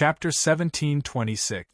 Chapter 1726.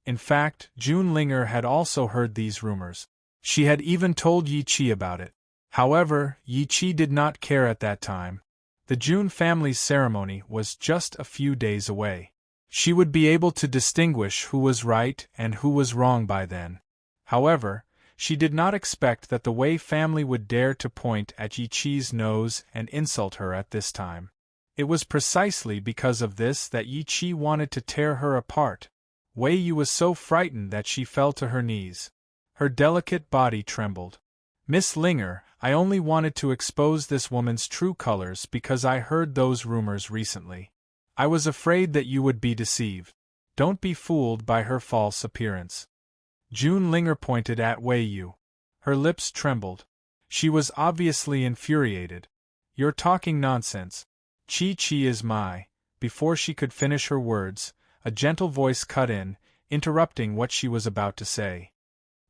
In fact, June Linger had also heard these rumors. She had even told Yi Chi about it. However, Yi Chi did not care at that time. The June family's ceremony was just a few days away. She would be able to distinguish who was right and who was wrong by then. However, she did not expect that the Wei family would dare to point at Yi Chi's nose and insult her at this time. It was precisely because of this that Yi Chi wanted to tear her apart. Wei Yu was so frightened that she fell to her knees. Her delicate body trembled. "Miss Linger, I only wanted to expose this woman's true colors because I heard those rumors recently. I was afraid that you would be deceived. Don't be fooled by her false appearance." June Linger pointed at Wei Yu. Her lips trembled. She was obviously infuriated. "You're talking nonsense. Chi is my—" Before she could finish her words, a gentle voice cut in, interrupting what she was about to say.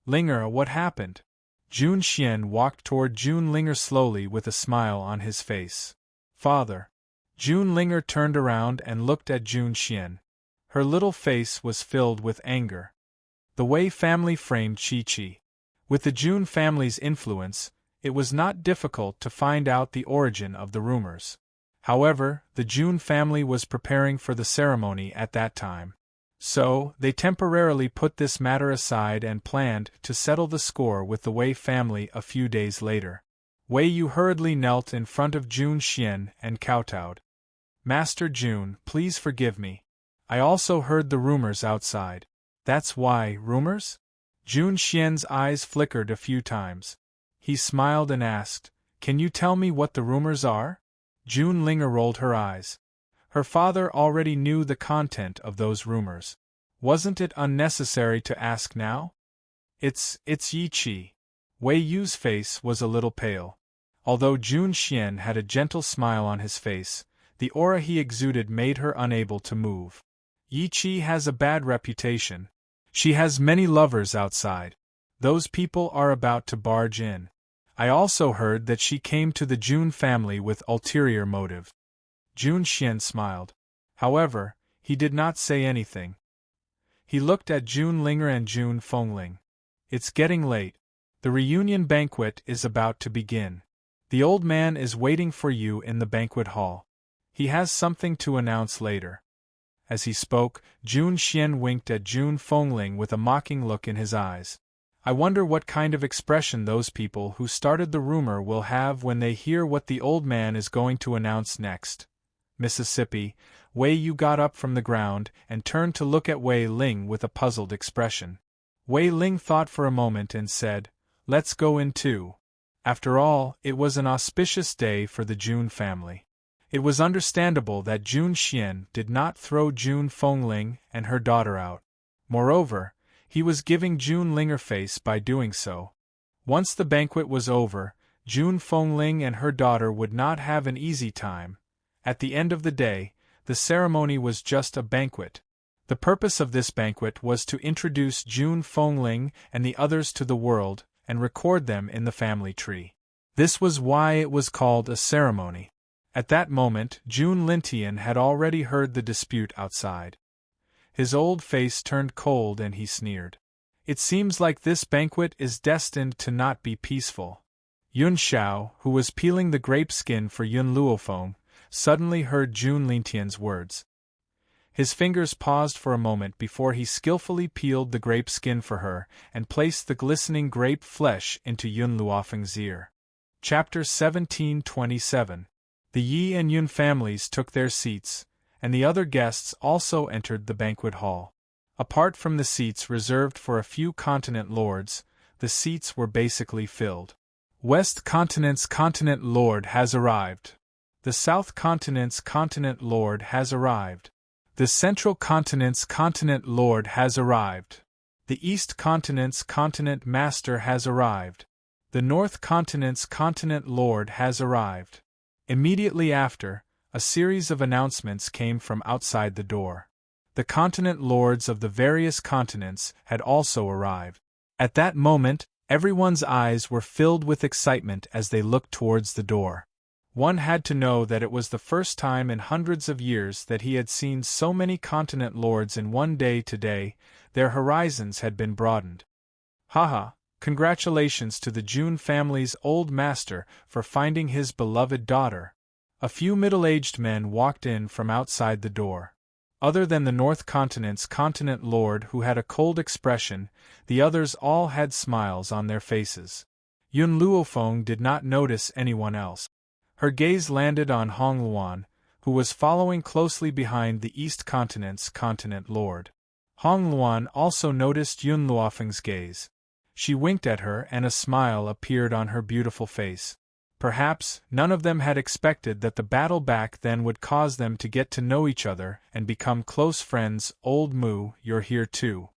"Linger, what happened?" Jun Xian walked toward June Linger slowly with a smile on his face. "Father." June Linger turned around and looked at Jun Xian. Her little face was filled with anger. The Wei family framed Chi. With the June family's influence, it was not difficult to find out the origin of the rumors. However, the June family was preparing for the ceremony at that time. So, they temporarily put this matter aside and planned to settle the score with the Wei family a few days later. Wei Yu hurriedly knelt in front of Jun Xian and kowtowed. "Master Jun, please forgive me. I also heard the rumors outside." "That's why, rumors?" Jun Xian's eyes flickered a few times. He smiled and asked, "Can you tell me what the rumors are?" June Linger rolled her eyes. Her father already knew the content of those rumors. Wasn't it unnecessary to ask now? It's Yi Chi." Wei Yu's face was a little pale. Although Jun Xian had a gentle smile on his face, the aura he exuded made her unable to move. "Yi Chi has a bad reputation. She has many lovers outside. Those people are about to barge in. I also heard that she came to the June family with ulterior motive." Jun Xian smiled. However, he did not say anything. He looked at June Linger and June Fengling. "It's getting late. The reunion banquet is about to begin. The old man is waiting for you in the banquet hall. He has something to announce later." As he spoke, Jun Xian winked at June Fengling with a mocking look in his eyes. "I wonder what kind of expression those people who started the rumor will have when they hear what the old man is going to announce next." Mississippi, Wei Yu got up from the ground and turned to look at Wei Ling with a puzzled expression. Wei Ling thought for a moment and said, "Let's go in too." After all, it was an auspicious day for the June family. It was understandable that Jun Xian did not throw June Fengling and her daughter out. Moreover, he was giving June Linger face by doing so. Once the banquet was over, June Fengling and her daughter would not have an easy time. At the end of the day, the ceremony was just a banquet. The purpose of this banquet was to introduce June Fengling and the others to the world and record them in the family tree. This was why it was called a ceremony. At that moment, June Lintian had already heard the dispute outside. His old face turned cold and he sneered. "It seems like this banquet is destined to not be peaceful." Yun Xiao, who was peeling the grape skin for Yun Luofeng, suddenly heard June Lintian's words. His fingers paused for a moment before he skillfully peeled the grape skin for her and placed the glistening grape flesh into Yun Luofeng's ear. Chapter 1727. The Yi and Yun families took their seats, and the other guests also entered the banquet hall. Apart from the seats reserved for a few continent lords, the seats were basically filled. West Continent's continent lord has arrived. The South Continent's continent lord has arrived. The Central Continent's continent lord has arrived. The East Continent's continent master has arrived. The North Continent's continent lord has arrived. Immediately after, a series of announcements came from outside the door. The continent lords of the various continents had also arrived. At that moment, everyone's eyes were filled with excitement as they looked towards the door. One had to know that it was the first time in hundreds of years that he had seen so many continent lords in one day. Today, their horizons had been broadened. Haha, congratulations to the June family's old master for finding his beloved daughter. A few middle-aged men walked in from outside the door. Other than the North Continent's continent lord who had a cold expression, the others all had smiles on their faces. Yun Luofeng did not notice anyone else. Her gaze landed on Hong Luan, who was following closely behind the East Continent's continent lord. Hong Luan also noticed Yun Luofeng's gaze. She winked at her and a smile appeared on her beautiful face. Perhaps none of them had expected that the battle back then would cause them to get to know each other and become close friends. Old Mu, you're here too.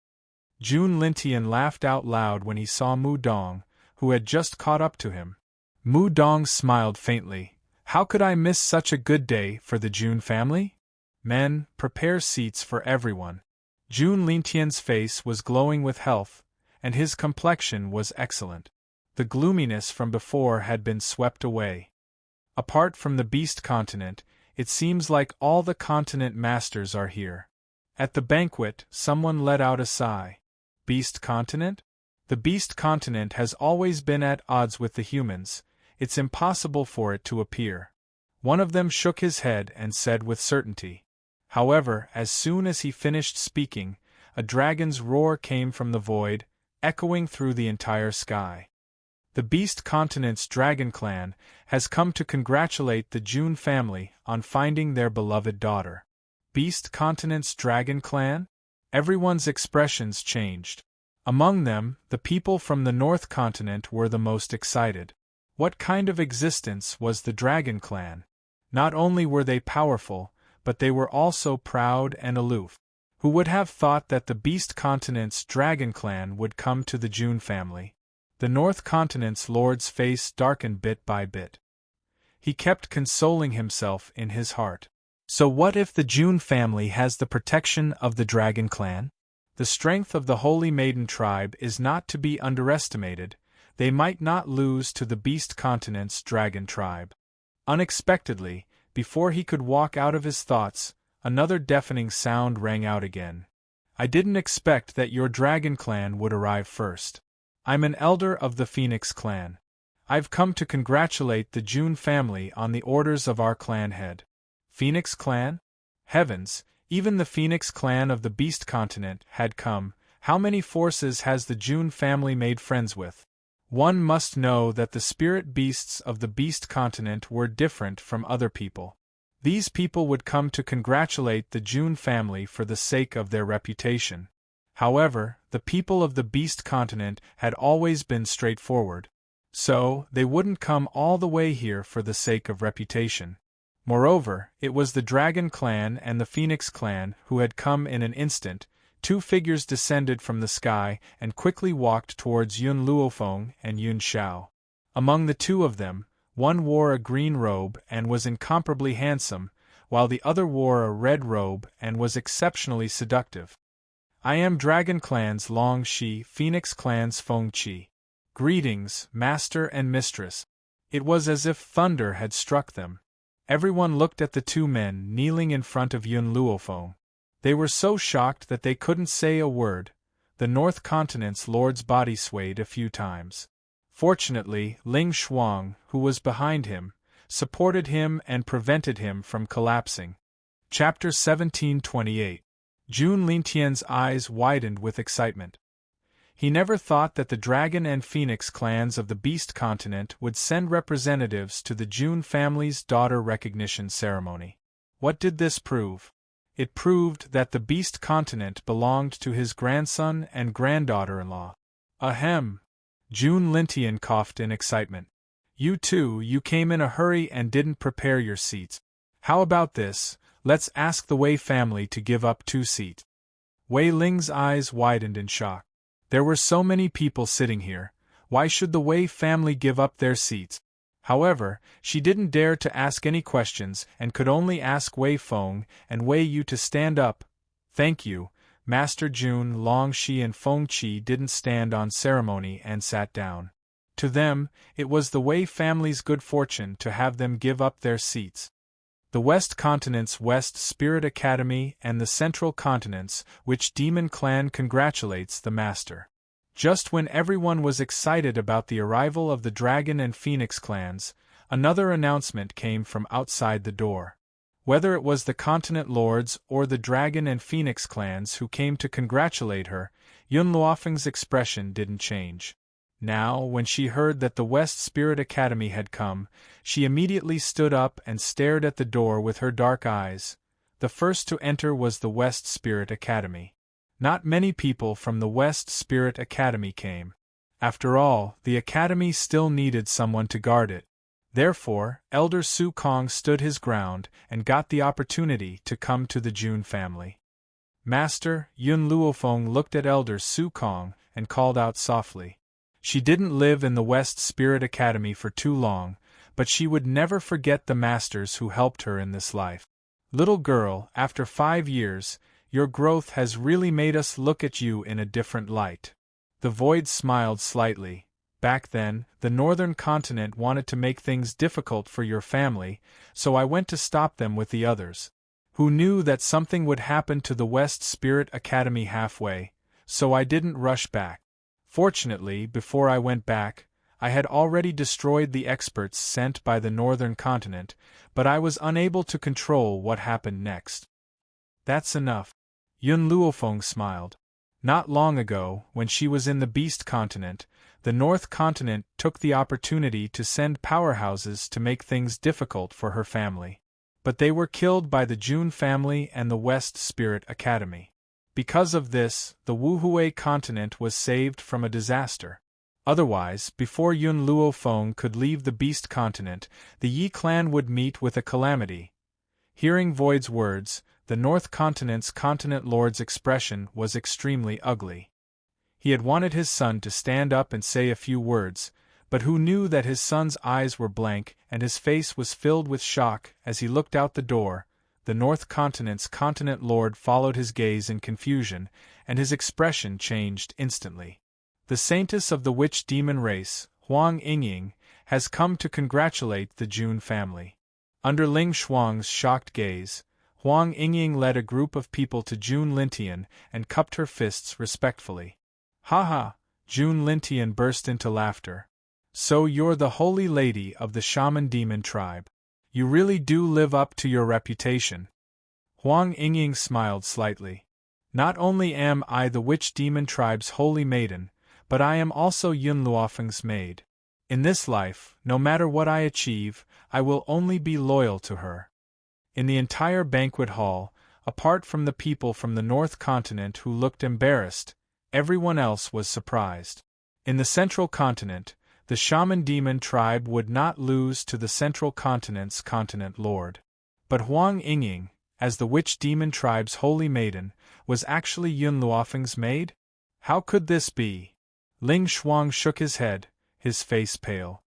Jun Lintian laughed out loud when he saw Mu Dong, who had just caught up to him. Mu Dong smiled faintly. How could I miss such a good day for the Jun family? Men, prepare seats for everyone. Jun Lintian's face was glowing with health, and his complexion was excellent. The gloominess from before had been swept away. Apart from the Beast Continent, it seems like all the continent masters are here. At the banquet, someone let out a sigh. Beast Continent? The Beast Continent has always been at odds with the humans. It's impossible for it to appear. One of them shook his head and said with certainty. However, as soon as he finished speaking, a dragon's roar came from the void, echoing through the entire sky. The Beast Continent's dragon clan has come to congratulate the Jun family on finding their beloved daughter. Beast Continent's dragon clan? Everyone's expressions changed. Among them, the people from the North Continent were the most excited. What kind of existence was the dragon clan? Not only were they powerful, but they were also proud and aloof. Who would have thought that the Beast Continent's dragon clan would come to the Jun family? The North Continent's lord's face darkened bit by bit. He kept consoling himself in his heart. So what if the Jun family has the protection of the dragon clan? The strength of the Holy Maiden tribe is not to be underestimated. They might not lose to the Beast Continent's dragon tribe. Unexpectedly, before he could walk out of his thoughts, another deafening sound rang out again. I didn't expect that your dragon clan would arrive first. I'm an elder of the Phoenix clan. I've come to congratulate the Jun family on the orders of our clan head. Phoenix clan? Heavens, even the Phoenix clan of the Beast Continent had come. How many forces has the Jun family made friends with? One must know that the spirit beasts of the Beast Continent were different from other people. These people would come to congratulate the Jun family for the sake of their reputation. However, the people of the Beast Continent had always been straightforward. So, they wouldn't come all the way here for the sake of reputation. Moreover, it was the Dragon Clan and the Phoenix Clan who had come in an instant. Two figures descended from the sky and quickly walked towards Yun Luofeng and Yun Xiao. Among the two of them, one wore a green robe and was incomparably handsome, while the other wore a red robe and was exceptionally seductive. I am Dragon Clan's Long Shi, Phoenix Clan's Feng Qi. Greetings, master and mistress. It was as if thunder had struck them. Everyone looked at the two men kneeling in front of Yun Luofeng. They were so shocked that they couldn't say a word. The North Continent's lord's body swayed a few times. Fortunately, Ling Shuang, who was behind him, supported him and prevented him from collapsing. Chapter 1728. Jun Lintian's eyes widened with excitement. He never thought that the Dragon and Phoenix clans of the Beast Continent would send representatives to the Jun family's daughter recognition ceremony. What did this prove? It proved that the Beast Continent belonged to his grandson and granddaughter-in-law. Ahem! Jun Lintian coughed in excitement. You two, you came in a hurry and didn't prepare your seats. How about this? Let's ask the Wei family to give up 2 seats. Wei Ling's eyes widened in shock. There were so many people sitting here. Why should the Wei family give up their seats? However, she didn't dare to ask any questions and could only ask Wei Feng and Wei Yu to stand up. Thank you, Master Jun. Long Shi and Feng Qi didn't stand on ceremony and sat down. To them, it was the Wei family's good fortune to have them give up their seats. The West Continent's West Spirit Academy and the Central Continent's Witch Demon Clan congratulates the Master. Just when everyone was excited about the arrival of the Dragon and Phoenix clans, another announcement came from outside the door. Whether it was the Continent Lords or the Dragon and Phoenix clans who came to congratulate her, Yun Luofeng's expression didn't change. Now, when she heard that the West Spirit Academy had come, she immediately stood up and stared at the door with her dark eyes. The first to enter was the West Spirit Academy. Not many people from the West Spirit Academy came. After all, the Academy still needed someone to guard it. Therefore, Elder Su Kong stood his ground and got the opportunity to come to the Jun family. Master, Yun Luofeng looked at Elder Su Kong and called out softly. She didn't live in the West Spirit Academy for too long, but she would never forget the masters who helped her in this life. Little girl, after 5 years, your growth has really made us look at you in a different light. The Void smiled slightly. Back then, the Northern Continent wanted to make things difficult for your family, so I went to stop them with the others. Who knew that something would happen to the West Spirit Academy halfway, so I didn't rush back. Fortunately, before I went back, I had already destroyed the experts sent by the Northern Continent, but I was unable to control what happened next. That's enough. Yun Luofeng smiled. Not long ago, when she was in the Beast Continent, the North Continent took the opportunity to send powerhouses to make things difficult for her family. But they were killed by the Jun family and the West Spirit Academy. Because of this, the Wuhui continent was saved from a disaster. Otherwise, before Yun Luofeng could leave the Beast Continent, the Yi clan would meet with a calamity. Hearing Void's words, the North Continent's Continent Lord's expression was extremely ugly. He had wanted his son to stand up and say a few words, but who knew that his son's eyes were blank and his face was filled with shock as he looked out the door. The North Continent's Continent Lord followed his gaze in confusion, and his expression changed instantly. The saintess of the witch demon race, Huang Yingying, has come to congratulate the Jun family. Under Ling Shuang's shocked gaze, Huang Yingying led a group of people to Jun Lintian and cupped her fists respectfully. Ha ha! Jun Lintian burst into laughter. So you're the holy lady of the shaman demon tribe. You really do live up to your reputation. Huang Yingying smiled slightly. Not only am I the witch demon tribe's holy maiden, but I am also Yun Luofeng's maid. In this life, no matter what I achieve, I will only be loyal to her. In the entire banquet hall, apart from the people from the North Continent who looked embarrassed, everyone else was surprised. In the Central Continent, the Shaman Demon tribe would not lose to the Central Continent's Continent Lord. But Huang Yingying, as the Witch Demon tribe's holy maiden, was actually Yun Luofeng's maid? How could this be? Ling Shuang shook his head, his face pale.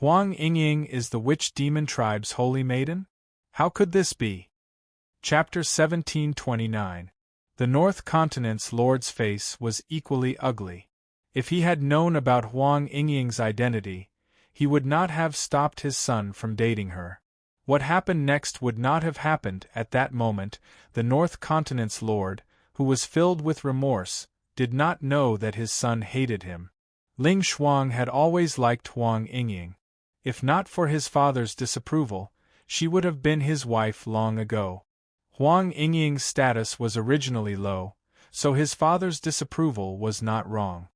Huang Yingying is the Witch Demon tribe's holy maiden? How could this be? Chapter 1729. The North Continent's Lord's face was equally ugly. If he had known about Huang Yingying's identity, he would not have stopped his son from dating her. What happened next would not have happened at that moment. The North Continent's Lord, who was filled with remorse, did not know that his son hated him. Ling Shuang had always liked Huang Yingying. If not for his father's disapproval, she would have been his wife long ago. Huang Yingying's status was originally low, so his father's disapproval was not wrong.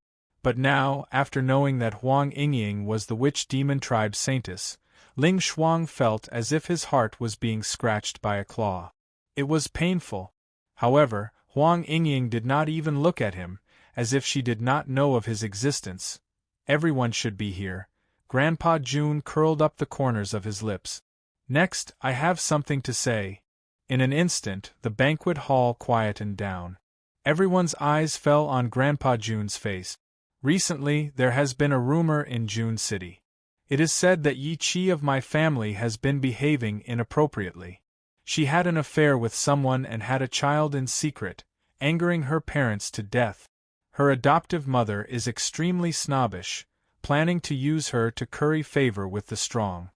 But now, after knowing that Huang Yingying was the Witch Demon tribe's saintess, Ling Shuang felt as if his heart was being scratched by a claw. It was painful. However, Huang Yingying did not even look at him, as if she did not know of his existence. Everyone should be here. Grandpa Jun curled up the corners of his lips. Next, I have something to say. In an instant, the banquet hall quietened down. Everyone's eyes fell on Grandpa Jun's face. Recently, there has been a rumor in Jun City. It is said that Yi Qi of my family has been behaving inappropriately. She had an affair with someone and had a child in secret, angering her parents to death. Her adoptive mother is extremely snobbish, planning to use her to curry favor with the strong.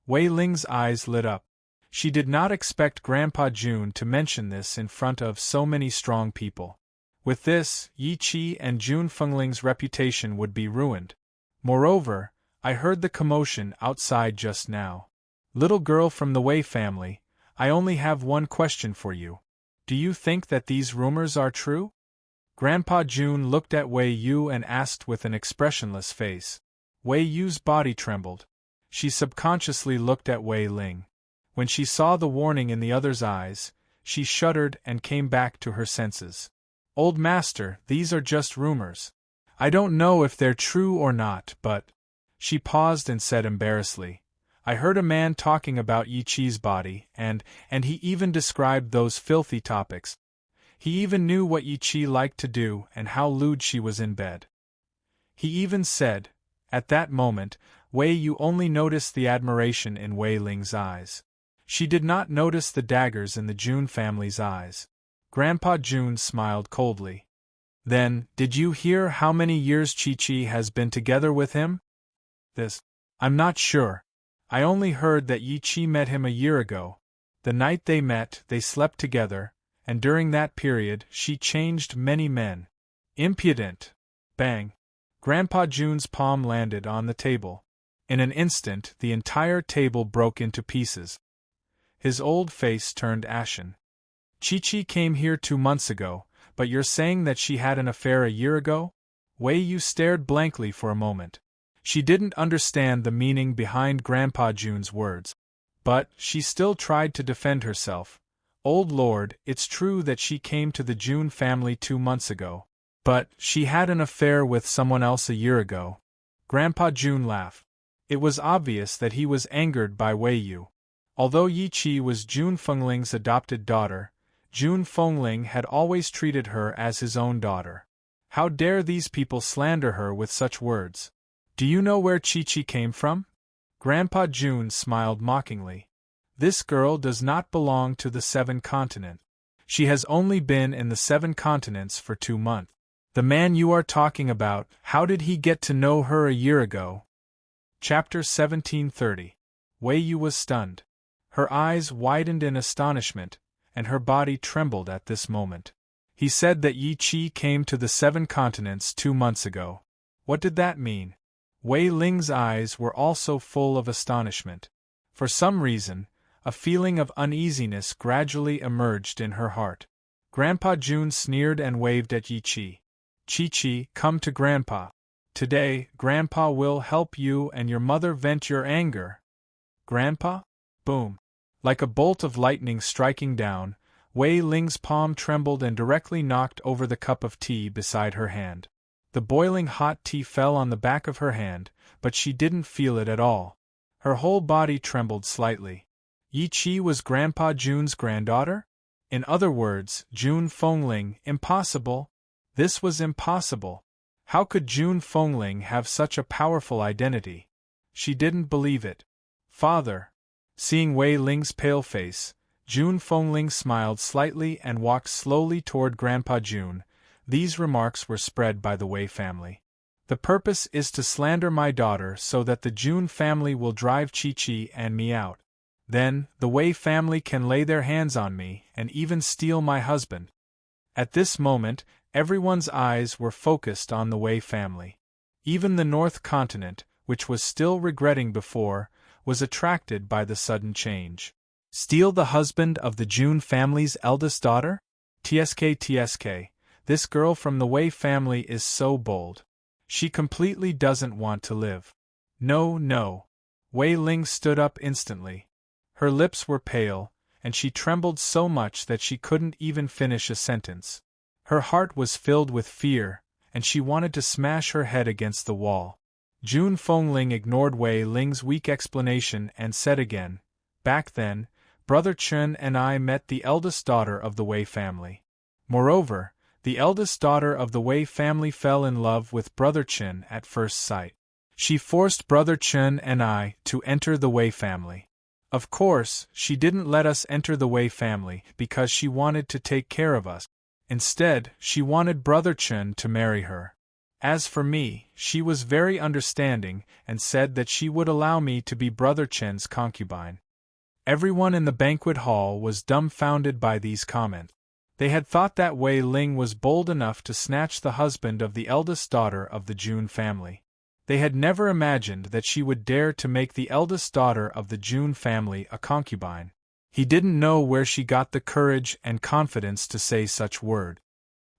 Wei Ling's eyes lit up. She did not expect Grandpa Jun to mention this in front of so many strong people. With this, Yi Qi and Jun Fengling's reputation would be ruined. Moreover, I heard the commotion outside just now. Little girl from the Wei family, I only have one question for you. Do you think that these rumors are true? Grandpa Jun looked at Wei Yu and asked with an expressionless face. Wei Yu's body trembled. She subconsciously looked at Wei Ling. When she saw the warning in the other's eyes, she shuddered and came back to her senses. Old master, these are just rumors. I don't know if they're true or not, but… She paused and said embarrassedly, I heard a man talking about Yi Qi's body, and he even described those filthy topics. He even knew what Yi Qi liked to do and how lewd she was in bed. He even said… At that moment, Wei Yu only noticed the admiration in Wei Ling's eyes. She did not notice the daggers in the Jun family's eyes. Grandpa Jun smiled coldly. Then, did you hear how many years Chi-Chi has been together with him? This. I'm not sure. I only heard that Yi Qi met him a year ago. The night they met, they slept together, and during that period, she changed many men. Impudent! Bang! Grandpa Jun's palm landed on the table. In an instant, the entire table broke into pieces. His old face turned ashen. Chi-Chi came here 2 months ago, but you're saying that she had an affair a year ago? Wei Yu stared blankly for a moment. She didn't understand the meaning behind Grandpa Jun's words. But she still tried to defend herself. Old Lord, it's true that she came to the Jun family 2 months ago. But she had an affair with someone else a year ago. Grandpa Jun laughed. It was obvious that he was angered by Wei Yu. Although Yi Qi was Jun Fengling's adopted daughter, Jun Fengling had always treated her as his own daughter. How dare these people slander her with such words? Do you know where Chi-Chi came from? Grandpa Jun smiled mockingly. This girl does not belong to the 7 continents. She has only been in the 7 continents for 2 months. The man you are talking about, how did he get to know her a year ago? Chapter 1730. Wei Yu was stunned. Her eyes widened in astonishment, and her body trembled at this moment. He said that Yi Qi came to the 7 continents 2 months ago. What did that mean? Wei Ling's eyes were also full of astonishment. For some reason, a feeling of uneasiness gradually emerged in her heart. Grandpa Jun sneered and waved at Yi Qi. Chi-Chi, come to Grandpa. Today, Grandpa will help you and your mother vent your anger. Grandpa? Boom. Like a bolt of lightning striking down, Wei Ling's palm trembled and directly knocked over the cup of tea beside her hand. The boiling hot tea fell on the back of her hand, but she didn't feel it at all. Her whole body trembled slightly. Yi Qi was Grandpa Jun's granddaughter? In other words, Jun Fengling, impossible. This was impossible. How could Jun Fengling have such a powerful identity? She didn't believe it. Father. Seeing Wei Ling's pale face, Jun Fengling smiled slightly and walked slowly toward Grandpa Jun. These remarks were spread by the Wei family. The purpose is to slander my daughter so that the Jun family will drive Chi-Chi and me out. Then, the Wei family can lay their hands on me and even steal my husband. At this moment, everyone's eyes were focused on the Wei family. Even the North Continent, which was still regretting before, was attracted by the sudden change. Steal the husband of the Jun family's eldest daughter? TSK, this girl from the Wei family is so bold. She completely doesn't want to live. No. Wei Ling stood up instantly. Her lips were pale, and she trembled so much that she couldn't even finish a sentence. Her heart was filled with fear, and she wanted to smash her head against the wall. Jun Fengling ignored Wei Ling's weak explanation and said again, back then, Brother Chen and I met the eldest daughter of the Wei family. Moreover, the eldest daughter of the Wei family fell in love with Brother Chen at first sight. She forced Brother Chen and I to enter the Wei family. Of course, she didn't let us enter the Wei family because she wanted to take care of us. Instead, she wanted Brother Chen to marry her. As for me, she was very understanding and said that she would allow me to be Brother Chen's concubine. Everyone in the banquet hall was dumbfounded by these comments. They had thought that Wei Ling was bold enough to snatch the husband of the eldest daughter of the Jun family. They had never imagined that she would dare to make the eldest daughter of the Jun family a concubine. He didn't know where she got the courage and confidence to say such word.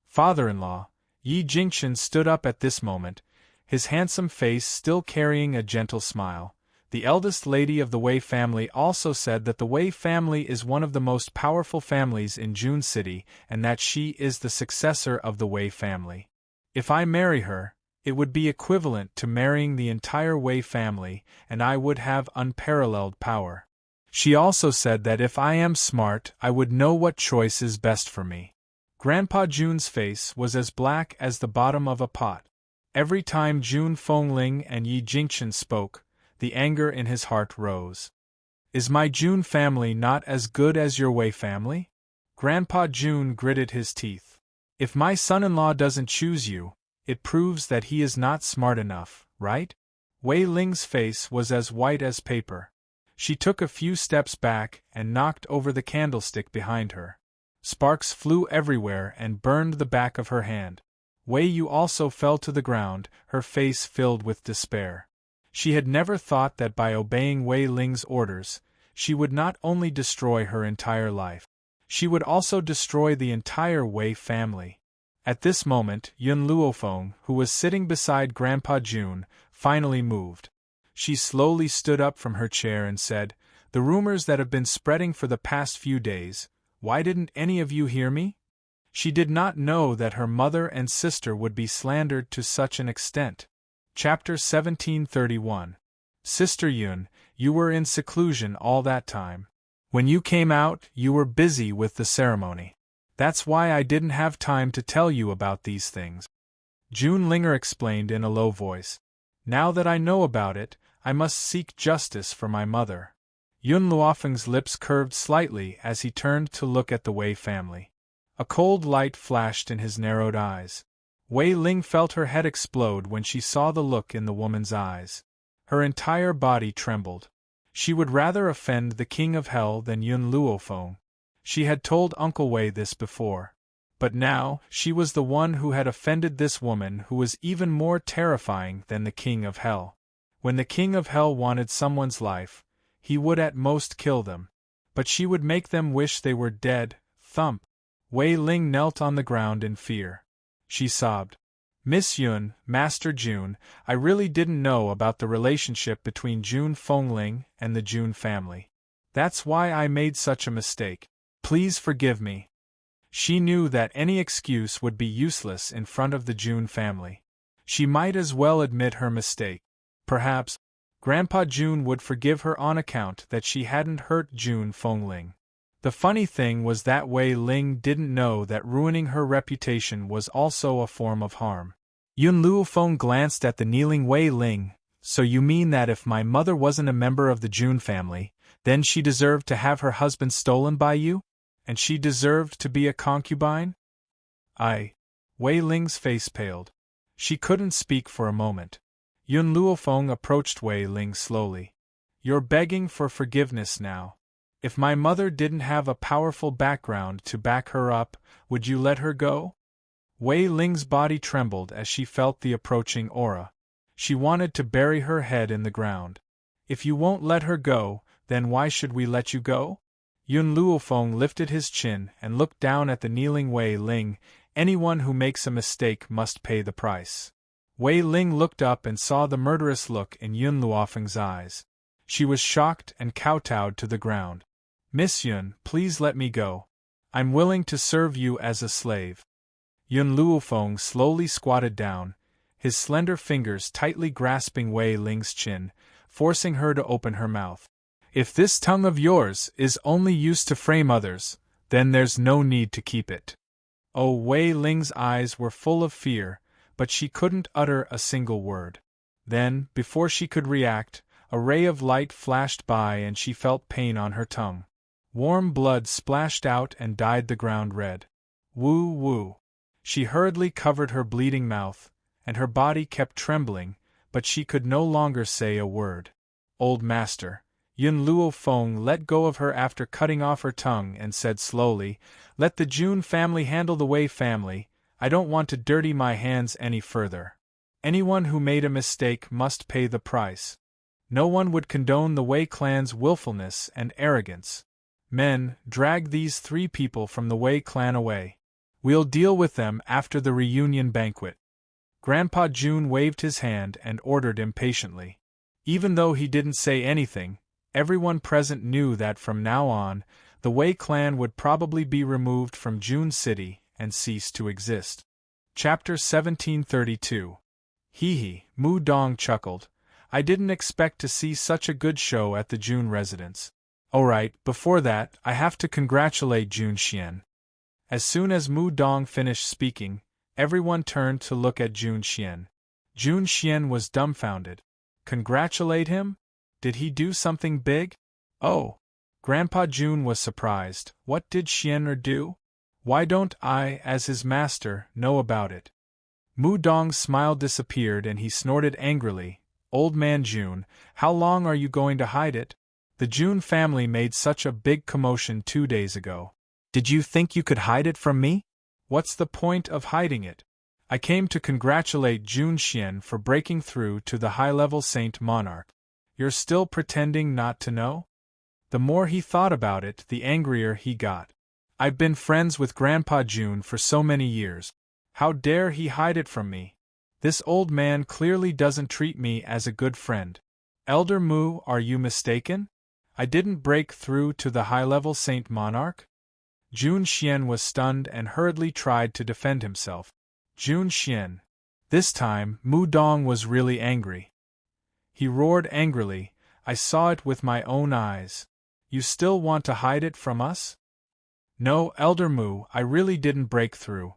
Father-in-law, Yi Jingchen stood up at this moment, his handsome face still carrying a gentle smile. The eldest lady of the Wei family also said that the Wei family is one of the most powerful families in Jun City and that she is the successor of the Wei family. If I marry her, it would be equivalent to marrying the entire Wei family, and I would have unparalleled power. She also said that if I am smart, I would know what choice is best for me. Grandpa Jun's face was as black as the bottom of a pot. Every time Jun Fengling and Yi Jingchen spoke, the anger in his heart rose. Is my Jun family not as good as your Wei family? Grandpa Jun gritted his teeth. If my son-in-law doesn't choose you, it proves that he is not smart enough, right? Wei Ling's face was as white as paper. She took a few steps back and knocked over the candlestick behind her. Sparks flew everywhere and burned the back of her hand. Wei Yu also fell to the ground, her face filled with despair. She had never thought that by obeying Wei Ling's orders, she would not only destroy her entire life, she would also destroy the entire Wei family. At this moment, Yun Luofeng, who was sitting beside Grandpa Jun, finally moved. She slowly stood up from her chair and said, "The rumors that have been spreading for the past few days, why didn't any of you hear me?" She did not know that her mother and sister would be slandered to such an extent. Chapter 1731. Sister Yun, you were in seclusion all that time. When you came out, you were busy with the ceremony. That's why I didn't have time to tell you about these things. Jun Linger explained in a low voice. Now that I know about it, I must seek justice for my mother. Yun Luofeng's lips curved slightly as he turned to look at the Wei family. A cold light flashed in his narrowed eyes. Wei Ling felt her head explode when she saw the look in the woman's eyes. Her entire body trembled. She would rather offend the King of Hell than Yun Luofeng. She had told Uncle Wei this before. But now, she was the one who had offended this woman who was even more terrifying than the King of Hell. When the King of Hell wanted someone's life, he would at most kill them. But she would make them wish they were dead. Thump! Wei Ling knelt on the ground in fear. She sobbed. Miss Yun, Master Jun, I really didn't know about the relationship between Jun Fengling and the Jun family. That's why I made such a mistake. Please forgive me. She knew that any excuse would be useless in front of the Jun family. She might as well admit her mistake. Perhaps Grandpa Jun would forgive her on account that she hadn't hurt Jun Fengling. The funny thing was that Wei Ling didn't know that ruining her reputation was also a form of harm. Yun Luofeng glanced at the kneeling Wei Ling. So you mean that if my mother wasn't a member of the Jun family, then she deserved to have her husband stolen by you? And she deserved to be a concubine? Wei Ling's face paled. She couldn't speak for a moment. Yun Luofeng approached Wei Ling slowly. You're begging for forgiveness now. If my mother didn't have a powerful background to back her up, would you let her go? Wei Ling's body trembled as she felt the approaching aura. She wanted to bury her head in the ground. If you won't let her go, then why should we let you go? Yun Luofeng lifted his chin and looked down at the kneeling Wei Ling. Anyone who makes a mistake must pay the price. Wei Ling looked up and saw the murderous look in Yun Luofeng's eyes. She was shocked and kowtowed to the ground. Miss Yun, please let me go. I'm willing to serve you as a slave. Yun Luofeng slowly squatted down, his slender fingers tightly grasping Wei Ling's chin, forcing her to open her mouth. If this tongue of yours is only used to frame others, then there's no need to keep it. Oh, Wei Ling's eyes were full of fear, but she couldn't utter a single word. Then, before she could react, a ray of light flashed by and she felt pain on her tongue. Warm blood splashed out and dyed the ground red. Woo woo. She hurriedly covered her bleeding mouth, and her body kept trembling, but she could no longer say a word. Old master, Yun Luo Feng let go of her after cutting off her tongue and said slowly, "Let the Jun family handle the Wei family, I don't want to dirty my hands any further. Anyone who made a mistake must pay the price. No one would condone the Wei clan's willfulness and arrogance. Men, drag these 3 people from the Wei clan away. We'll deal with them after the reunion banquet." Grandpa Jun waved his hand and ordered impatiently. Even though he didn't say anything, everyone present knew that from now on, the Wei clan would probably be removed from Jun City and cease to exist. Chapter 1732. Hee, Mu Dong chuckled. I didn't expect to see such a good show at the Jun residence. Alright, before that, I have to congratulate Jun Xian. As soon as Mu Dong finished speaking, everyone turned to look at Jun Xian. Jun Xian was dumbfounded. Congratulate him? Did he do something big? Oh! Grandpa Jun was surprised. What did Xian'er do? Why don't I, as his master, know about it? Mu Dong's smile disappeared and he snorted angrily. Old man Jun, how long are you going to hide it? The Jun family made such a big commotion 2 days ago. Did you think you could hide it from me? What's the point of hiding it? I came to congratulate Jun Xian for breaking through to the high-level Saint Monarch. You're still pretending not to know? The more he thought about it, the angrier he got. I've been friends with Grandpa Jun for so many years. How dare he hide it from me? This old man clearly doesn't treat me as a good friend. Elder Mu, are you mistaken? I didn't break through to the high-level Saint Monarch? Jun Xian was stunned and hurriedly tried to defend himself. Jun Xian. This time, Mu Dong was really angry. He roared angrily, I saw it with my own eyes. You still want to hide it from us? No, Elder Mu, I really didn't break through.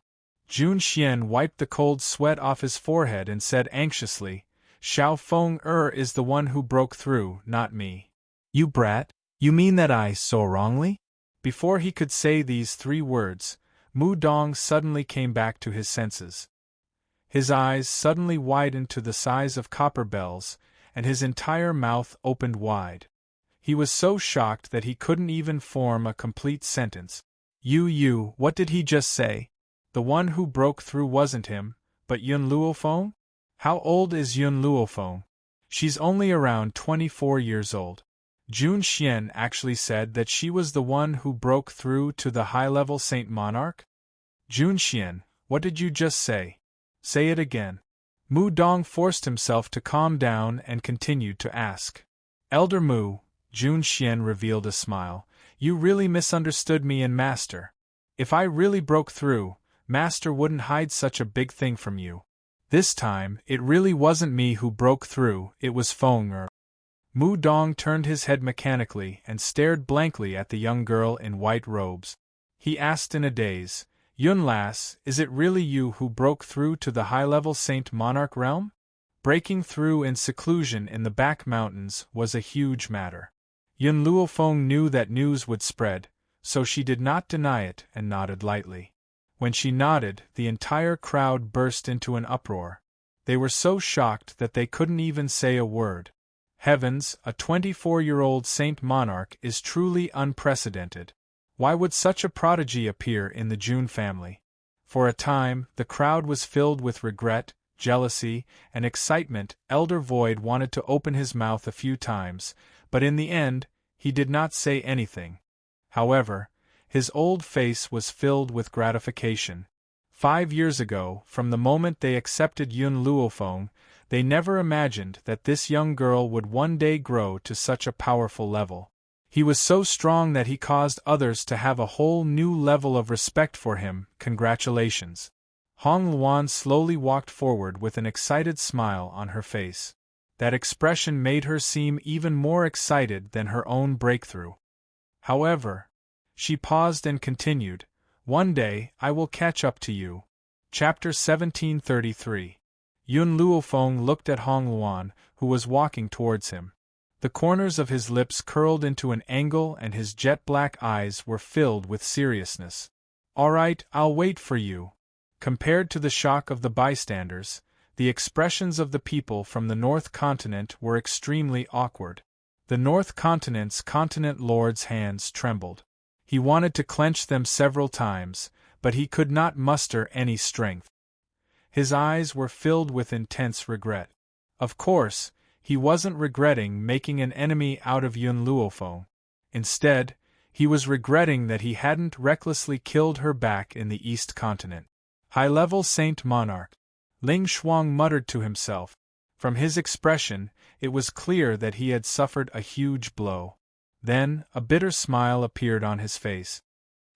Jun Xian wiped the cold sweat off his forehead and said anxiously, Xiao Feng is the one who broke through, not me. You brat, you mean that I so wrongly? Before he could say these 3 words, Mu Dong suddenly came back to his senses. His eyes suddenly widened to the size of copper bells, and his entire mouth opened wide. He was so shocked that he couldn't even form a complete sentence. What did he just say? The one who broke through wasn't him, but Yun Luofeng? How old is Yun Luofeng? She's only around 24 years old. Jun Xian actually said that she was the one who broke through to the high-level Saint Monarch? Jun Xian, what did you just say? Say it again. Mu Dong forced himself to calm down and continued to ask. Elder Mu, Jun Xian revealed a smile, you really misunderstood me and Master. If I really broke through, Master wouldn't hide such a big thing from you. This time, it really wasn't me who broke through, it was Feng. Mu Dong turned his head mechanically and stared blankly at the young girl in white robes. He asked in a daze, Yun Lass, is it really you who broke through to the high-level Saint Monarch realm? Breaking through in seclusion in the back mountains was a huge matter. Yun Luofeng knew that news would spread, so she did not deny it and nodded lightly. When she nodded, the entire crowd burst into an uproar. They were so shocked that they couldn't even say a word. Heavens, a 24-year-old Saint Monarch is truly unprecedented. Why would such a prodigy appear in the Jun family? For a time, the crowd was filled with regret, jealousy, and excitement. Elder Void wanted to open his mouth a few times, but in the end, he did not say anything. However, his old face was filled with gratification. 5 years ago, from the moment they accepted Yun Luofeng, they never imagined that this young girl would one day grow to such a powerful level. He was so strong that he caused others to have a whole new level of respect for him. Congratulations. Hong Luan slowly walked forward with an excited smile on her face. That expression made her seem even more excited than her own breakthrough. However, she paused and continued, One day, I will catch up to you. Chapter 1733. Yun Luofeng looked at Hong Luan, who was walking towards him. The corners of his lips curled into an angle and his jet-black eyes were filled with seriousness. All right, I'll wait for you. Compared to the shock of the bystanders, The expressions of the people from the North Continent were extremely awkward. The North Continent's continent lord's hands trembled. He wanted to clench them several times, but he could not muster any strength. His eyes were filled with intense regret. Of course, he wasn't regretting making an enemy out of Yun Luofeng. Instead, he was regretting that he hadn't recklessly killed her back in the East Continent. High-level Saint Monarch. Ling Shuang muttered to himself. From his expression, it was clear that he had suffered a huge blow. Then, a bitter smile appeared on his face.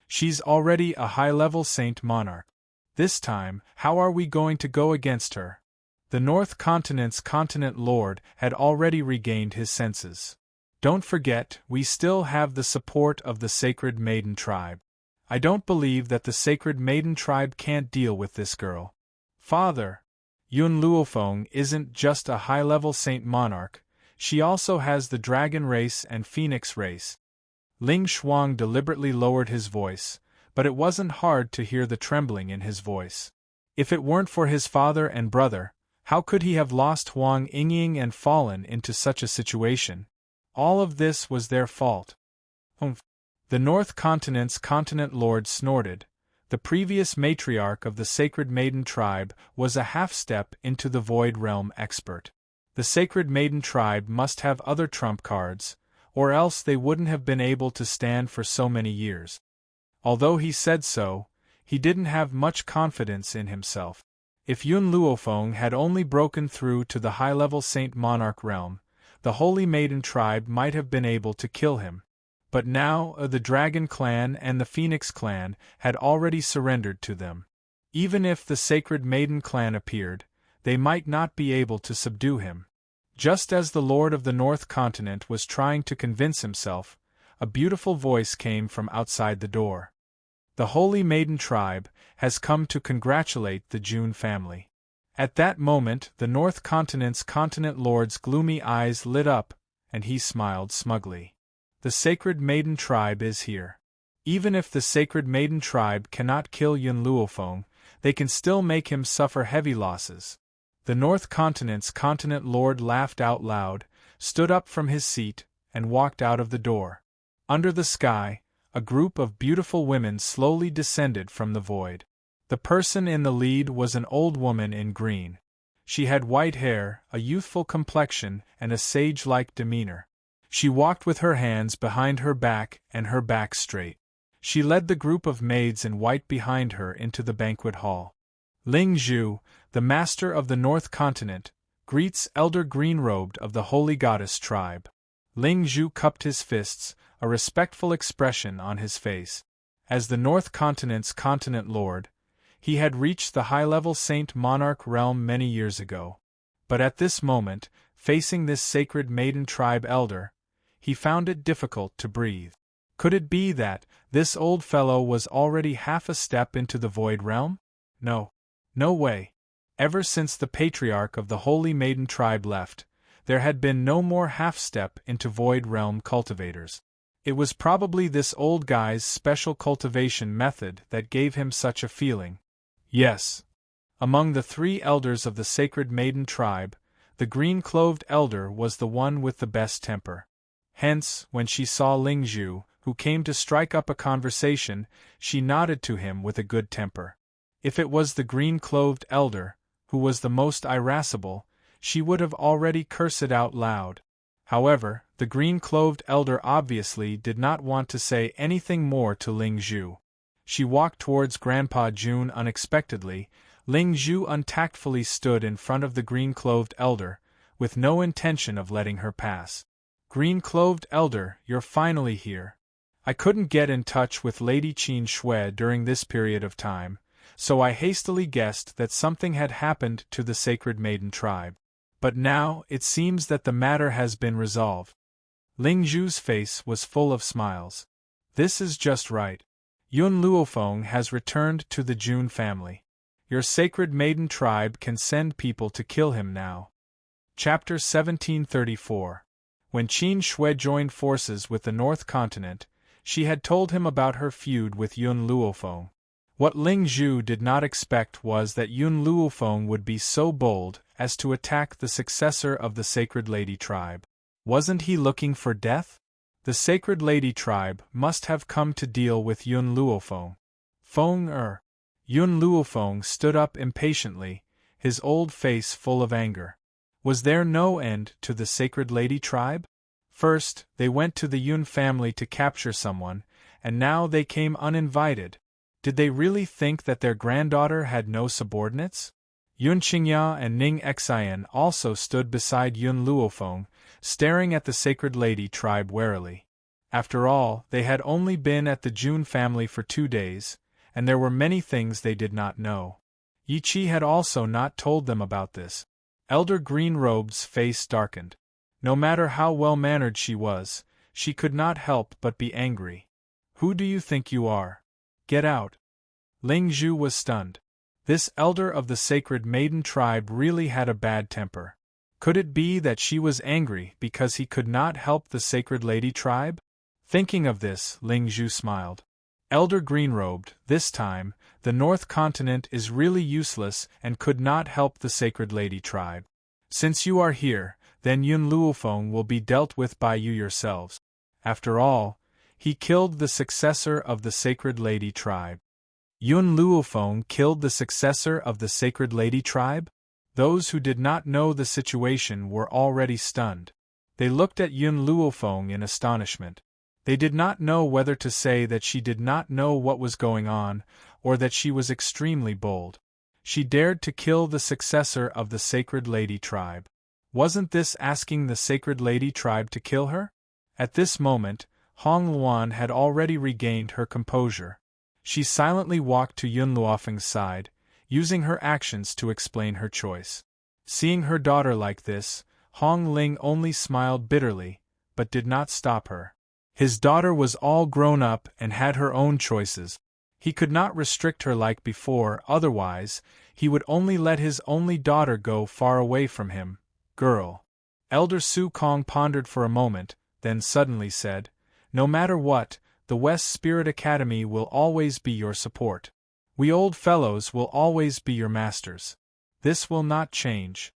She's already a high-level Saint Monarch. This time, how are we going to go against her? The North Continent's continent lord had already regained his senses. Don't forget, we still have the support of the Sacred Maiden tribe. I don't believe that the Sacred Maiden tribe can't deal with this girl. Father, Yun Luofeng isn't just a high-level Saint Monarch, she also has the Dragon race and Phoenix race. Ling Shuang deliberately lowered his voice, but it wasn't hard to hear the trembling in his voice. If it weren't for his father and brother, how could he have lost Huang Yingying and fallen into such a situation? All of this was their fault. Humph. The North Continent's continent lord snorted. The previous matriarch of the Sacred Maiden tribe was a half-step into the Void Realm expert. The Sacred Maiden tribe must have other trump cards, or else they wouldn't have been able to stand for so many years. Although he said so, he didn't have much confidence in himself. If Yun Luofeng had only broken through to the high-level Saint Monarch realm, the Holy Maiden tribe might have been able to kill him. But now the Dragon clan and the Phoenix clan had already surrendered to them. Even if the Sacred Maiden clan appeared, they might not be able to subdue him. Just as the Lord of the North Continent was trying to convince himself, a beautiful voice came from outside the door. The Holy Maiden tribe has come to congratulate the June family. At that moment the North Continent's continent lord's gloomy eyes lit up, and he smiled smugly. The Sacred Maiden tribe is here. Even if the Sacred Maiden tribe cannot kill Yun Luofeng, they can still make him suffer heavy losses. The North Continent's continent lord laughed out loud, stood up from his seat, and walked out of the door. Under the sky, a group of beautiful women slowly descended from the void. The person in the lead was an old woman in green. She had white hair, a youthful complexion, and a sage-like demeanor. She walked with her hands behind her back and her back straight. She led the group of maids in white behind her into the banquet hall. Ling Zhu, the master of the North Continent, greets Elder Green-robed of the Holy Goddess tribe. Ling Zhu cupped his fists, a respectful expression on his face. As the North Continent's continent lord, he had reached the high-level Saint Monarch realm many years ago. But at this moment, facing this Sacred Maiden tribe elder, he found it difficult to breathe. Could it be that this old fellow was already half a step into the Void Realm? No. No way. Ever since the patriarch of the Holy Maiden tribe left, there had been no more half-step into Void Realm cultivators. It was probably this old guy's special cultivation method that gave him such a feeling. Yes. Among the 3 elders of the Sacred Maiden tribe, the green-clothed elder was the one with the best temper. Hence, when she saw Ling Zhu, who came to strike up a conversation, she nodded to him with a good temper. If it was the green-clothed elder, who was the most irascible, she would have already cursed it out loud. However, the green-clothed elder obviously did not want to say anything more to Ling Zhu. She walked towards Grandpa June unexpectedly. Ling Zhu untactfully stood in front of the green-clothed elder, with no intention of letting her pass. Green-clothed elder, you're finally here. I couldn't get in touch with Lady Qin Shui during this period of time, so I hastily guessed that something had happened to the Sacred Maiden tribe. But now, it seems that the matter has been resolved. Ling Zhu's face was full of smiles. This is just right. Yun Luofeng has returned to the June family. Your Sacred Maiden tribe can send people to kill him now. Chapter 1734. When Qin Shui joined forces with the North Continent, she had told him about her feud with Yun Luofeng. What Ling Zhu did not expect was that Yun Luofeng would be so bold as to attack the successor of the Sacred Lady tribe. Wasn't he looking for death? The Sacred Lady tribe must have come to deal with Yun Luofeng. Yun Luofeng stood up impatiently, his old face full of anger. Was there no end to the Sacred Lady tribe? First, they went to the Yun family to capture someone, and now they came uninvited. Did they really think that their granddaughter had no subordinates? Yun Qingya and Ning Xian also stood beside Yun Luofeng, staring at the Sacred Lady tribe warily. After all, they had only been at the Jun family for 2 days, and there were many things they did not know. Yi Qi had also not told them about this. Elder Green-Robe's face darkened. No matter how well-mannered she was, she could not help but be angry. Who do you think you are? Get out. Ling Zhu was stunned. This elder of the Sacred Maiden tribe really had a bad temper. Could it be that she was angry because he could not help the Sacred Lady tribe? Thinking of this, Ling Zhu smiled. Elder Green-Robed, this time, the North Continent is really useless and could not help the Sacred Lady tribe. Since you are here, then Yun Luofeng will be dealt with by you yourselves. After all, he killed the successor of the Sacred Lady tribe. Yun Luofeng killed the successor of the Sacred Lady tribe? Those who did not know the situation were already stunned. They looked at Yun Luofeng in astonishment. They did not know whether to say that she did not know what was going on, or that she was extremely bold. She dared to kill the successor of the Sacred Lady tribe. Wasn't this asking the Sacred Lady tribe to kill her? At this moment, Hong Luan had already regained her composure. She silently walked to Yun Luofeng's side, using her actions to explain her choice. Seeing her daughter like this, Hong Ling only smiled bitterly, but did not stop her. His daughter was all grown up and had her own choices. He could not restrict her like before, otherwise, he would only let his only daughter go far away from him. Girl. Elder Su Kong pondered for a moment, then suddenly said, "No matter what, the West Spirit Academy will always be your support. We old fellows will always be your masters. This will not change."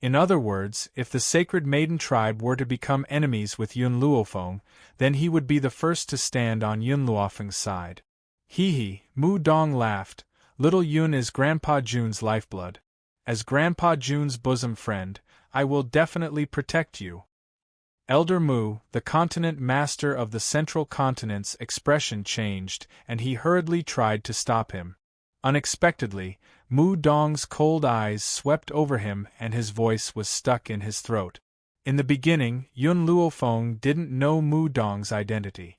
In other words, if the Sacred Maiden tribe were to become enemies with Yun Luofeng, then he would be the first to stand on Yun Luofeng's side. Hee, Mu Dong laughed. Little Yun is Grandpa Jun's lifeblood. As Grandpa Jun's bosom friend, I will definitely protect you. Elder Mu, the continent master of the Central Continent's expression changed, and he hurriedly tried to stop him. Unexpectedly, Mu Dong's cold eyes swept over him and his voice was stuck in his throat. In the beginning, Yun Luofeng didn't know Mu Dong's identity.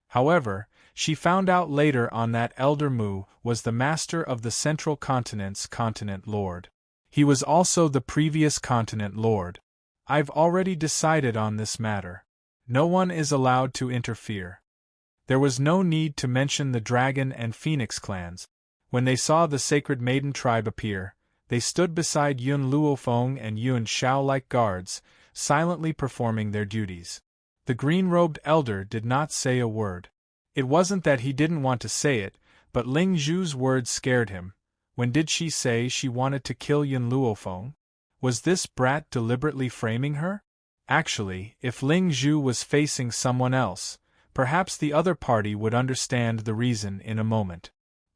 However, she found out later on that Elder Mu was the master of the Central Continent's continent lord. He was also the previous continent lord. I've already decided on this matter. No one is allowed to interfere. There was no need to mention the Dragon and Phoenix clans. When they saw the Sacred Maiden tribe appear, they stood beside Yun Luofeng and Yun Shao like guards, silently performing their duties. The green-robed elder did not say a word. It wasn't that he didn't want to say it, but Ling Zhu's words scared him. When did she say she wanted to kill Yun Luofeng? Was this brat deliberately framing her? Actually, if Ling Zhu was facing someone else, perhaps the other party would understand the reason in a moment.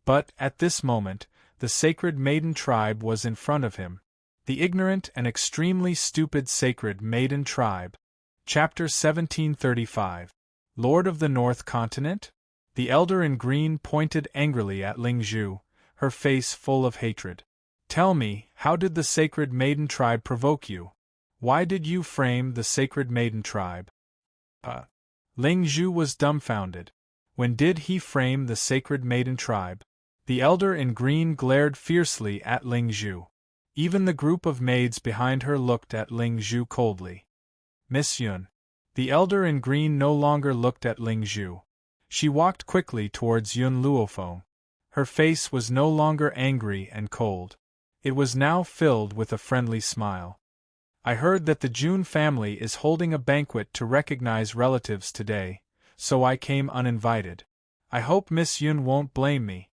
But, at this moment, the Sacred Maiden tribe was in front of him. The ignorant and extremely stupid Sacred Maiden tribe. Chapter 1735. Lord of the North Continent? The elder in green pointed angrily at Ling Zhu, her face full of hatred. Tell me, how did the Sacred Maiden tribe provoke you? Why did you frame the Sacred Maiden tribe? Ling Zhu was dumbfounded. When did he frame the Sacred Maiden tribe? The elder in green glared fiercely at Ling Zhu. Even the group of maids behind her looked at Ling Zhu coldly. Miss Yun. The elder in green no longer looked at Ling Zhu. She walked quickly towards Yun Luofeng. Her face was no longer angry and cold. It was now filled with a friendly smile. I heard that the Jun family is holding a banquet to recognize relatives today, so I came uninvited. I hope Miss Yun won't blame me.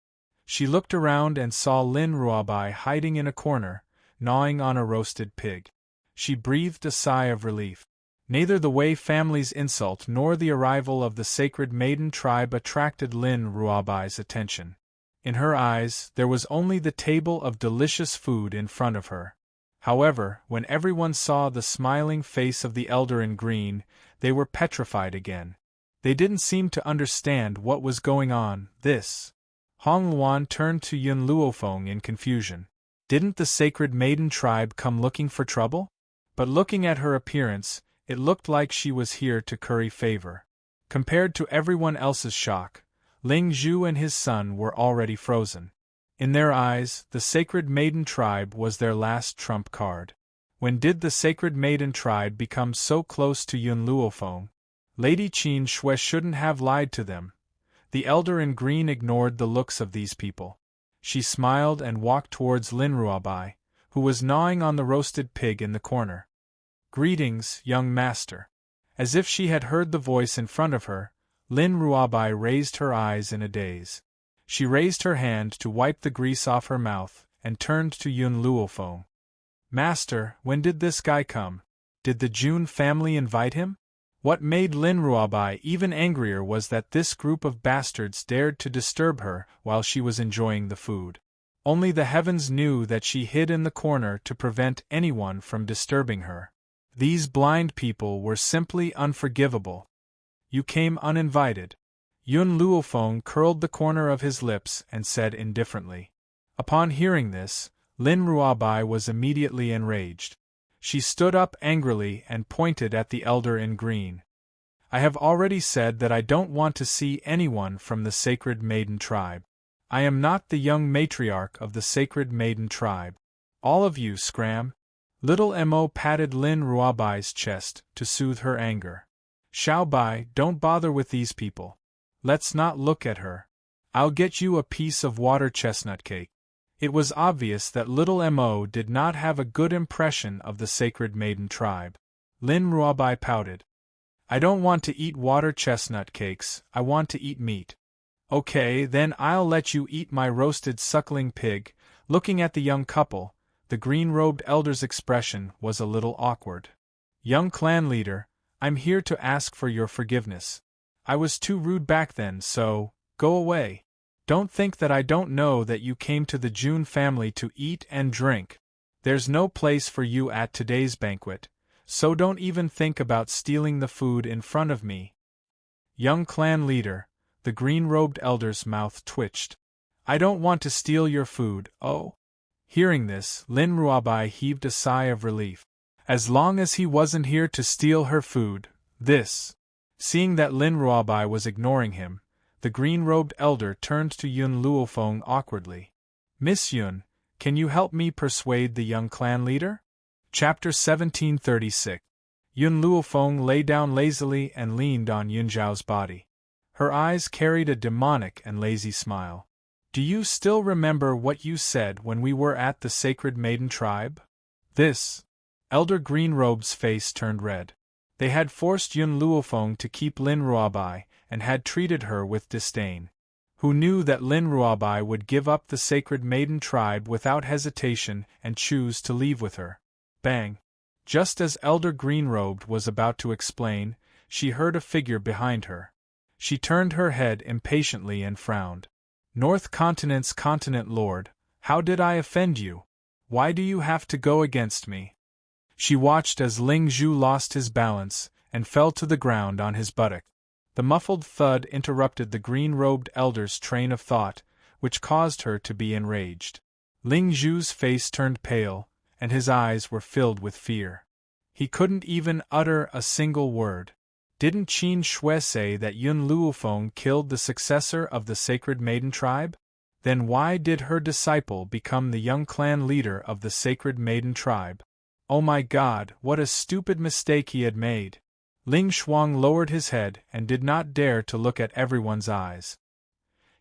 She looked around and saw Lin Ruabai hiding in a corner, gnawing on a roasted pig. She breathed a sigh of relief. Neither the Wei family's insult nor the arrival of the sacred maiden tribe attracted Lin Ruabai's attention. In her eyes, there was only the table of delicious food in front of her. However, when everyone saw the smiling face of the elder in green, they were petrified again. They didn't seem to understand what was going on. Hong Luan turned to Yun Luofeng in confusion. Didn't the sacred maiden tribe come looking for trouble? But looking at her appearance, it looked like she was here to curry favor. Compared to everyone else's shock, Ling Zhu and his son were already frozen. In their eyes, the sacred maiden tribe was their last trump card. When did the sacred maiden tribe become so close to Yun Luofeng? Lady Qin Shui shouldn't have lied to them. The elder in green ignored the looks of these people. She smiled and walked towards Lin Ruabai, who was gnawing on the roasted pig in the corner. "Greetings, young master." As if she had heard the voice in front of her, Lin Ruabai raised her eyes in a daze. She raised her hand to wipe the grease off her mouth, and turned to Yun Luofeng. "Master, when did this guy come? Did the Jun family invite him?" What made Lin Ruabai even angrier was that this group of bastards dared to disturb her while she was enjoying the food. Only the heavens knew that she hid in the corner to prevent anyone from disturbing her. These blind people were simply unforgivable. "You came uninvited." Yun Luofeng curled the corner of his lips and said indifferently. Upon hearing this, Lin Ruabai was immediately enraged. She stood up angrily and pointed at the elder in green. "I have already said that I don't want to see anyone from the sacred maiden tribe. I am not the young matriarch of the sacred maiden tribe. All of you scram." Little Mo patted Lin Ruabai's chest to soothe her anger. "Xiao Bai, don't bother with these people. Let's not look at her. I'll get you a piece of water chestnut cake." It was obvious that little Mo did not have a good impression of the sacred maiden tribe. Lin Ruabai pouted. "I don't want to eat water chestnut cakes, I want to eat meat." "Okay, then I'll let you eat my roasted suckling pig." Looking at the young couple, the green-robed elder's expression was a little awkward. "Young clan leader, I'm here to ask for your forgiveness. I was too rude back then, so, go away. Don't think that I don't know that you came to the Jun family to eat and drink. There's no place for you at today's banquet, so don't even think about stealing the food in front of me." "Young clan leader," the green-robed elder's mouth twitched. "I don't want to steal your food, oh." Hearing this, Lin Ruabai heaved a sigh of relief. As long as he wasn't here to steal her food, Seeing that Lin Ruabai was ignoring him, the green-robed elder turned to Yun Luofeng awkwardly. "Miss Yun, can you help me persuade the young clan leader?" Chapter 1736. Yun Luofeng lay down lazily and leaned on Yun Zhao's body. Her eyes carried a demonic and lazy smile. "Do you still remember what you said when we were at the sacred maiden tribe?" Elder Greenrobe's face turned red. They had forced Yun Luofeng to keep Lin Ruabai, and had treated her with disdain. Who knew that Lin Ruabai would give up the sacred maiden tribe without hesitation and choose to leave with her? Bang! Just as Elder Greenrobed was about to explain, she heard a figure behind her. She turned her head impatiently and frowned. "North Continent's Continent Lord, how did I offend you? Why do you have to go against me?" She watched as Ling Zhu lost his balance and fell to the ground on his buttock. The muffled thud interrupted the green-robed elder's train of thought, which caused her to be enraged. Ling Zhu's face turned pale, and his eyes were filled with fear. He couldn't even utter a single word. Didn't Qin Shui say that Yun Luofeng killed the successor of the sacred maiden tribe? Then why did her disciple become the young clan leader of the sacred maiden tribe? Oh my God, what a stupid mistake he had made! Ling Shuang lowered his head and did not dare to look at everyone's eyes.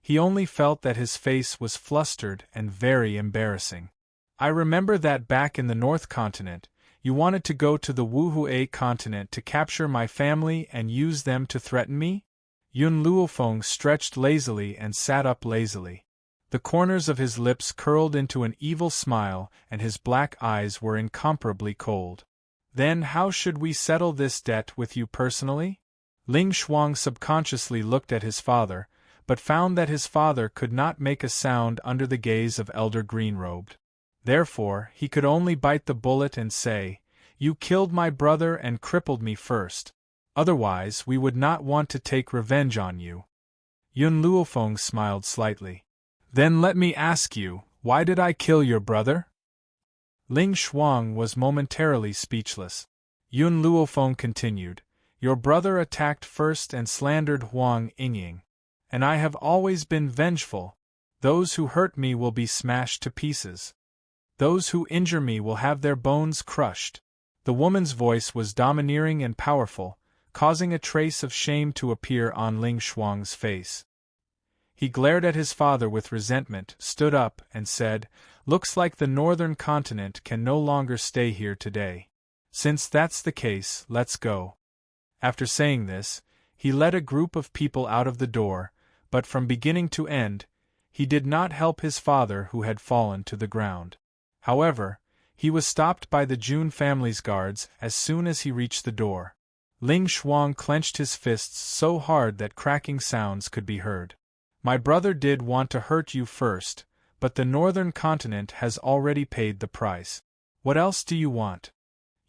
He only felt that his face was flustered and very embarrassing. "I remember that back in the North Continent, you wanted to go to the Wuhui continent to capture my family and use them to threaten me?" Yun Luofeng stretched lazily and sat up lazily. The corners of his lips curled into an evil smile and his black eyes were incomparably cold. Then how should we settle this debt with you personally? Ling Shuang subconsciously looked at his father, but found that his father could not make a sound under the gaze of Elder Green-robed. Therefore, he could only bite the bullet and say, "You killed my brother and crippled me first. Otherwise, we would not want to take revenge on you." Yun Luofeng smiled slightly. "Then let me ask you, why did I kill your brother?" Ling Shuang was momentarily speechless. Yun Luofeng continued, "Your brother attacked first and slandered Huang Yingying. And I have always been vengeful. Those who hurt me will be smashed to pieces. Those who injure me will have their bones crushed." The woman's voice was domineering and powerful, causing a trace of shame to appear on Ling Shuang's face. He glared at his father with resentment, stood up, and said, "Looks like the northern continent can no longer stay here today. Since that's the case, let's go." After saying this, he led a group of people out of the door, but from beginning to end, he did not help his father who had fallen to the ground. However, he was stopped by the Jun family's guards as soon as he reached the door. Ling Shuang clenched his fists so hard that cracking sounds could be heard. "My brother did want to hurt you first, but the northern continent has already paid the price. What else do you want?"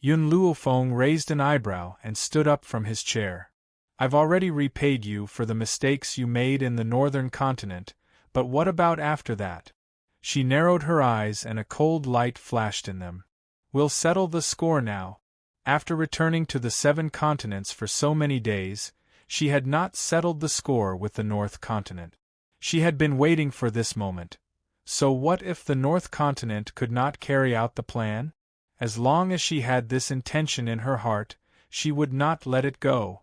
Yun Luofeng raised an eyebrow and stood up from his chair. "I've already repaid you for the mistakes you made in the northern continent, but what about after that?" She narrowed her eyes and a cold light flashed in them. "We'll settle the score now." After returning to the 7 continents for so many days, she had not settled the score with the North Continent. She had been waiting for this moment. So what if the North Continent could not carry out the plan? As long as she had this intention in her heart, she would not let it go.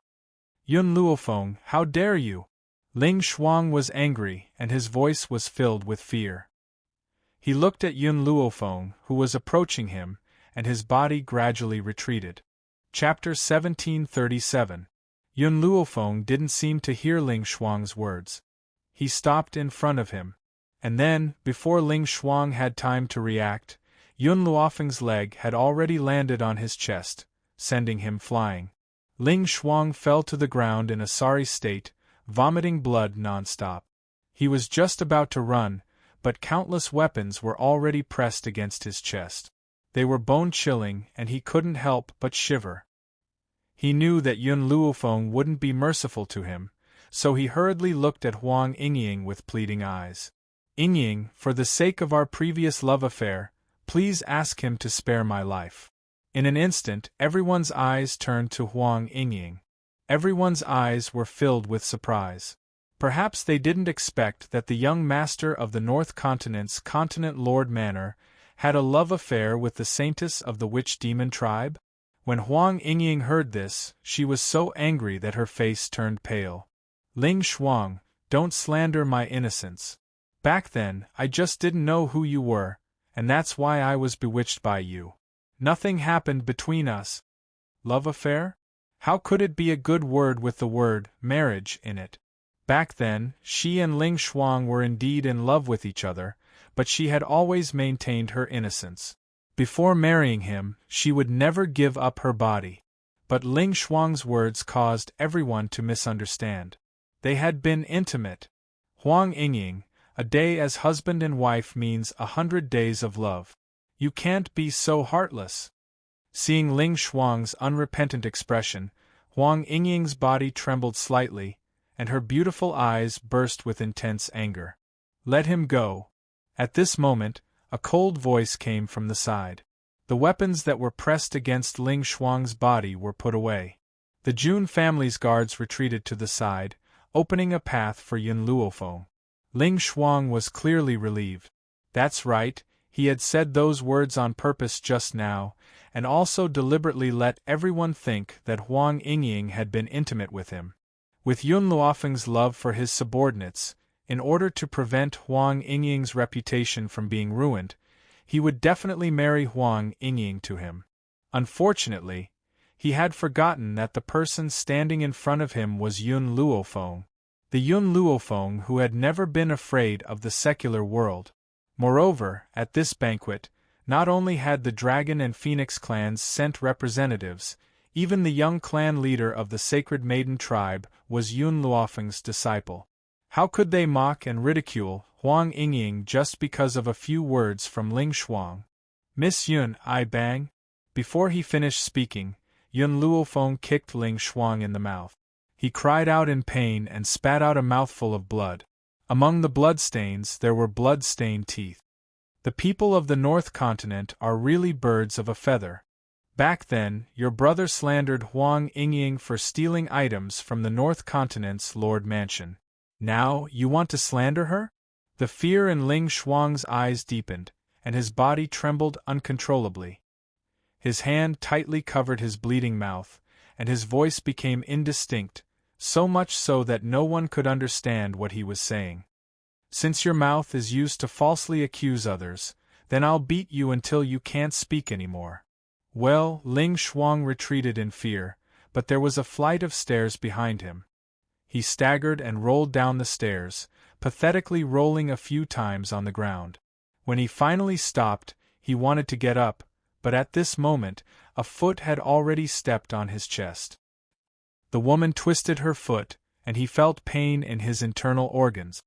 "Yun Luofeng, how dare you?" Ling Shuang was angry and his voice was filled with fear. He looked at Yun Luofeng, who was approaching him, and his body gradually retreated. Chapter 1737. Yun Luofeng didn't seem to hear Ling Shuang's words. He stopped in front of him. And then, before Ling Shuang had time to react, Yun Luofeng's leg had already landed on his chest, sending him flying. Ling Shuang fell to the ground in a sorry state, vomiting blood non-stop. He was just about to run, but countless weapons were already pressed against his chest. They were bone-chilling and he couldn't help but shiver. He knew that Yun Luofeng wouldn't be merciful to him, so he hurriedly looked at Huang Yingying with pleading eyes. "Yingying, for the sake of our previous love affair, please ask him to spare my life." In an instant, everyone's eyes turned to Huang Yingying. Everyone's eyes were filled with surprise. Perhaps they didn't expect that the young master of the North Continent's Continent Lord Manor had a love affair with the saintess of the witch-demon tribe? When Huang Yingying heard this, she was so angry that her face turned pale. "Ling Shuang, don't slander my innocence. Back then, I just didn't know who you were, and that's why I was bewitched by you. Nothing happened between us." Love affair? How could it be a good word with the word marriage in it? Back then, she and Ling Shuang were indeed in love with each other, but she had always maintained her innocence. Before marrying him, she would never give up her body. But Ling Shuang's words caused everyone to misunderstand. They had been intimate. Huang Yingying, a day as husband and wife means 100 days of love. You can't be so heartless. Seeing Ling Shuang's unrepentant expression, Huang Yingying's body trembled slightly, and her beautiful eyes burst with intense anger. "Let him go." At this moment, a cold voice came from the side. The weapons that were pressed against Ling Shuang's body were put away. The Jun family's guards retreated to the side, opening a path for Yun Luofeng. Ling Shuang was clearly relieved. That's right, he had said those words on purpose just now, and also deliberately let everyone think that Huang Yingying had been intimate with him. With Yun Luofeng's love for his subordinates, in order to prevent Huang Yingying's reputation from being ruined, he would definitely marry Huang Yingying to him. Unfortunately, he had forgotten that the person standing in front of him was Yun Luofeng. the Yun Luofeng who had never been afraid of the secular world. Moreover, at this banquet, not only had the Dragon and Phoenix clans sent representatives, even the young clan leader of the Sacred Maiden tribe was Yun Luofeng's disciple. How could they mock and ridicule Huang Yingying just because of a few words from Ling Shuang? Miss Yun, I bang. Before he finished speaking, Yun Luofeng kicked Ling Shuang in the mouth. He cried out in pain and spat out a mouthful of blood. Among the bloodstains there were blood-stained teeth. The people of the North Continent are really birds of a feather. Back then, your brother slandered Huang Yingying for stealing items from the North Continent's Lord Mansion. Now, you want to slander her? The fear in Ling Shuang's eyes deepened, and his body trembled uncontrollably. His hand tightly covered his bleeding mouth, and his voice became indistinct, so much so that no one could understand what he was saying. Since your mouth is used to falsely accuse others, then I'll beat you until you can't speak anymore. Well, Ling Shuang retreated in fear, but there was a flight of stairs behind him. He staggered and rolled down the stairs, pathetically rolling a few times on the ground. When he finally stopped, he wanted to get up, but at this moment, a foot had already stepped on his chest. The woman twisted her foot, and he felt pain in his internal organs.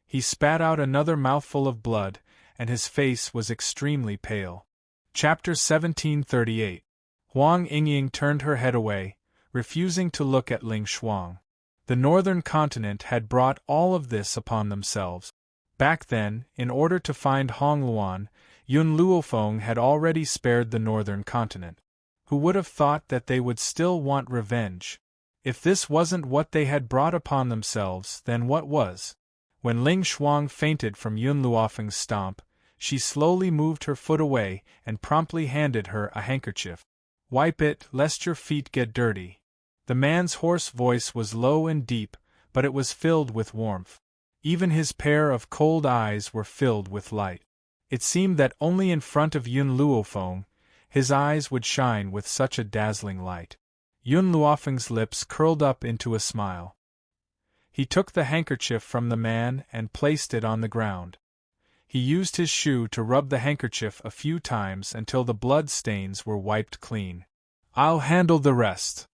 He spat out another mouthful of blood, and his face was extremely pale. Chapter 1738. Huang Yingying turned her head away, refusing to look at Ling Shuang. The Northern Continent had brought all of this upon themselves. Back then, in order to find Hongluan, Yun Luofeng had already spared the Northern Continent. Who would have thought that they would still want revenge? If this wasn't what they had brought upon themselves, then what was? When Ling Shuang fainted from Yun Luofeng's stomp, she slowly moved her foot away and promptly handed her a handkerchief. Wipe it, lest your feet get dirty. The man's hoarse voice was low and deep, but it was filled with warmth. Even his pair of cold eyes were filled with light. It seemed that only in front of Yun Luofeng, his eyes would shine with such a dazzling light. Yun Luofeng's lips curled up into a smile. He took the handkerchief from the man and placed it on the ground. He used his shoe to rub the handkerchief a few times until the blood stains were wiped clean. I'll handle the rest.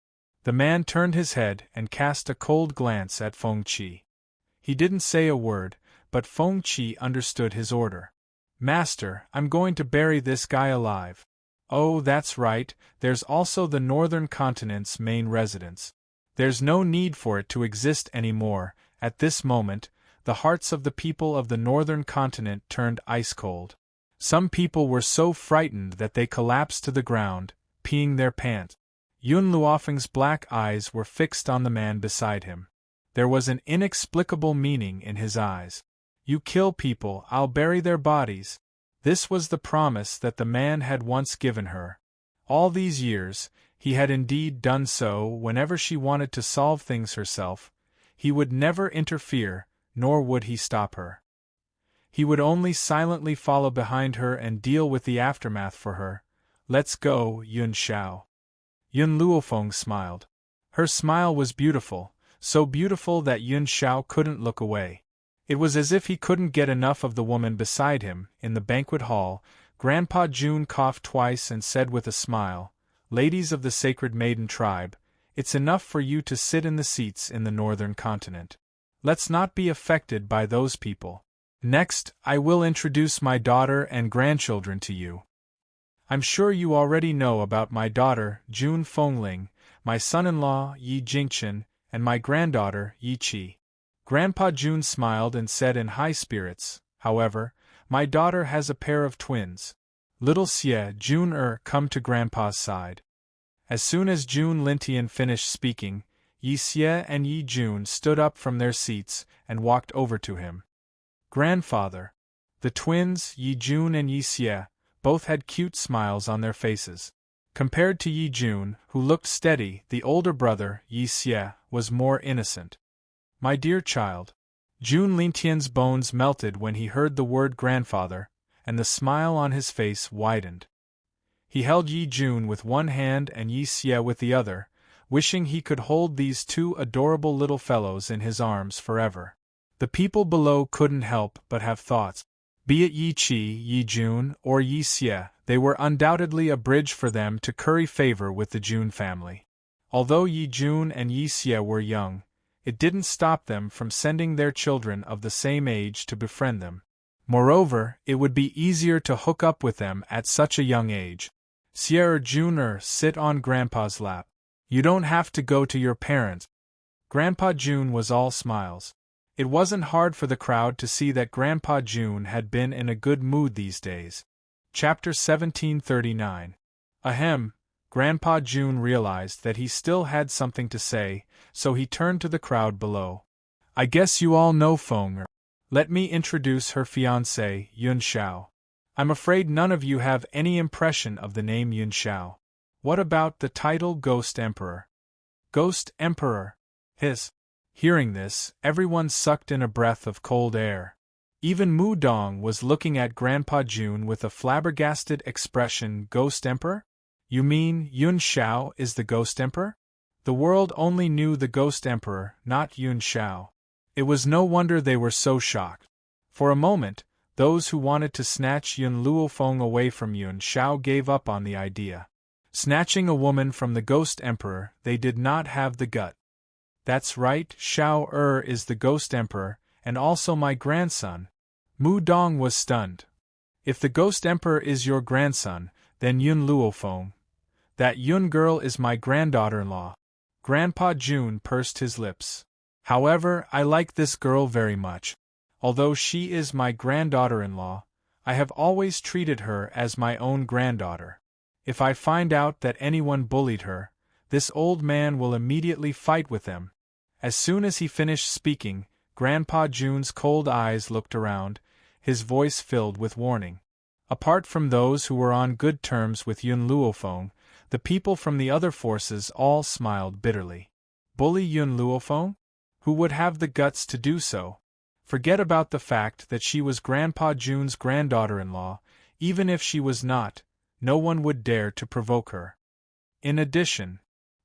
The man turned his head and cast a cold glance at Feng Qi. He didn't say a word, but Feng Qi understood his order. Master, I'm going to bury this guy alive. Oh, that's right, there's also the Northern Continent's main residence. There's no need for it to exist anymore. At this moment, the hearts of the people of the Northern Continent turned ice-cold. Some people were so frightened that they collapsed to the ground, peeing their pants. Yun Luofeng's black eyes were fixed on the man beside him. There was an inexplicable meaning in his eyes. You kill people, I'll bury their bodies. This was the promise that the man had once given her. All these years, he had indeed done so. Whenever she wanted to solve things herself, he would never interfere, nor would he stop her. He would only silently follow behind her and deal with the aftermath for her. Let's go, Yun Xiao. Yun Luofeng smiled. Her smile was beautiful, so beautiful that Yun Xiao couldn't look away. It was as if he couldn't get enough of the woman beside him. In the banquet hall, Grandpa June coughed twice and said with a smile, Ladies of the Sacred Maiden tribe, it's enough for you to sit in the seats in the Northern Continent. Let's not be affected by those people. Next, I will introduce my daughter and grandchildren to you. I'm sure you already know about my daughter, June Fengling, my son-in-law, Yi Jingchen, and my granddaughter, Yi Qi. Grandpa June smiled and said in high spirits, However, my daughter has a pair of twins. Little Xie June come to Grandpa's side. As soon as June Lintian finished speaking, Yi Xie and Yi June stood up from their seats and walked over to him. Grandfather. The twins, Yi June and Yi Xie, both had cute smiles on their faces. Compared to Yi June, who looked steady, the older brother, Yi Xie, was more innocent. My dear child. June Lintian's bones melted when he heard the word grandfather, and the smile on his face widened. He held Yi June with one hand and Yi Xie with the other, wishing he could hold these two adorable little fellows in his arms forever. The people below couldn't help but have thoughts. Be it Yi Chi, Yi Jun, or Yi Xie, they were undoubtedly a bridge for them to curry favor with the Jun family. Although Yi Jun and Yi Xie were young, it didn't stop them from sending their children of the same age to befriend them. Moreover, it would be easier to hook up with them at such a young age. Xie Jun sit on Grandpa's lap. You don't have to go to your parents. Grandpa Jun was all smiles. It wasn't hard for the crowd to see that Grandpa Jun had been in a good mood these days. Chapter 1739. Ahem. Grandpa Jun realized that he still had something to say, so he turned to the crowd below. I guess you all know Feng. Let me introduce her fiancé, Yun Xiao. I'm afraid none of you have any impression of the name Yun Xiao. What about the title Ghost Emperor? Ghost Emperor. Hiss. Hearing this, everyone sucked in a breath of cold air. Even Mu Dong was looking at Grandpa Jun with a flabbergasted expression. Ghost Emperor? You mean Yun Xiao is the Ghost Emperor? The world only knew the Ghost Emperor, not Yun Xiao. It was no wonder they were so shocked. For a moment, those who wanted to snatch Yun Luofeng away from Yun Xiao gave up on the idea. Snatching a woman from the Ghost Emperor, they did not have the gut. That's right, Xiao is the Ghost Emperor, and also my grandson. Mu Dong was stunned. If the Ghost Emperor is your grandson, then Yun Luofeng. That Yun girl is my granddaughter-in-law. Grandpa Jun pursed his lips. However, I like this girl very much. Although she is my granddaughter-in-law, I have always treated her as my own granddaughter. If I find out that anyone bullied her, this old man will immediately fight with them. As soon as he finished speaking, Grandpa Jun's cold eyes looked around, his voice filled with warning. Apart from those who were on good terms with Yun Luofeng, the people from the other forces all smiled bitterly. Bully Yun Luofeng? Who would have the guts to do so? Forget about the fact that she was Grandpa Jun's granddaughter-in-law. Even if she was not, no one would dare to provoke her. In addition,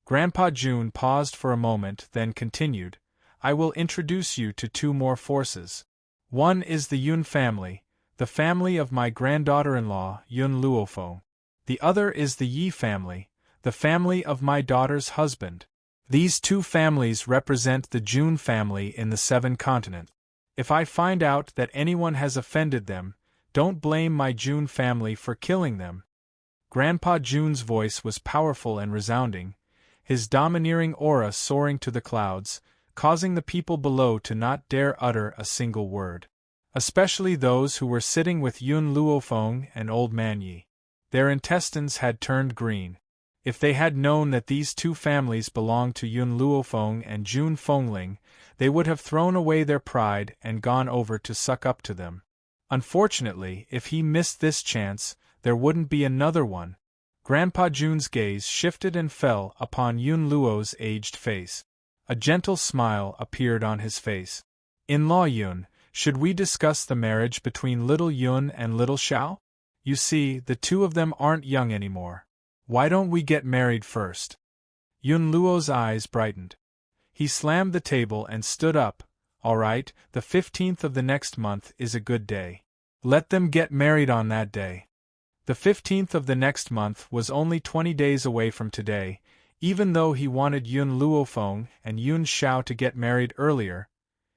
Grandpa Jun paused for a moment, then continued, I will introduce you to two more forces. One is the Yun family, the family of my granddaughter-in-law, Yun Luofeng. The other is the Yi family, the family of my daughter's husband. These two families represent the Jun family in the 7 continents. If I find out that anyone has offended them, don't blame my Jun family for killing them. Grandpa Jun's voice was powerful and resounding, his domineering aura soaring to the clouds, causing the people below to not dare utter a single word. Especially those who were sitting with Yun Luofeng and Old Man Yi. Their intestines had turned green. If they had known that these two families belonged to Yun Luofeng and Jun Fengling, they would have thrown away their pride and gone over to suck up to them. Unfortunately, if he missed this chance, there wouldn't be another one. Grandpa Jun's gaze shifted and fell upon Yun Luo's aged face. A gentle smile appeared on his face. In-law Yun, should we discuss the marriage between little Yun and little Xiao? You see, the two of them aren't young anymore. Why don't we get married first? Yun Luo's eyes brightened. He slammed the table and stood up. All right, the 15th of the next month is a good day. Let them get married on that day. The 15th of the next month was only 20 days away from today. Even though he wanted Yun Luofeng and Yun Xiao to get married earlier,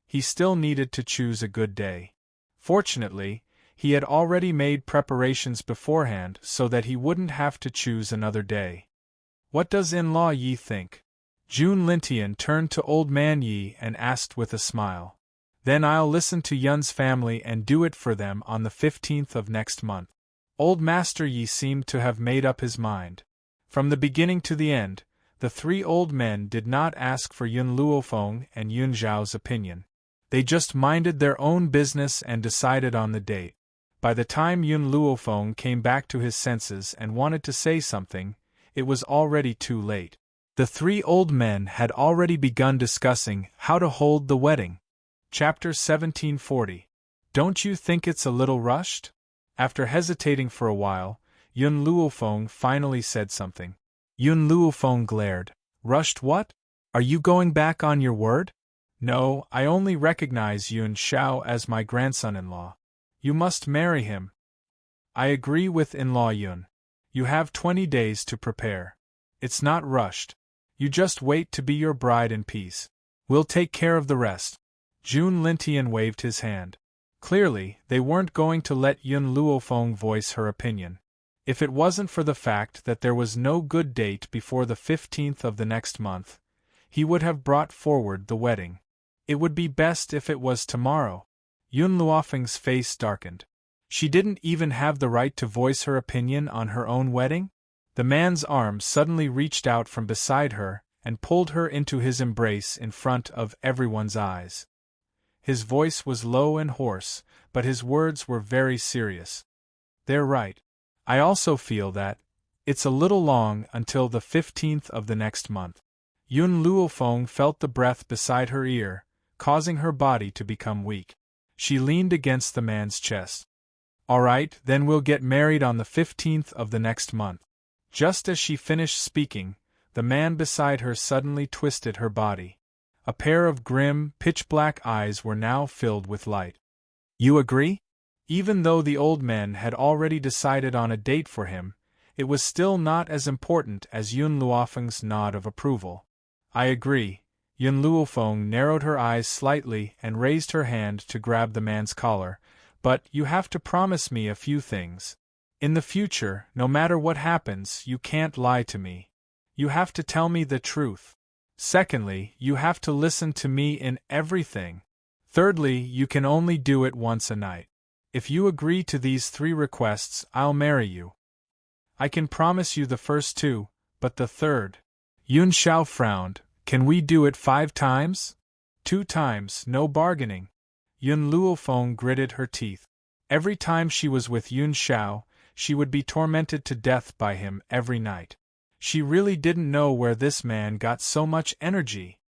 he still needed to choose a good day. Fortunately, he had already made preparations beforehand so that he wouldn't have to choose another day. What does in-law Yi think? Jun Lintian turned to Old Man Yi and asked with a smile. Then I'll listen to Yun's family and do it for them on the 15th of next month. Old Master Yi seemed to have made up his mind. From the beginning to the end, the three old men did not ask for Yun Luofeng and Yun Zhao's opinion. They just minded their own business and decided on the date. By the time Yun Luofeng came back to his senses and wanted to say something, it was already too late. The three old men had already begun discussing how to hold the wedding. Chapter 1740. Don't you think it's a little rushed? After hesitating for a while, Yun Luofeng finally said something. Yun Luofeng glared. Rushed what? Are you going back on your word? No, I only recognize Yun Xiao as my grandson-in-law. You must marry him. I agree with in-law Yun. You have 20 days to prepare. It's not rushed. You just wait to be your bride in peace. We'll take care of the rest. Jun Lintian waved his hand. Clearly, they weren't going to let Yun Luofeng voice her opinion. If it wasn't for the fact that there was no good date before the 15th of the next month, he would have brought forward the wedding. It would be best if it was tomorrow. Yun Luofeng's face darkened. She didn't even have the right to voice her opinion on her own wedding? The man's arm suddenly reached out from beside her and pulled her into his embrace in front of everyone's eyes. His voice was low and hoarse, but his words were very serious. They're right. I also feel that it's a little long until the 15th of the next month. Yun Luofeng felt the breath beside her ear, causing her body to become weak. She leaned against the man's chest. All right, then we'll get married on the 15th of the next month. Just as she finished speaking, the man beside her suddenly twisted her body. A pair of grim, pitch-black eyes were now filled with light. You agree? Even though the old man had already decided on a date for him, it was still not as important as Yun Luofeng's nod of approval. I agree. Yun Luofeng narrowed her eyes slightly and raised her hand to grab the man's collar, but you have to promise me a few things. In the future, no matter what happens, you can't lie to me. You have to tell me the truth. Secondly, you have to listen to me in everything. Thirdly, you can only do it once a night. If you agree to these 3 requests, I'll marry you. I can promise you the first 2, but the third. Yun Xiao frowned. Can we do it 5 times? 2 times, no bargaining. Yun Luofeng gritted her teeth. Every time she was with Yun Xiao, she would be tormented to death by him every night. She really didn't know where this man got so much energy.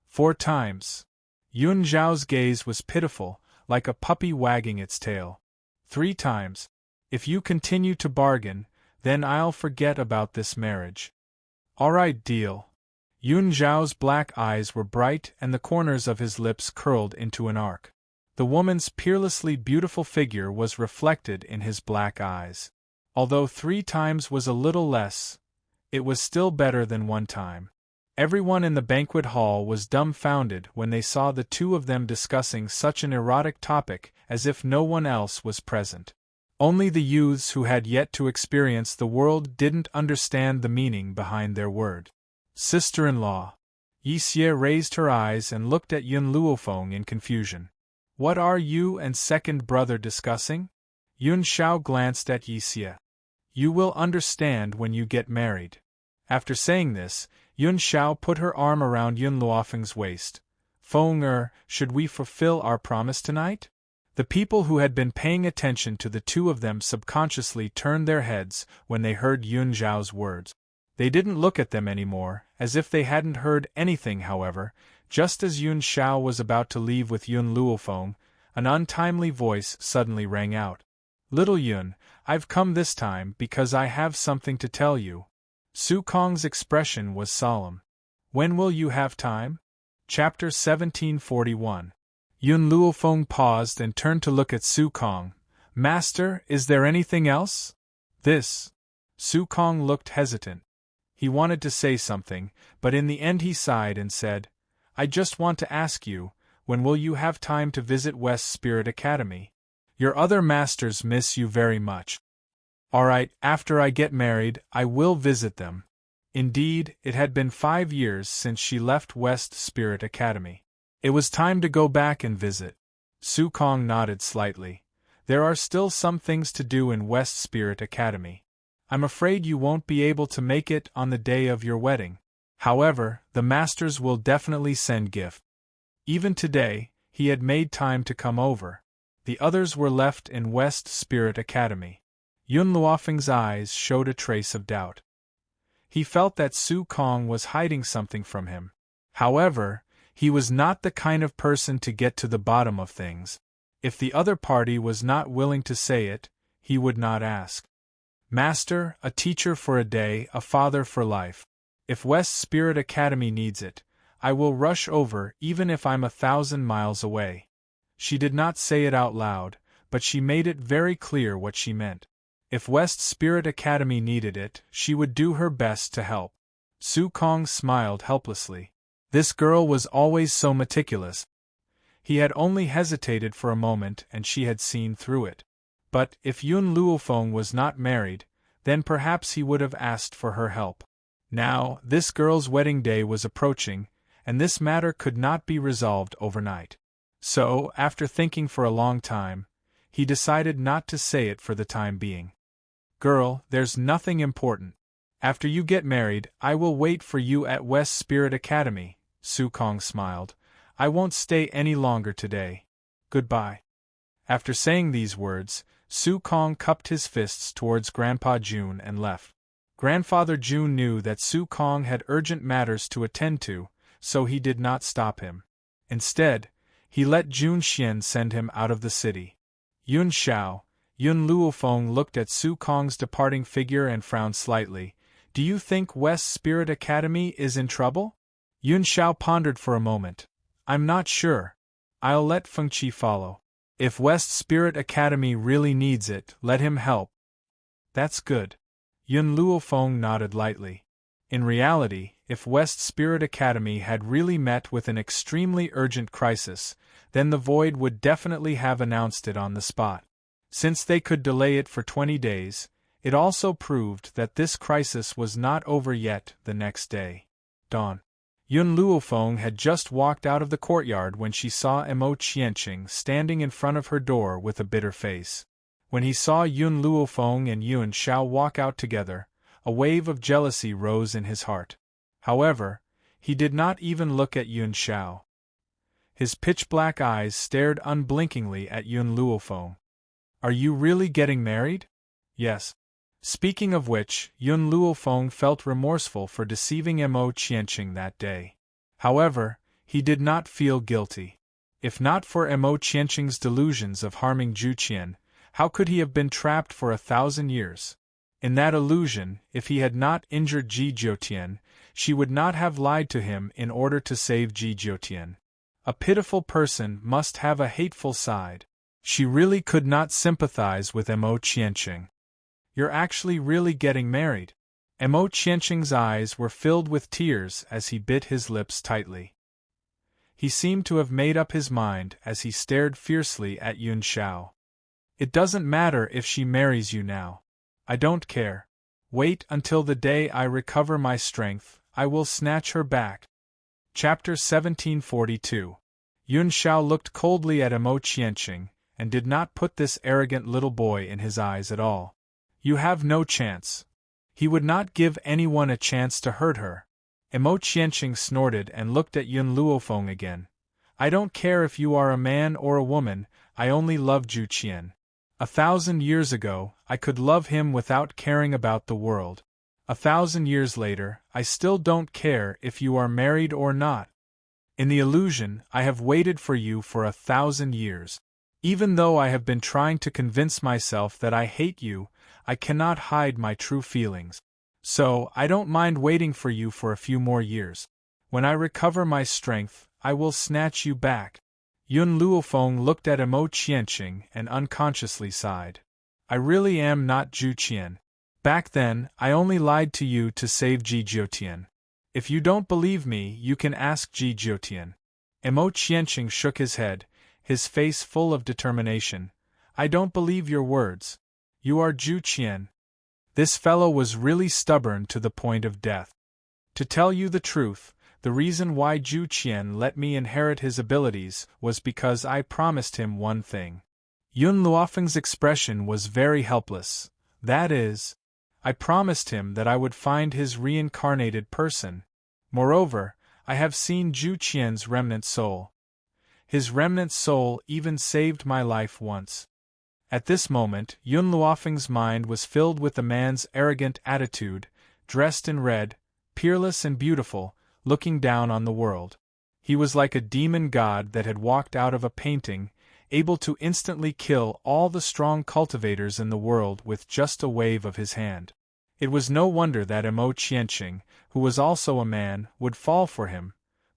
4 times. Yun Xiao's gaze was pitiful, like a puppy wagging its tail. 3 times. If you continue to bargain, then I'll forget about this marriage. All right, deal. Yun Xiao's black eyes were bright and the corners of his lips curled into an arc. The woman's peerlessly beautiful figure was reflected in his black eyes. Although 3 times was a little less, it was still better than 1 time. Everyone in the banquet hall was dumbfounded when they saw the 2 of them discussing such an erotic topic as if no one else was present. Only the youths who had yet to experience the world didn't understand the meaning behind their word. Sister-in-law. Yixie raised her eyes and looked at Yun Luofeng in confusion. What are you and second brother discussing? Yun Xiao glanced at Yixie. You will understand when you get married. After saying this, Yun Xiao put her arm around Yun Luofeng's waist. Feng should we fulfill our promise tonight? The people who had been paying attention to the 2 of them subconsciously turned their heads when they heard Yun Xiao's words. They didn't look at them anymore, as if they hadn't heard anything. However, just as Yun Xiao was about to leave with Yun Luofeng, an untimely voice suddenly rang out. Little Yun, I've come this time because I have something to tell you. Su Kong's expression was solemn. When will you have time? Chapter 1741. Yun Luofeng paused and turned to look at Su Kong. Master, is there anything else? This. Su Kong looked hesitant. He wanted to say something, but in the end he sighed and said, I just want to ask you, when will you have time to visit West Spirit Academy? Your other masters miss you very much. All right, after I get married, I will visit them. Indeed, it had been 5 years since she left West Spirit Academy. It was time to go back and visit. Su Kong nodded slightly. There are still some things to do in West Spirit Academy. I'm afraid you won't be able to make it on the day of your wedding. However, the masters will definitely send gift. Even today, he had made time to come over. The others were left in West Spirit Academy. Yun Luofeng's eyes showed a trace of doubt. He felt that Su Kong was hiding something from him. However, he was not the kind of person to get to the bottom of things. If the other party was not willing to say it, he would not ask. Master, a teacher for a day, a father for life. If West Spirit Academy needs it, I will rush over even if I'm 1,000 miles away. She did not say it out loud, but she made it very clear what she meant. If West Spirit Academy needed it, she would do her best to help. Su Kong smiled helplessly. This girl was always so meticulous. He had only hesitated for a moment and she had seen through it. But if Yun Luofeng was not married, then perhaps he would have asked for her help. Now, this girl's wedding day was approaching, and this matter could not be resolved overnight. So, after thinking for a long time, he decided not to say it for the time being. Girl, there's nothing important. After you get married, I will wait for you at West Spirit Academy, Su Kong smiled. I won't stay any longer today. Goodbye. After saying these words, Su Kong cupped his fists towards Grandpa Jun and left. Grandfather Jun knew that Su Kong had urgent matters to attend to, so he did not stop him. Instead, he let Jun Xian send him out of the city. Yun Xiao, Yun Luofeng looked at Su Kong's departing figure and frowned slightly. Do you think West Spirit Academy is in trouble? Yun Xiao pondered for a moment. I'm not sure. I'll let Feng Qi follow. If West Spirit Academy really needs it, let him help. That's good. Yun Luofeng nodded lightly. In reality, if West Spirit Academy had really met with an extremely urgent crisis, then the Void would definitely have announced it on the spot. Since they could delay it for 20 days, it also proved that this crisis was not over yet. The next day, dawn. Yun Luofeng had just walked out of the courtyard when she saw Mo Qianqing standing in front of her door with a bitter face. When he saw Yun Luofeng and Yun Xiao walk out together, a wave of jealousy rose in his heart. However, he did not even look at Yun Xiao. His pitch-black eyes stared unblinkingly at Yun Luofeng. Are you really getting married? Yes. Speaking of which, Yun Luofeng felt remorseful for deceiving Mo Qianqing that day. However, he did not feel guilty. If not for Mo Qianqing's delusions of harming Zhu Qian, how could he have been trapped for 1,000 years? In that illusion, if he had not injured Ji Jiutian, she would not have lied to him in order to save Ji Jiutian. A pitiful person must have a hateful side. She really could not sympathize with Mo Qianqing. You're actually really getting married. Mo Qianqing's eyes were filled with tears as he bit his lips tightly. He seemed to have made up his mind as he stared fiercely at Yun Xiao. It doesn't matter if she marries you now. I don't care. Wait until the day I recover my strength, I will snatch her back. Chapter 1742. Yun Xiao looked coldly at Mo Qianqing, and did not put this arrogant little boy in his eyes at all. You have no chance. He would not give anyone a chance to hurt her. Mo Qianqing snorted and looked at Yun Luofeng again. I don't care if you are a man or a woman, I only love Zhu Qian. 1,000 years ago, I could love him without caring about the world. 1,000 years later, I still don't care if you are married or not. In the illusion, I have waited for you for 1,000 years. Even though I have been trying to convince myself that I hate you, I cannot hide my true feelings. So, I don't mind waiting for you for a few more years. When I recover my strength, I will snatch you back. Yun Luofeng looked at Mo Qianqing and unconsciously sighed. I really am not Zhu Qian. Back then, I only lied to you to save Ji Jiutian. If you don't believe me, you can ask Ji Jiutian. Mo Qianqing shook his head, his face full of determination. I don't believe your words. You are Zhu Qian. This fellow was really stubborn to the point of death. To tell you the truth, the reason why Zhu Qian let me inherit his abilities was because I promised him one thing. Yun Luofeng's expression was very helpless. That is, I promised him that I would find his reincarnated person. Moreover, I have seen Zhu Qian's remnant soul. His remnant soul even saved my life once. At this moment, Yun Luofeng's mind was filled with the man's arrogant attitude, dressed in red, peerless and beautiful, looking down on the world. He was like a demon god that had walked out of a painting, able to instantly kill all the strong cultivators in the world with just a wave of his hand. It was no wonder that Mo Qianqing, who was also a man, would fall for him.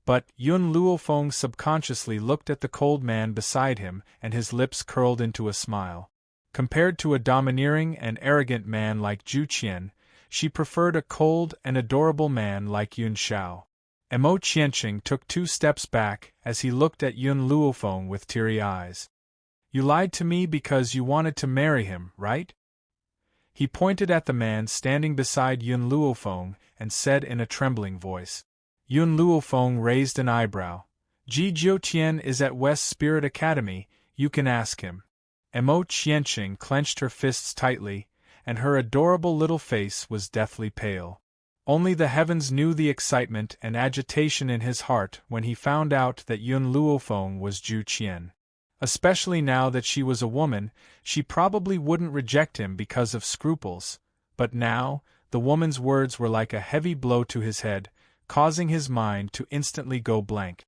But Yun Luofeng subconsciously looked at the cold man beside him, and his lips curled into a smile. Compared to a domineering and arrogant man like Zhu Qian, she preferred a cold and adorable man like Yun Xiao. Mo Qianqing took 2 steps back as he looked at Yun Luofeng with teary eyes. "You lied to me because you wanted to marry him, right?" He pointed at the man standing beside Yun Luofeng and said in a trembling voice. Yun Luofeng raised an eyebrow. "Ji Jiutian is at West Spirit Academy, you can ask him." Mo Qianqing clenched her fists tightly, and her adorable little face was deathly pale. Only the heavens knew the excitement and agitation in his heart when he found out that Yun Luofeng was Zhu Qian. Especially now that she was a woman, she probably wouldn't reject him because of scruples, but now, the woman's words were like a heavy blow to his head, causing his mind to instantly go blank.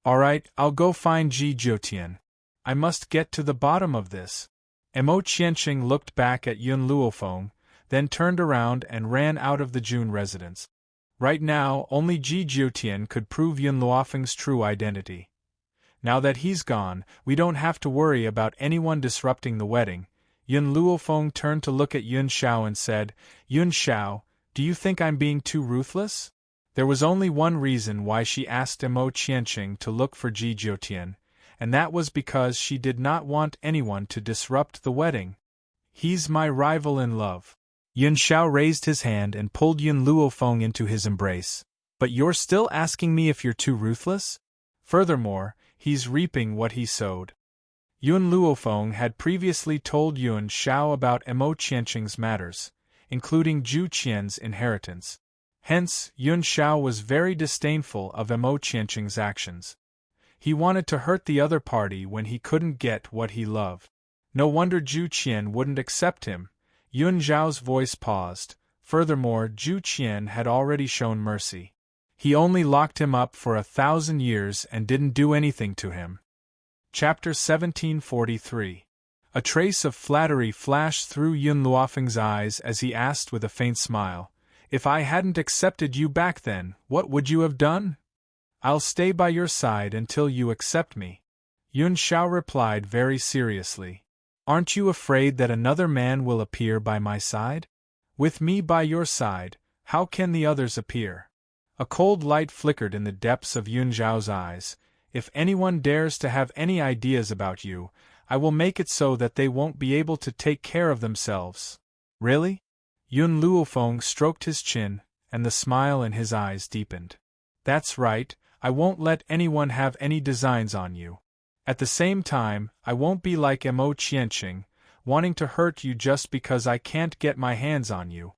"All right, I'll go find Ji Jiutian. I must get to the bottom of this." Mo Qianqing looked back at Yun Luofeng, then turned around and ran out of the Jun residence. Right now, only Ji Jiutian could prove Yun Luofeng's true identity. Now that he's gone, we don't have to worry about anyone disrupting the wedding. Yun Luofeng turned to look at Yun Xiao and said, "Yun Xiao, do you think I'm being too ruthless?" There was only one reason why she asked Mo Qianqing to look for Ji Jiutian, and that was because she did not want anyone to disrupt the wedding. "He's my rival in love." Yun Xiao raised his hand and pulled Yun Luofeng into his embrace. "But you're still asking me if you're too ruthless? Furthermore, he's reaping what he sowed." Yun Luofeng had previously told Yun Xiao about Mo Qianqing's matters, including Zhu Qian's inheritance. Hence, Yun Xiao was very disdainful of Mo Qianqing's actions. He wanted to hurt the other party when he couldn't get what he loved. No wonder Zhu Qian wouldn't accept him. Yun Xiao's voice paused. Furthermore, Zhu Qian had already shown mercy. He only locked him up for 1,000 years and didn't do anything to him. Chapter 1743. A trace of flattery flashed through Yun Luofeng's eyes as he asked with a faint smile, "If I hadn't accepted you back then, what would you have done?" "I'll stay by your side until you accept me," Yun Xiao replied very seriously. "Aren't you afraid that another man will appear by my side? With me by your side, how can the others appear?" A cold light flickered in the depths of Yun Xiao's eyes. "If anyone dares to have any ideas about you, I will make it so that they won't be able to take care of themselves." "Really?" Yun Luofeng stroked his chin, and the smile in his eyes deepened. "That's right, I won't let anyone have any designs on you. At the same time, I won't be like Mo Qianqing, wanting to hurt you just because I can't get my hands on you."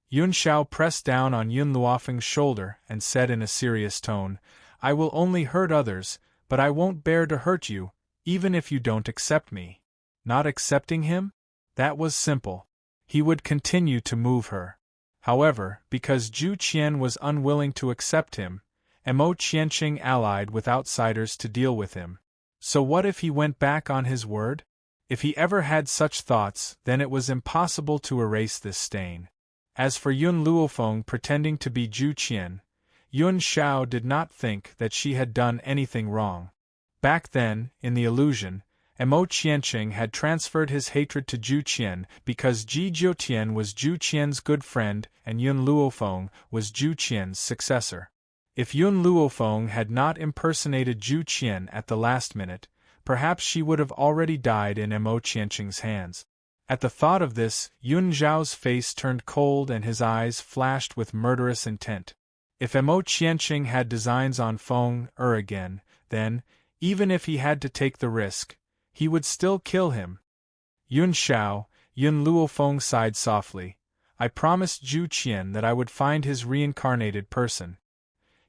Yun Xiao pressed down on Yun Luofeng's shoulder and said in a serious tone, "I will only hurt others, but I won't bear to hurt you, even if you don't accept me." Not accepting him? That was simple. He would continue to move her. However, because Zhu Qian was unwilling to accept him, Mo Qianqing allied with outsiders to deal with him. So what if he went back on his word? If he ever had such thoughts, then it was impossible to erase this stain. As for Yun Luofeng pretending to be Zhu Qian, Yun Xiao did not think that she had done anything wrong. Back then, in the illusion, Mo Qianqing had transferred his hatred to Zhu Qian because Ji Jiutian was Zhu Qian's good friend and Yun Luofeng was Zhu Qian's successor. If Yun Luofeng had not impersonated Zhu Qian at the last minute, perhaps she would have already died in Mo Qianqing's hands. At the thought of this, Yun Zhao's face turned cold and his eyes flashed with murderous intent. If Mo Qianqing had designs on Feng again, then, even if he had to take the risk, he would still kill him. "Yun Xiao," Yun Luofeng sighed softly, "I promised Zhu Qian that I would find his reincarnated person.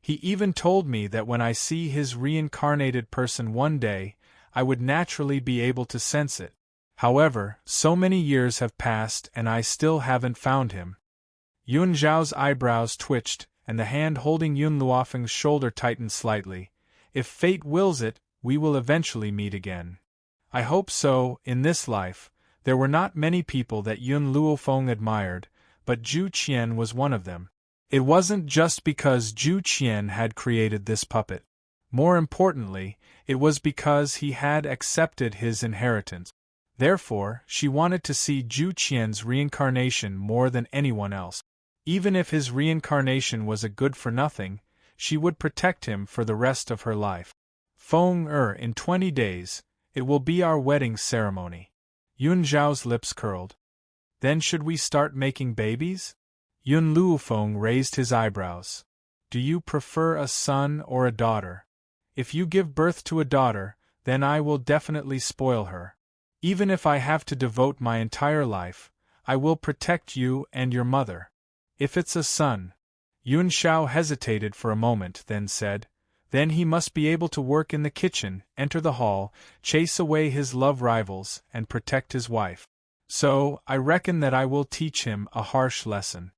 He even told me that when I see his reincarnated person one day, I would naturally be able to sense it. However, so many years have passed and I still haven't found him." Yun Zhao's eyebrows twitched, and the hand holding Yun Luofeng's shoulder tightened slightly. "If fate wills it, we will eventually meet again." I hope so. In this life, there were not many people that Yun Luofeng admired, but Zhu Qian was one of them. It wasn't just because Zhu Qian had created this puppet. More importantly, it was because he had accepted his inheritance. Therefore, she wanted to see Zhu Qian's reincarnation more than anyone else. Even if his reincarnation was a good-for-nothing, she would protect him for the rest of her life. Feng in 20 days, it will be our wedding ceremony. Yun Zhao's lips curled. Then should we start making babies? Yun Luofeng raised his eyebrows. Do you prefer a son or a daughter? If you give birth to a daughter, then I will definitely spoil her. Even if I have to devote my entire life, I will protect you and your mother. If it's a son. Yun Xiao hesitated for a moment, then said, then he must be able to work in the kitchen, enter the hall, chase away his love rivals, and protect his wife. So, I reckon that I will teach him a harsh lesson.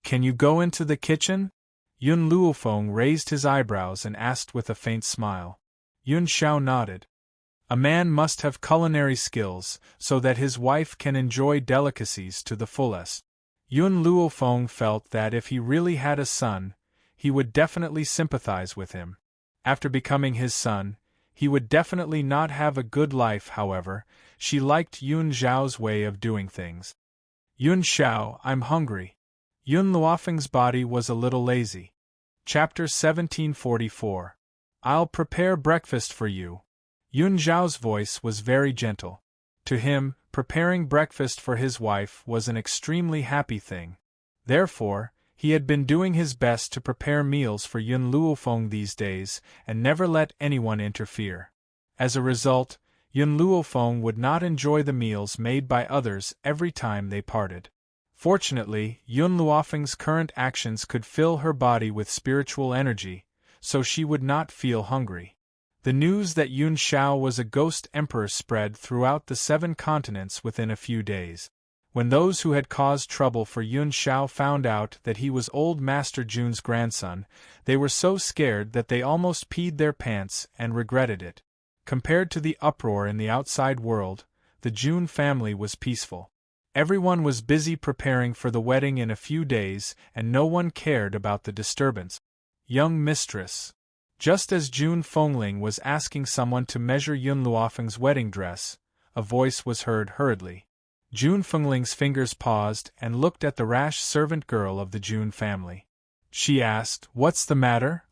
Can you go into the kitchen? Yun Luofeng raised his eyebrows and asked with a faint smile. Yun Xiao nodded. A man must have culinary skills, so that his wife can enjoy delicacies to the fullest. Yun Luofeng felt that if he really had a son, he would definitely sympathize with him. After becoming his son, he would definitely not have a good life. However, she liked Yun Zhao's way of doing things. Yun Xiao, I'm hungry. Yun Luofeng's body was a little lazy. Chapter 1744. I'll prepare breakfast for you. Yun Zhao's voice was very gentle. To him, preparing breakfast for his wife was an extremely happy thing. Therefore, he had been doing his best to prepare meals for Yun Luofeng these days and never let anyone interfere. As a result, Yun Luofeng would not enjoy the meals made by others every time they parted. Fortunately, Yun Luofeng's current actions could fill her body with spiritual energy, so she would not feel hungry. The news that Yun Xiao was a ghost emperor spread throughout the 7 continents within a few days. When those who had caused trouble for Yun Xiao found out that he was old Master Jun's grandson, they were so scared that they almost peed their pants and regretted it. Compared to the uproar in the outside world, the Jun family was peaceful. Everyone was busy preparing for the wedding in a few days, and no one cared about the disturbance. Young mistress. Just as Jun Fengling was asking someone to measure Yun Luofeng's wedding dress, a voice was heard hurriedly. Jun Fengling's fingers paused and looked at the rash servant girl of the Jun family. She asked, "What's the matter?"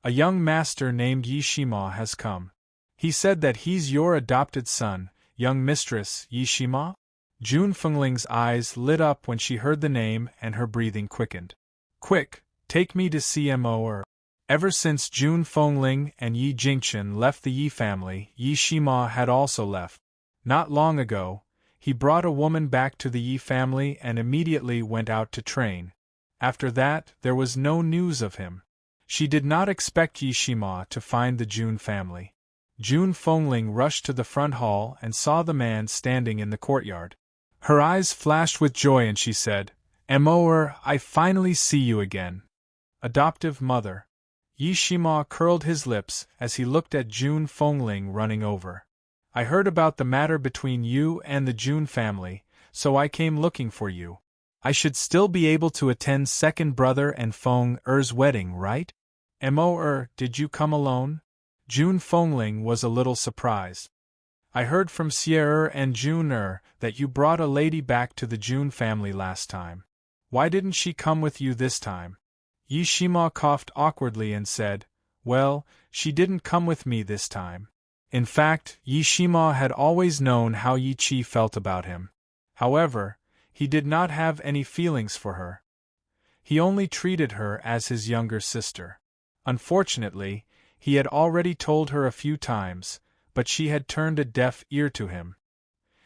"A young master named Yishima has come. He said that he's your adopted son, young mistress Yishima." Jun Fengling's eyes lit up when she heard the name and her breathing quickened. "Quick, take me to see Mo." Ever since Jun Fengling and Yi Jingchen left the Yi family, Yishima had also left. Not long ago, he brought a woman back to the Yi family and immediately went out to train. After that, there was no news of him. She did not expect Yishima to find the Jun family. Jun Fengling rushed to the front hall and saw the man standing in the courtyard. Her eyes flashed with joy and she said, "Mo, I finally see you again. Adoptive mother." Yishima curled his lips as he looked at Jun Fengling running over. "I heard about the matter between you and the Jun family, so I came looking for you. I should still be able to attend second brother and Feng Er's wedding, right?" "Mo, did you come alone?" Jun Fengling was a little surprised. "I heard from Xie and Jun that you brought a lady back to the Jun family last time. Why didn't she come with you this time?" Yishima coughed awkwardly and said, "Well, she didn't come with me this time." In fact, Yishima had always known how Yi Qi felt about him. However, he did not have any feelings for her. He only treated her as his younger sister. Unfortunately, he had already told her a few times, but she had turned a deaf ear to him.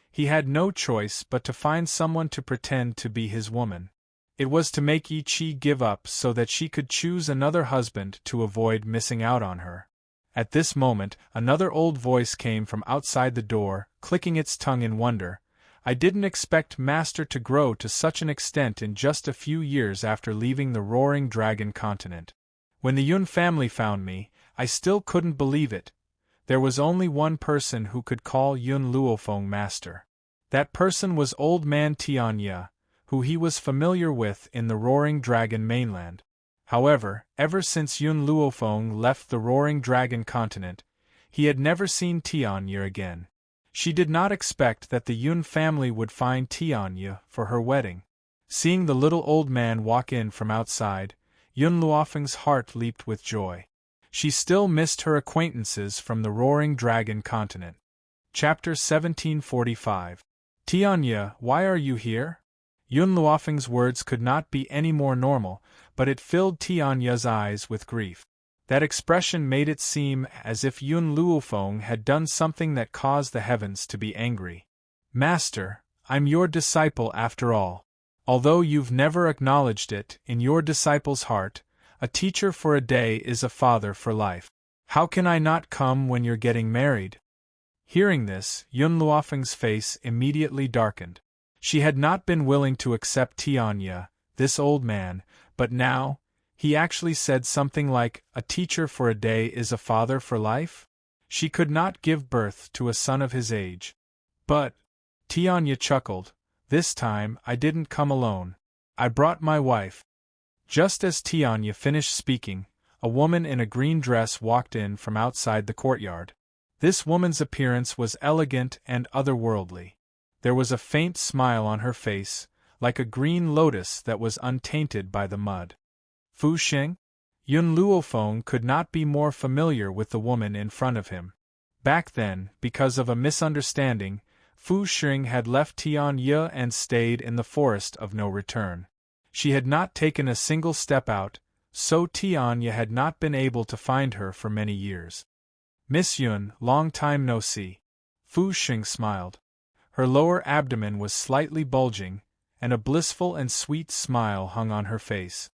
He had no choice but to find someone to pretend to be his woman. It was to make Yi Qi give up so that she could choose another husband to avoid missing out on her. At this moment, another old voice came from outside the door, clicking its tongue in wonder. "I didn't expect Master to grow to such an extent in just a few years after leaving the Roaring Dragon continent. When the Yun family found me, I still couldn't believe it. There was only one person who could call Yun Luofeng master. That person was old man Tianya, who he was familiar with in the Roaring Dragon mainland. However, ever since Yun Luofeng left the Roaring Dragon continent, he had never seen Tianye again. She did not expect that the Yun family would find Tianye for her wedding. Seeing the little old man walk in from outside, Yun Luofeng's heart leaped with joy. She still missed her acquaintances from the Roaring Dragon continent. Chapter 1745. Tianye, why are you here? Yun Luofeng's words could not be any more normal, but it filled Tianye's eyes with grief. That expression made it seem as if Yun Luofeng had done something that caused the heavens to be angry. Master, I'm your disciple after all. Although you've never acknowledged it, in your disciple's heart, a teacher for a day is a father for life. How can I not come when you're getting married? Hearing this, Yun Luofeng's face immediately darkened. She had not been willing to accept Tianye, this old man, but now, he actually said something like, a teacher for a day is a father for life? She could not give birth to a son of his age. But, Tianye chuckled, this time I didn't come alone. I brought my wife. Just as Tianye finished speaking, a woman in a green dress walked in from outside the courtyard. This woman's appearance was elegant and otherworldly. There was a faint smile on her face, like a green lotus that was untainted by the mud. Fu Xing? Yun Luofeng could not be more familiar with the woman in front of him. Back then, because of a misunderstanding, Fu Xing had left Tianye and stayed in the forest of no return. She had not taken a single step out, so Tianye had not been able to find her for many years. Miss Yun, long time no see. Fu Xing smiled. Her lower abdomen was slightly bulging, and a blissful and sweet smile hung on her face.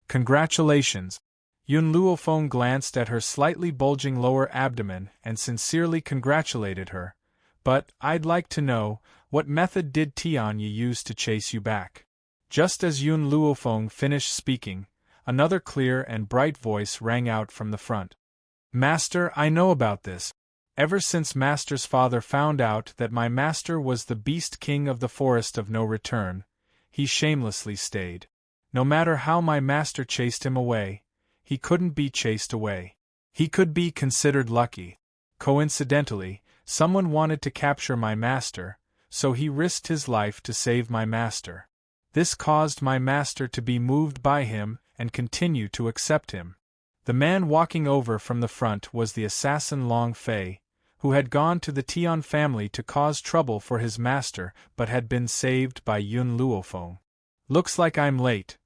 Congratulations! Yun Luofeng glanced at her slightly bulging lower abdomen and sincerely congratulated her. But, I'd like to know, what method did Tianye use to chase you back? Just as Yun Luofeng finished speaking, another clear and bright voice rang out from the front. Master, I know about this. Ever since Master's father found out that my master was the Beast King of the Forest of No Return, he shamelessly stayed. No matter how my master chased him away, he couldn't be chased away. He could be considered lucky. Coincidentally, someone wanted to capture my master, so he risked his life to save my master. This caused my master to be moved by him and continue to accept him. The man walking over from the front was the assassin Long Fei, who had gone to the Tian family to cause trouble for his master but had been saved by Yun Luofeng. Looks like I'm late.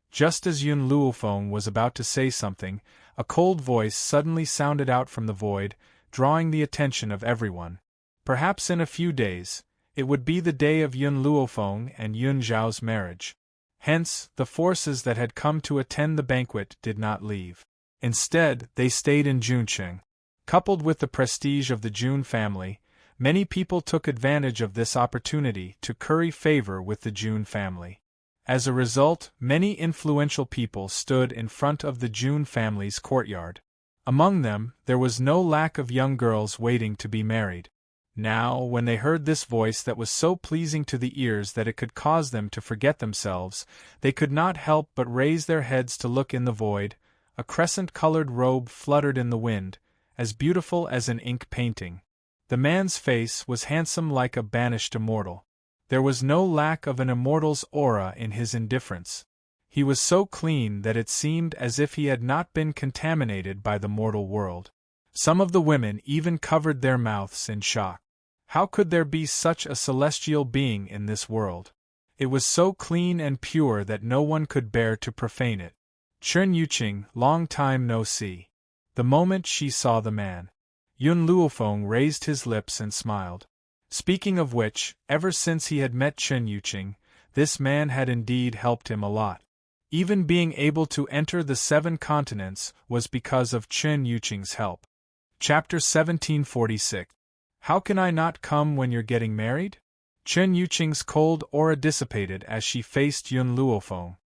Just as Yun Luofeng was about to say something, a cold voice suddenly sounded out from the void, drawing the attention of everyone. Perhaps in a few days, it would be the day of Yun Luofeng and Yun Zhao's marriage. Hence, the forces that had come to attend the banquet did not leave. Instead, they stayed in Juncheng. Coupled with the prestige of the Jun family, many people took advantage of this opportunity to curry favor with the Jun family. As a result, many influential people stood in front of the Jun family's courtyard. Among them, there was no lack of young girls waiting to be married. Now, when they heard this voice that was so pleasing to the ears that it could cause them to forget themselves, they could not help but raise their heads to look in the void. A crescent-colored robe fluttered in the wind, as beautiful as an ink painting. The man's face was handsome like a banished immortal. There was no lack of an immortal's aura in his indifference. He was so clean that it seemed as if he had not been contaminated by the mortal world. Some of the women even covered their mouths in shock. How could there be such a celestial being in this world? It was so clean and pure that no one could bear to profane it. Chen Yuqing, long time no see. The moment she saw the man, Yun Luofeng raised his lips and smiled. Speaking of which, ever since he had met Chen Yuqing, this man had indeed helped him a lot. Even being able to enter the 7 continents was because of Chen Yuqing's help. Chapter 1746. How can I not come when you're getting married? Chen Yuqing's cold aura dissipated as she faced Yun Luofeng.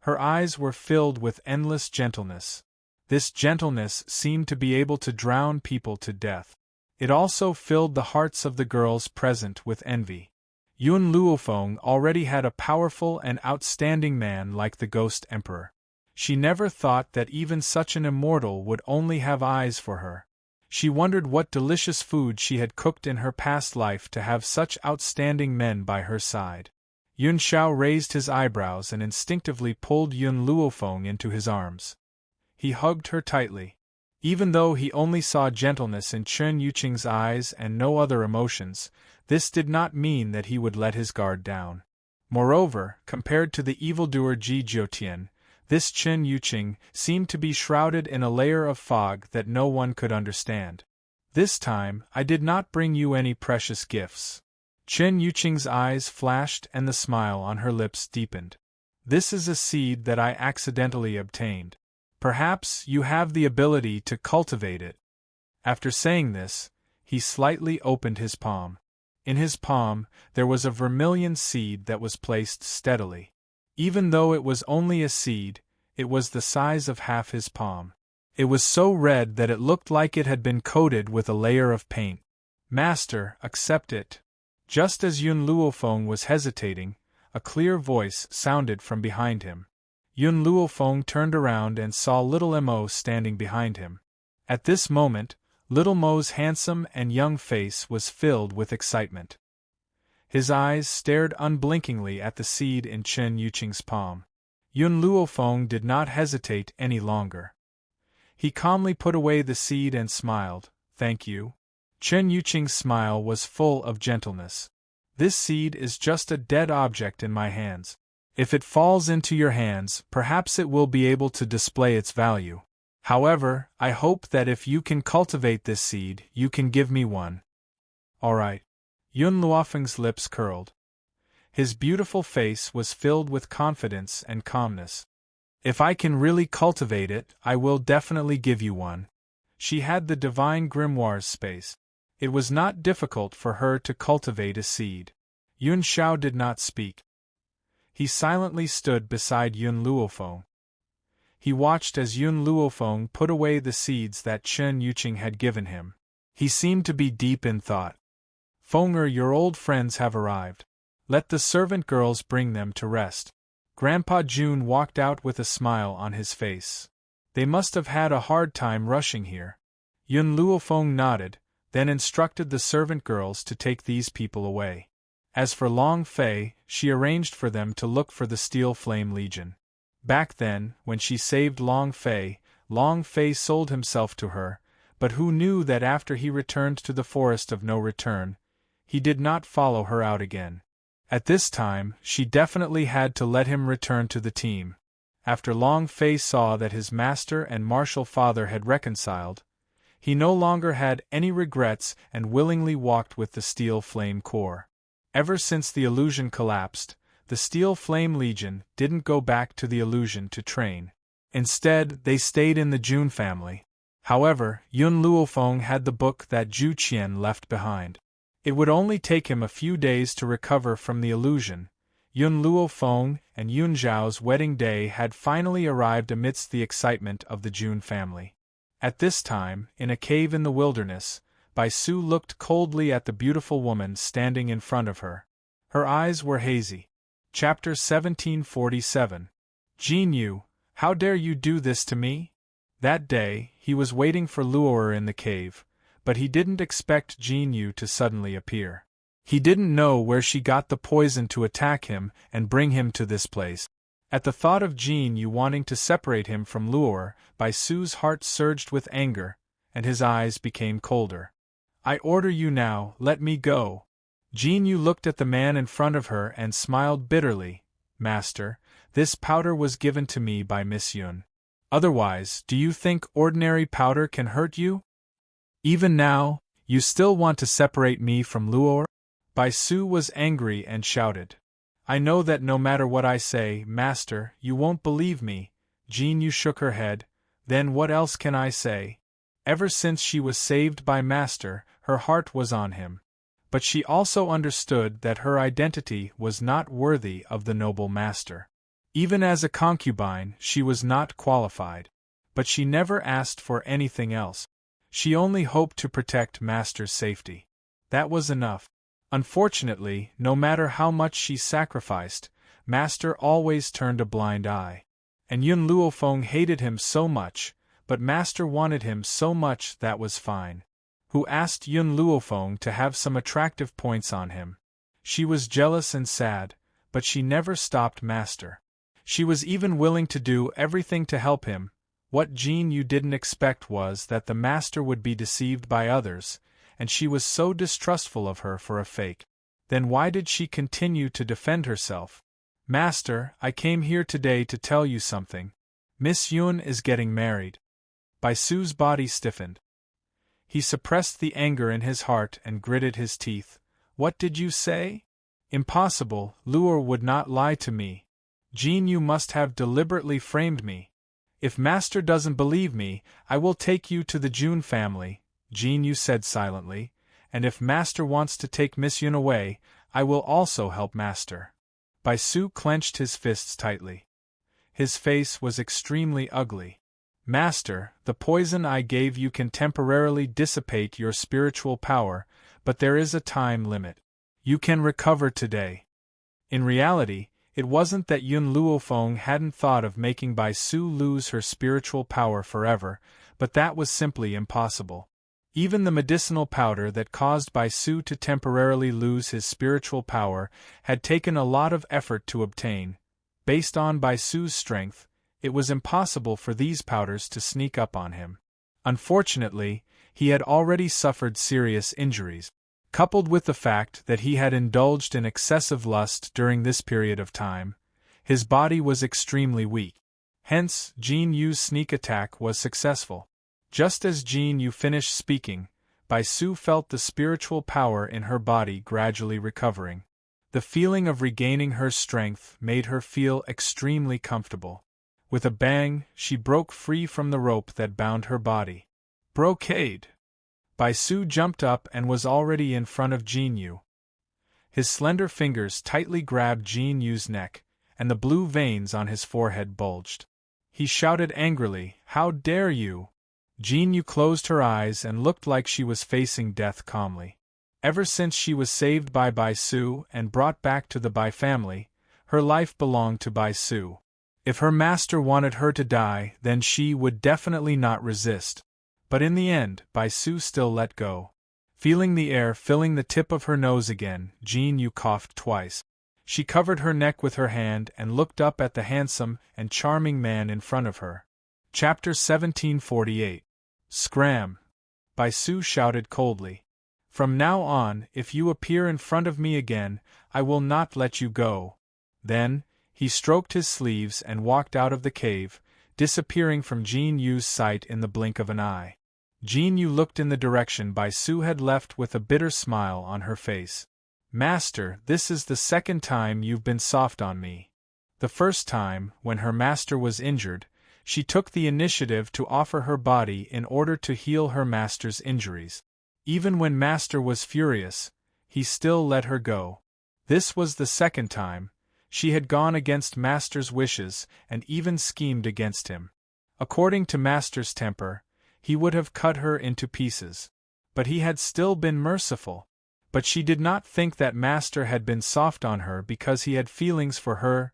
Her eyes were filled with endless gentleness. This gentleness seemed to be able to drown people to death. It also filled the hearts of the girls present with envy. Yun Luofeng already had a powerful and outstanding man like the Ghost Emperor. She never thought that even such an immortal would only have eyes for her. She wondered what delicious food she had cooked in her past life to have such outstanding men by her side. Yun Xiao raised his eyebrows and instinctively pulled Yun Luofeng into his arms. He hugged her tightly. Even though he only saw gentleness in Chen Yuqing's eyes and no other emotions, this did not mean that he would let his guard down. Moreover, compared to the evildoer Ji Jiutian, this Chen Yuqing seemed to be shrouded in a layer of fog that no one could understand. This time, I did not bring you any precious gifts. Chen Yuqing's eyes flashed and the smile on her lips deepened. This is a seed that I accidentally obtained. Perhaps you have the ability to cultivate it. After saying this, he slightly opened his palm. In his palm, there was a vermilion seed that was placed steadily. Even though it was only a seed, it was the size of half his palm. It was so red that it looked like it had been coated with a layer of paint. Master, accept it. Just as Yun Luofeng was hesitating, a clear voice sounded from behind him. Yun Luofeng turned around and saw little Mo standing behind him. At this moment, little Mo's handsome and young face was filled with excitement. His eyes stared unblinkingly at the seed in Chen Yuqing's palm. Yun Luofeng did not hesitate any longer. He calmly put away the seed and smiled, "Thank you." Chen Yuqing's smile was full of gentleness. "This seed is just a dead object in my hands. If it falls into your hands, perhaps it will be able to display its value. However, I hope that if you can cultivate this seed, you can give me one." "All right." Yun Luofeng's lips curled. His beautiful face was filled with confidence and calmness. "If I can really cultivate it, I will definitely give you one." She had the divine grimoire's space. It was not difficult for her to cultivate a seed. Yun Xiao did not speak. He silently stood beside Yun Luofeng. He watched as Yun Luofeng put away the seeds that Chen Yuqing had given him. He seemed to be deep in thought. "Fenger, your old friends have arrived. Let the servant girls bring them to rest." Grandpa Jun walked out with a smile on his face. "They must have had a hard time rushing here." Yun Luofeng nodded, then instructed the servant girls to take these people away. As for Long Fei, she arranged for them to look for the Steel Flame Legion. Back then, when she saved Long Fei sold himself to her, but who knew that after he returned to the Forest of No Return, he did not follow her out again. At this time, she definitely had to let him return to the team. After Long Fei saw that his master and martial father had reconciled, he no longer had any regrets and willingly walked with the Steel Flame Corps. Ever since the illusion collapsed, the Steel Flame Legion didn't go back to the illusion to train. Instead, they stayed in the Jun family. However, Yun Luofeng had the book that Zhu Qian left behind. It would only take him a few days to recover from the illusion. Yun Luofeng and Yun Zhao's wedding day had finally arrived amidst the excitement of the Jun family. At this time, in a cave in the wilderness, Bai Su looked coldly at the beautiful woman standing in front of her. Her eyes were hazy. Chapter 1747. Jin Yu, how dare you do this to me? That day, he was waiting for Luo'er in the cave, but he didn't expect Jin Yu to suddenly appear. He didn't know where she got the poison to attack him and bring him to this place. At the thought of Jin Yu wanting to separate him from Luo'er, Bai Su's heart surged with anger, and his eyes became colder. "I order you now, let me go." Jin Yu looked at the man in front of her and smiled bitterly. "Master, this powder was given to me by Miss Yun. Otherwise, do you think ordinary powder can hurt you? Even now, you still want to separate me from Luo'er?" Bai Su was angry and shouted. "I know that no matter what I say, Master, you won't believe me." Jin Yu shook her head. "Then what else can I say? Ever since she was saved by Master, her heart was on him. But she also understood that her identity was not worthy of the noble Master. Even as a concubine, she was not qualified. But she never asked for anything else. She only hoped to protect Master's safety. That was enough. Unfortunately, no matter how much she sacrificed, Master always turned a blind eye. And Yun Luofeng hated him so much, but Master wanted him so much that was fine. Who asked Yun Luofeng to have some attractive points on him. She was jealous and sad, but she never stopped Master. She was even willing to do everything to help him. What Jin Yu didn't expect was that the Master would be deceived by others, and she was so distrustful of her for a fake. Then why did she continue to defend herself? Master, I came here today to tell you something. Miss Yun is getting married. Bai Su's body stiffened. He suppressed the anger in his heart and gritted his teeth. What did you say? Impossible, Luo would not lie to me. Jin Yu must have deliberately framed me. If Master doesn't believe me, I will take you to the Jun family, Jin Yu said silently, and if Master wants to take Miss Yun away, I will also help Master. Bai Su clenched his fists tightly. His face was extremely ugly. Master, the poison I gave you can temporarily dissipate your spiritual power, but there is a time limit. You can recover today. In reality, it wasn't that Yun Luofeng hadn't thought of making Bai Su lose her spiritual power forever, but that was simply impossible. Even the medicinal powder that caused Bai Su to temporarily lose his spiritual power had taken a lot of effort to obtain. Based on Bai Su's strength, it was impossible for these powders to sneak up on him. Unfortunately, he had already suffered serious injuries. Coupled with the fact that he had indulged in excessive lust during this period of time, his body was extremely weak. Hence, Jin Yu's sneak attack was successful. Just as Jin Yu finished speaking, Bai Su felt the spiritual power in her body gradually recovering. The feeling of regaining her strength made her feel extremely comfortable. With a bang, she broke free from the rope that bound her body. Brocade! Bai Su jumped up and was already in front of Jin Yu. His slender fingers tightly grabbed Jin Yu's neck, and the blue veins on his forehead bulged. He shouted angrily, "How dare you!" Jin Yu closed her eyes and looked like she was facing death calmly. Ever since she was saved by Bai Su and brought back to the Bai family, her life belonged to Bai Su. If her master wanted her to die, then she would definitely not resist. But in the end, Bai Su still let go. Feeling the air filling the tip of her nose again, Jin Yu coughed twice. She covered her neck with her hand and looked up at the handsome and charming man in front of her. Chapter 1748. Scram! Bai Su shouted coldly. From now on, if you appear in front of me again, I will not let you go. Then, he stroked his sleeves and walked out of the cave, disappearing from Jin Yu's sight in the blink of an eye. Jin Yu looked in the direction Bai Su had left with a bitter smile on her face. Master, this is the second time you've been soft on me. The first time, when her master was injured, she took the initiative to offer her body in order to heal her master's injuries. Even when Master was furious, he still let her go. This was the second time. She had gone against Master's wishes and even schemed against him. According to Master's temper, he would have cut her into pieces. But he had still been merciful. But she did not think that Master had been soft on her because he had feelings for her.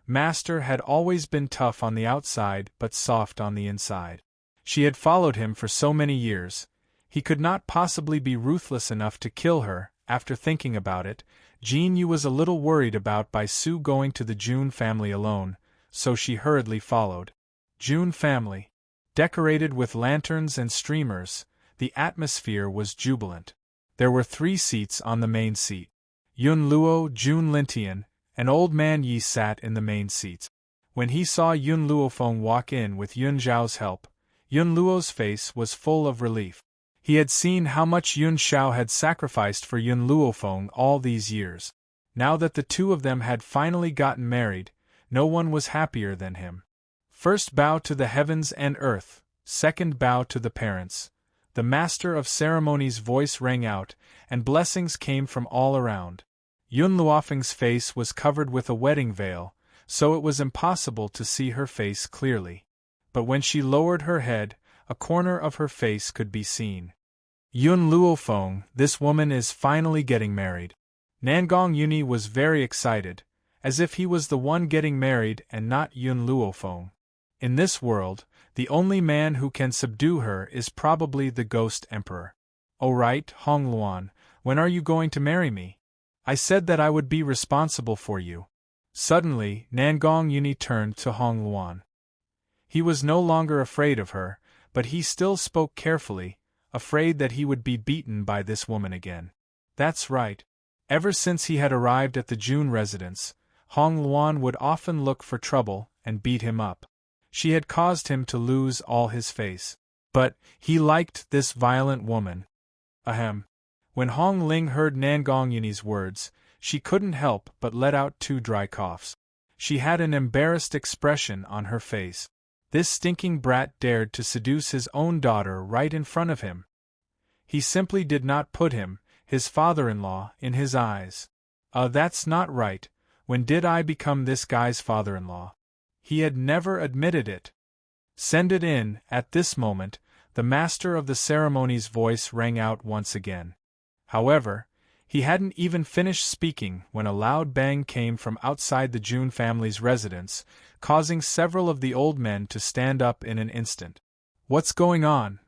Master had always been tough on the outside but soft on the inside. She had followed him for so many years. He could not possibly be ruthless enough to kill her. After thinking about it, Jin Yu was a little worried about Bai Su going to the Jun family alone, so she hurriedly followed. Jun family. Decorated with lanterns and streamers, the atmosphere was jubilant. There were 3 seats on the main seat. Yun Luo, Jun Lintian, and Old Man Yi sat in the main seats. When he saw Yun Luofeng walk in with Yun Zhao's help, Yun Luo's face was full of relief. He had seen how much Yun Xiao had sacrificed for Yun Luofeng all these years. Now that the two of them had finally gotten married, no one was happier than him. First bow to the heavens and earth, second bow to the parents. The master of ceremonies' voice rang out, and blessings came from all around. Yun Luofeng's face was covered with a wedding veil, so it was impossible to see her face clearly. But when she lowered her head, a corner of her face could be seen. Yun Luofeng, this woman is finally getting married. Nangong Yuni was very excited, as if he was the one getting married and not Yun Luofeng. In this world, the only man who can subdue her is probably the Ghost Emperor. "Oh right, Hong Luan, when are you going to marry me? I said that I would be responsible for you." Suddenly, Nangong Yuni turned to Hong Luan. He was no longer afraid of her, but he still spoke carefully, afraid that he would be beaten by this woman again. That's right. Ever since he had arrived at the June residence, Hong Luan would often look for trouble and beat him up. She had caused him to lose all his face. But he liked this violent woman. Ahem. When Hong Ling heard Nangong Yuni's words, she couldn't help but let out 2 dry coughs. She had an embarrassed expression on her face. This stinking brat dared to seduce his own daughter right in front of him. He simply did not put him, his father-in-law, in his eyes. That's not right. When did I become this guy's father-in-law? He had never admitted it. Send it in. At this moment, the master of the ceremony's voice rang out once again. However, he hadn't even finished speaking when a loud bang came from outside the June family's residence, causing several of the old men to stand up in an instant. What's going on?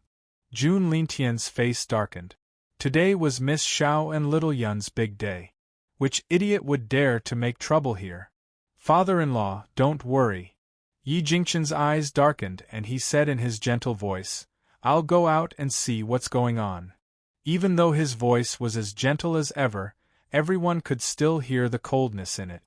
June Lintian's face darkened. Today was Miss Xiao and Little Yun's big day. Which idiot would dare to make trouble here? Father-in-law, don't worry. Yi Jingchen's eyes darkened and he said in his gentle voice, I'll go out and see what's going on. Even though his voice was as gentle as ever, everyone could still hear the coldness in it.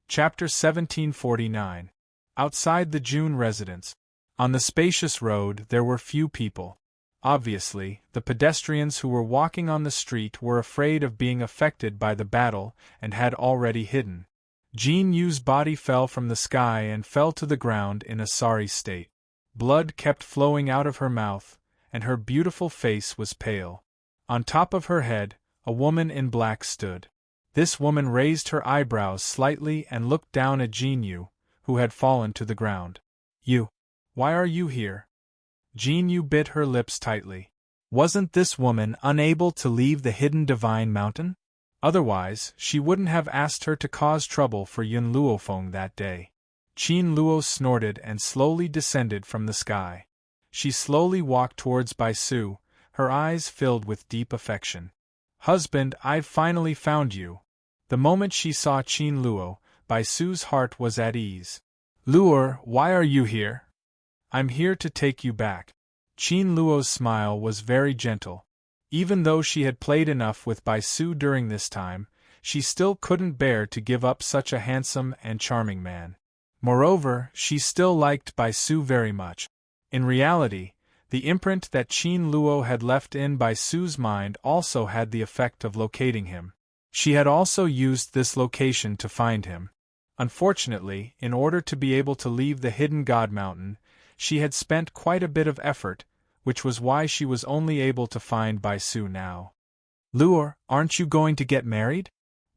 Chapter 1749. Outside the June residence. On the spacious road there were few people. Obviously, the pedestrians who were walking on the street were afraid of being affected by the battle and had already hidden. Jin Yu's body fell from the sky and fell to the ground in a sorry state. Blood kept flowing out of her mouth, and her beautiful face was pale. On top of her head, a woman in black stood. This woman raised her eyebrows slightly and looked down at Jin Yu, who had fallen to the ground. You. Why are you here? Jin Yu bit her lips tightly. Wasn't this woman unable to leave the hidden divine mountain? Otherwise, she wouldn't have asked her to cause trouble for Yun Luofeng that day. Qin Luo snorted and slowly descended from the sky. She slowly walked towards Bai Su, her eyes filled with deep affection. Husband, I've finally found you. The moment she saw Qin Luo, Bai Su's heart was at ease. Luo, why are you here? I'm here to take you back. Qin Luo's smile was very gentle. Even though she had played enough with Bai Su during this time, she still couldn't bear to give up such a handsome and charming man. Moreover, she still liked Bai Su very much. In reality, the imprint that Qin Luo had left in Bai Su's mind also had the effect of locating him. She had also used this location to find him. Unfortunately, in order to be able to leave the hidden God Mountain, she had spent quite a bit of effort, which was why she was only able to find Bai Su now. Luo, aren't you going to get married?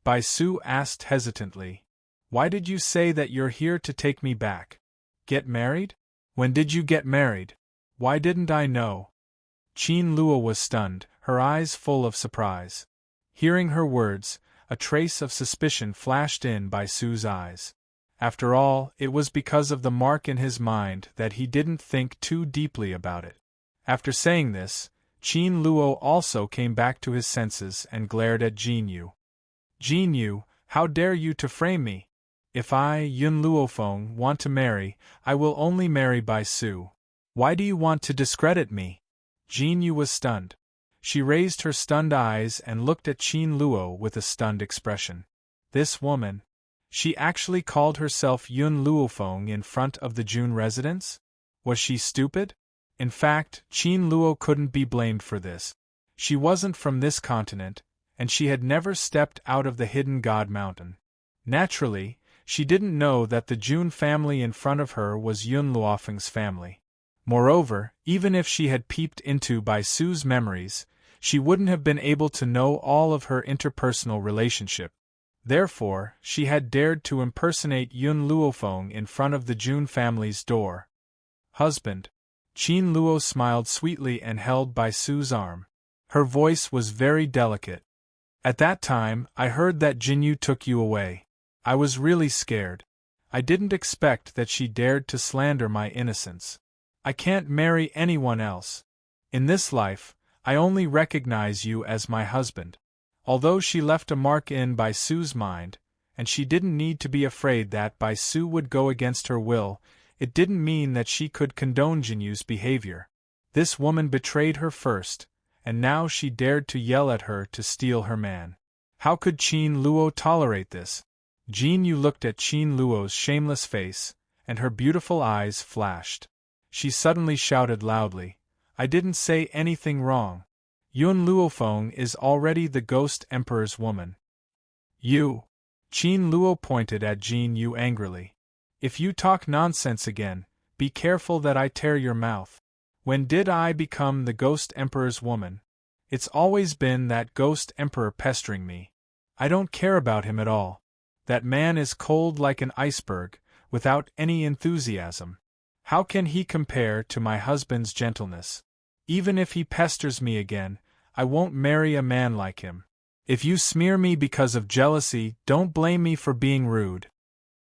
Bai Su asked hesitantly. Why did you say that you're here to take me back? Get married? When did you get married? Why didn't I know? Qin Luo was stunned, her eyes full of surprise. Hearing her words, a trace of suspicion flashed in Bai Su's eyes. After all, it was because of the mark in his mind that he didn't think too deeply about it. After saying this, Qin Luo also came back to his senses and glared at Jin Yu. Jin Yu, how dare you to frame me? If I, Yun Luofeng, want to marry, I will only marry Bai Su. Why do you want to discredit me? Jin Yu was stunned. She raised her stunned eyes and looked at Qin Luo with a stunned expression. This woman. She actually called herself Yun Luofeng in front of the June residence? Was she stupid? In fact, Qin Luo couldn't be blamed for this. She wasn't from this continent, and she had never stepped out of the hidden God Mountain. Naturally, she didn't know that the June family in front of her was Yun Luofeng's family. Moreover, even if she had peeped into Bai Su's memories, she wouldn't have been able to know all of her interpersonal relationship. Therefore, she had dared to impersonate Yun Luofeng in front of the June family's door. Husband. Qin Luo smiled sweetly and held Bai Su's arm. Her voice was very delicate. At that time, I heard that Jinyu took you away. I was really scared. I didn't expect that she dared to slander my innocence. I can't marry anyone else. In this life, I only recognize you as my husband. Although she left a mark in Bai Su's mind, and she didn't need to be afraid that Bai Su would go against her will, it didn't mean that she could condone Jinyu's behavior. This woman betrayed her first, and now she dared to yell at her to steal her man. How could Qin Luo tolerate this? Jinyu looked at Qin Luo's shameless face, and her beautiful eyes flashed. She suddenly shouted loudly, "I didn't say anything wrong. Yun Luofeng is already the Ghost Emperor's woman." "You!" Qin Luo pointed at Jinyu angrily. "If you talk nonsense again, be careful that I tear your mouth. When did I become the Ghost Emperor's woman? It's always been that Ghost Emperor pestering me. I don't care about him at all. That man is cold like an iceberg, without any enthusiasm. How can he compare to my husband's gentleness? Even if he pesters me again, I won't marry a man like him. If you smear me because of jealousy, don't blame me for being rude."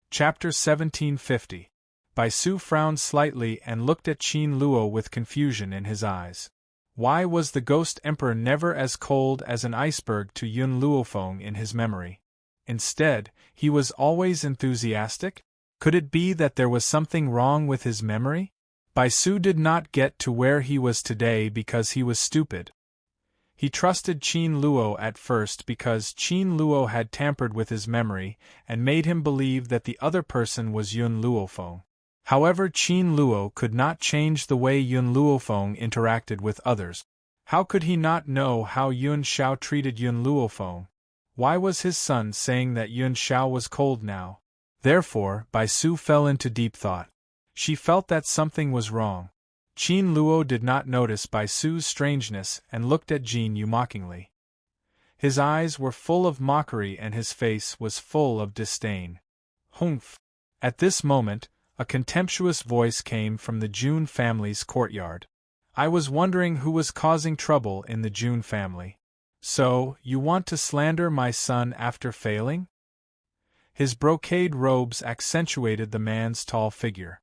Chapter 1750. Bai Su frowned slightly and looked at Qin Luo with confusion in his eyes. Why was the Ghost Emperor never as cold as an iceberg to Yun Luofeng in his memory? Instead, he was always enthusiastic? Could it be that there was something wrong with his memory? Bai Su did not get to where he was today because he was stupid. He trusted Qin Luo at first because Qin Luo had tampered with his memory and made him believe that the other person was Yun Luofeng. However, Qin Luo could not change the way Yun Luofeng interacted with others. How could he not know how Yun Shao treated Yun Luofeng? Why was his son saying that Yun Shao was cold now? Therefore, Bai Su fell into deep thought. She felt that something was wrong. Qin Luo did not notice Bai Su's strangeness and looked at Jinyu mockingly. His eyes were full of mockery and his face was full of disdain. "Humph!" At this moment, a contemptuous voice came from the Jun family's courtyard. "I was wondering who was causing trouble in the Jun family. So, you want to slander my son after failing?" His brocade robes accentuated the man's tall figure.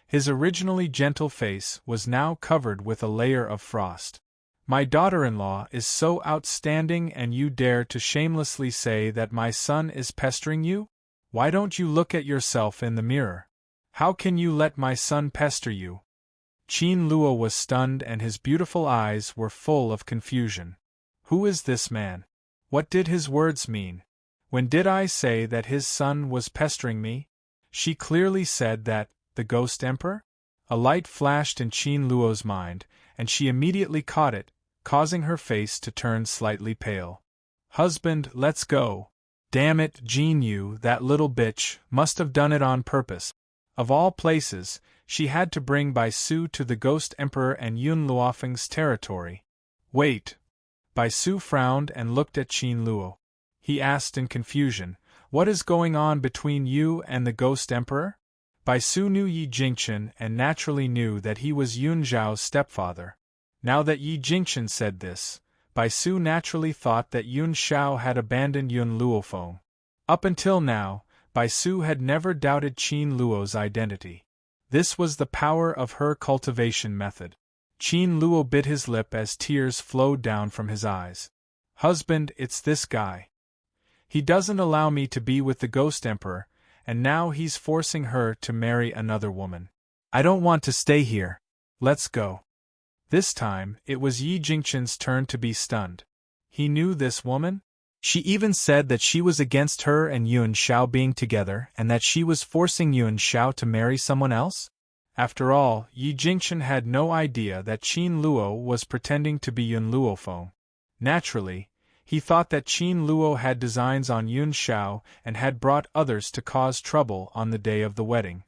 His originally gentle face was now covered with a layer of frost. "My daughter-in-law is so outstanding and you dare to shamelessly say that my son is pestering you? Why don't you look at yourself in the mirror? How can you let my son pester you?" Qin Luo was stunned and his beautiful eyes were full of confusion. Who is this man? What did his words mean? When did I say that his son was pestering me? She clearly said that, the Ghost Emperor? A light flashed in Qin Luo's mind, and she immediately caught it, causing her face to turn slightly pale. "Husband, let's go." "Damn it, Jinyu, that little bitch, must have done it on purpose." Of all places, she had to bring Bai Su to the Ghost Emperor and Yun Luofeng's territory. "Wait." Bai Su frowned and looked at Qin Luo. He asked in confusion, "What is going on between you and the Ghost Emperor?" Bai Su knew Yi Jingchen and naturally knew that he was Yun Zhao's stepfather. Now that Yi Jingchen said this, Bai Su naturally thought that Yun Shao had abandoned Yun Luofeng. Up until now, Bai Su had never doubted Qin Luo's identity. This was the power of her cultivation method. Qin Luo bit his lip as tears flowed down from his eyes. "Husband, it's this guy. He doesn't allow me to be with the Ghost Emperor, and now he's forcing her to marry another woman. I don't want to stay here. Let's go." This time, it was Yi Jingchen's turn to be stunned. He knew this woman? She even said that she was against her and Yun Shao being together and that she was forcing Yun Shao to marry someone else? After all, Yi Jingchen had no idea that Qin Luo was pretending to be Yun Luofeng. Naturally, he thought that Qin Luo had designs on Yun Shao and had brought others to cause trouble on the day of the wedding.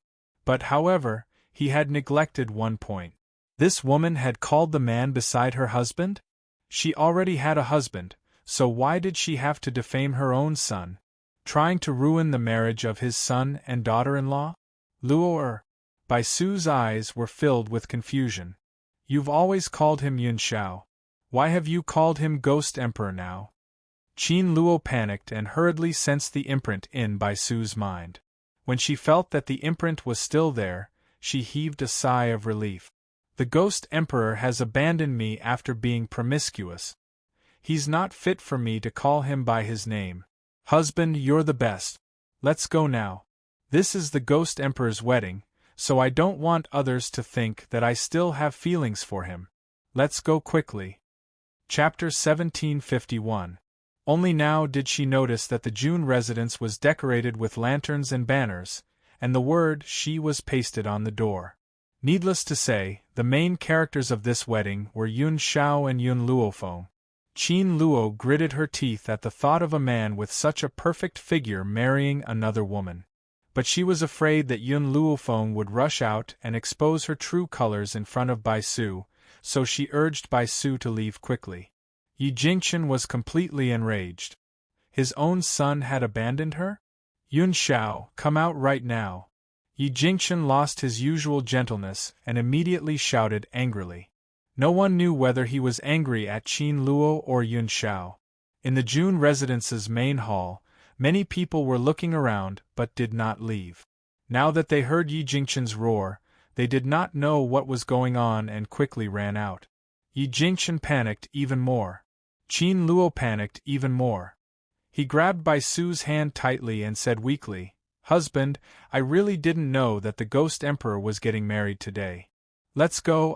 But however, he had neglected one point. This woman had called the man beside her husband? She already had a husband, so why did she have to defame her own son? Trying to ruin the marriage of his son and daughter-in-law? Luo Bai Su's eyes were filled with confusion. "You've always called him Yun Shao. Why have you called him Ghost Emperor now? Qin Luo panicked and hurriedly sensed the imprint in Bai Su's mind. When she felt that the imprint was still there, she heaved a sigh of relief. The Ghost Emperor has abandoned me after being promiscuous. He's not fit for me to call him by his name. Husband, you're the best. Let's go now. This is the Ghost Emperor's wedding, so I don't want others to think that I still have feelings for him. Let's go quickly. Chapter 1751. Only now did she notice that the June residence was decorated with lanterns and banners, and the word "she" was pasted on the door. Needless to say, the main characters of this wedding were Yun Xiao and Yun Luofeng. Qin Luo gritted her teeth at the thought of a man with such a perfect figure marrying another woman. But she was afraid that Yun Luofeng would rush out and expose her true colors in front of Bai Su, so she urged Bai Su to leave quickly. Yi Jingchen was completely enraged. His own son had abandoned her? Yun Xiao, come out right now. Yi Jingchen lost his usual gentleness and immediately shouted angrily. No one knew whether he was angry at Qin Luo or Yun Xiao. In the June residence's main hall, many people were looking around but did not leave. Now that they heard Yi Jingchen's roar, they did not know what was going on and quickly ran out. Yi Jingchen panicked even more. Qin Luo panicked even more. He grabbed Bai Su's hand tightly and said weakly, "Husband, I really didn't know that the Ghost Emperor was getting married today. Let's go,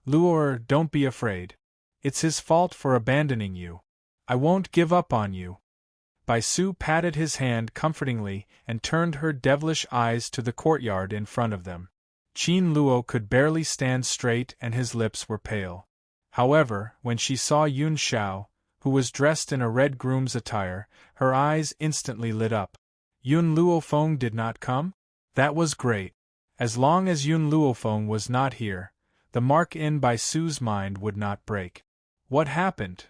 Luo, don't be afraid. It's his fault for abandoning you. I won't give up on you." Bai Su patted his hand comfortingly and turned her devilish eyes to the courtyard in front of them. Qin Luo could barely stand straight and his lips were pale. However, when she saw Yun Xiao, who was dressed in a red groom's attire, her eyes instantly lit up. Yun Luofeng did not come? That was great. As long as Yun Luofeng was not here, the mark in Bai Su's mind would not break. What happened?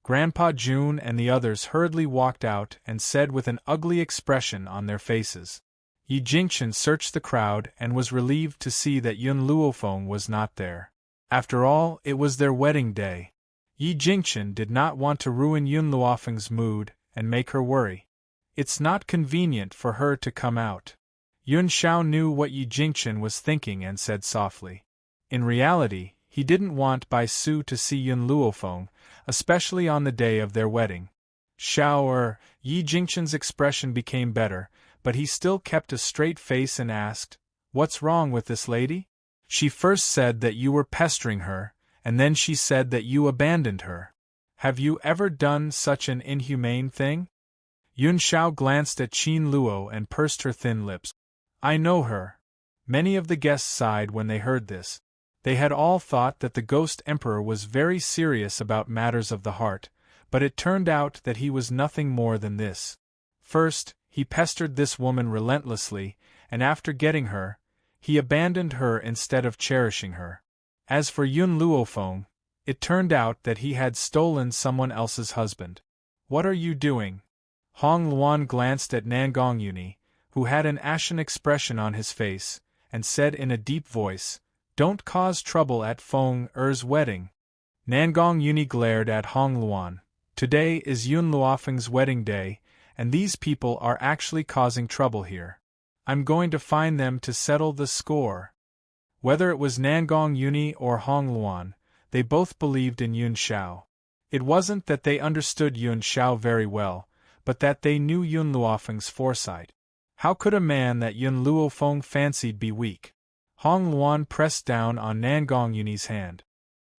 Grandpa June and the others hurriedly walked out and said with an ugly expression on their faces. Yi Jingchen searched the crowd and was relieved to see that Yun Luofeng was not there. After all, it was their wedding day. Yi Jingchen did not want to ruin Yun Luofeng's mood and make her worry. It's not convenient for her to come out. Yun Xiao knew what Yi Jingchen was thinking and said softly. In reality, he didn't want Bai Su to see Yun Luofeng, especially on the day of their wedding. Yi Jingchen's expression became better, but he still kept a straight face and asked, "What's wrong with this lady? She first said that you were pestering her, and then she said that you abandoned her. Have you ever done such an inhumane thing?" Yun Xiao glanced at Qin Luo and pursed her thin lips. "I know her." Many of the guests sighed when they heard this. They had all thought that the Ghost Emperor was very serious about matters of the heart, but it turned out that he was nothing more than this. First, he pestered this woman relentlessly, and after getting her, he abandoned her instead of cherishing her. As for Yun Luofeng, it turned out that he had stolen someone else's husband. "What are you doing?" Hong Luan glanced at Nangong Yuni, who had an ashen expression on his face, and said in a deep voice, "Don't cause trouble at Feng Er's wedding." Nangong Yuni glared at Hong Luan. "Today is Yun Luofeng's wedding day, and these people are actually causing trouble here. I'm going to find them to settle the score." Whether it was Nangong Yuni or Hong Luan, they both believed in Yun Xiao. It wasn't that they understood Yun Xiao very well, but that they knew Yun Luofeng's foresight. How could a man that Yun Luofeng fancied be weak? Hong Luan pressed down on Nangong Yuni's hand.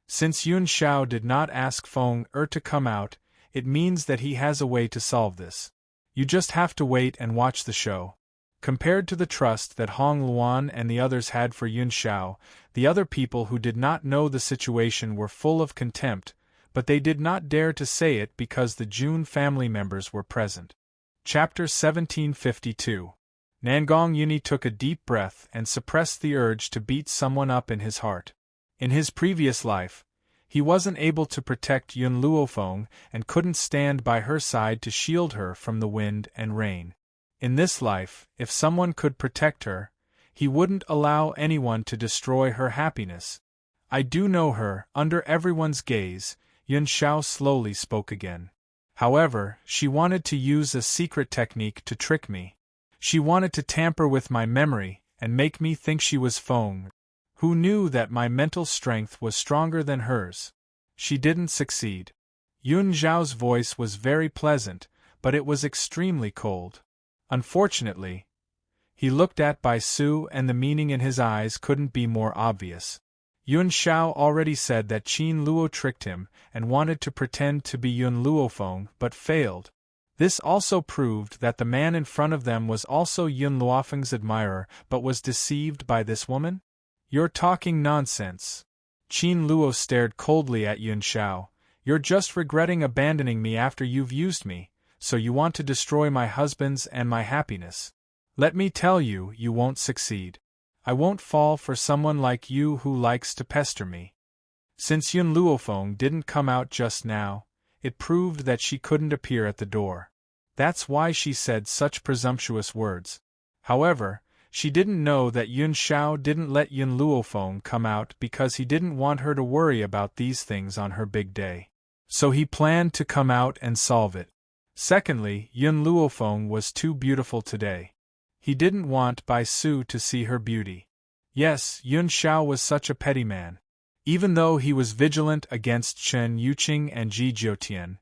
Since Yun Xiao did not ask Feng to come out, it means that he has a way to solve this. You just have to wait and watch the show. Compared to the trust that Hong Luan and the others had for Yun Xiao, the other people who did not know the situation were full of contempt, but they did not dare to say it because the June family members were present. Chapter 1752. Nangong Yuni took a deep breath and suppressed the urge to beat someone up in his heart. In his previous life, he wasn't able to protect Yun Luofeng and couldn't stand by her side to shield her from the wind and rain. In this life, if someone could protect her, he wouldn't allow anyone to destroy her happiness. "I do know her, under everyone's gaze," Yun Xiao slowly spoke again. However, she wanted to use a secret technique to trick me. She wanted to tamper with my memory and make me think she was Feng, who knew that my mental strength was stronger than hers. She didn't succeed. Yun Xiao's voice was very pleasant, but it was extremely cold. Unfortunately, he looked at Bai Su and the meaning in his eyes couldn't be more obvious. Yun Xiao already said that Qin Luo tricked him and wanted to pretend to be Yun Luofeng but failed. This also proved that the man in front of them was also Yun Luofeng's admirer but was deceived by this woman? You're talking nonsense. Qin Luo stared coldly at Yun Xiao. You're just regretting abandoning me after you've used me, so you want to destroy my husband's and my happiness. Let me tell you, you won't succeed. I won't fall for someone like you who likes to pester me. Since Yun Luofeng didn't come out just now, it proved that she couldn't appear at the door. That's why she said such presumptuous words. However, she didn't know that Yun Xiao didn't let Yun Luofeng come out because he didn't want her to worry about these things on her big day. So he planned to come out and solve it. Secondly, Yun Luofeng was too beautiful today. He didn't want Bai Su to see her beauty. Yes, Yun Xiao was such a petty man. Even though he was vigilant against Chen Yuqing and Ji Jiutian,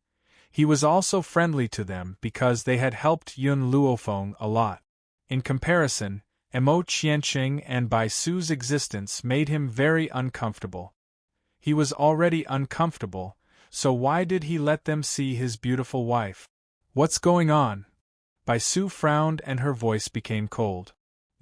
he was also friendly to them because they had helped Yun Luofeng a lot. In comparison, Mo Qianqing and Bai Su's existence made him very uncomfortable. He was already uncomfortable, so why did he let them see his beautiful wife? What's going on? Bai Su frowned and her voice became cold.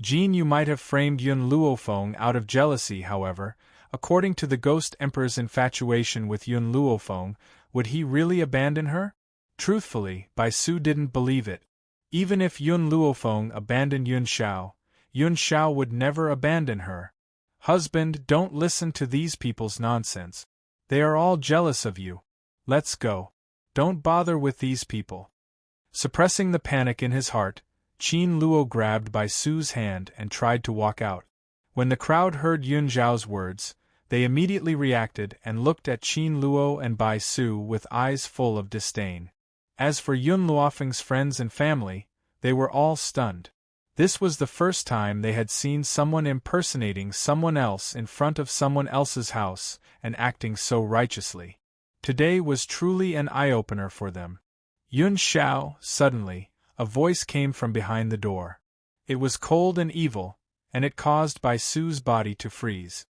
Jin, you might have framed Yun Luofeng out of jealousy, however. According to the Ghost Emperor's infatuation with Yun Luofeng, would he really abandon her? Truthfully, Bai Su didn't believe it. Even if Yun Luofeng abandoned Yun Xiao would never abandon her. Husband, don't listen to these people's nonsense. They are all jealous of you. Let's go. Don't bother with these people. Suppressing the panic in his heart, Qin Luo grabbed Bai Su's hand and tried to walk out. When the crowd heard Yun Xiao's words, they immediately reacted and looked at Qin Luo and Bai Su with eyes full of disdain. As for Yun Luofeng's friends and family, they were all stunned. This was the first time they had seen someone impersonating someone else in front of someone else's house and acting so righteously. Today was truly an eye-opener for them. Yun Xiao, suddenly, a voice came from behind the door. It was cold and evil, and it caused Bai Su's body to freeze.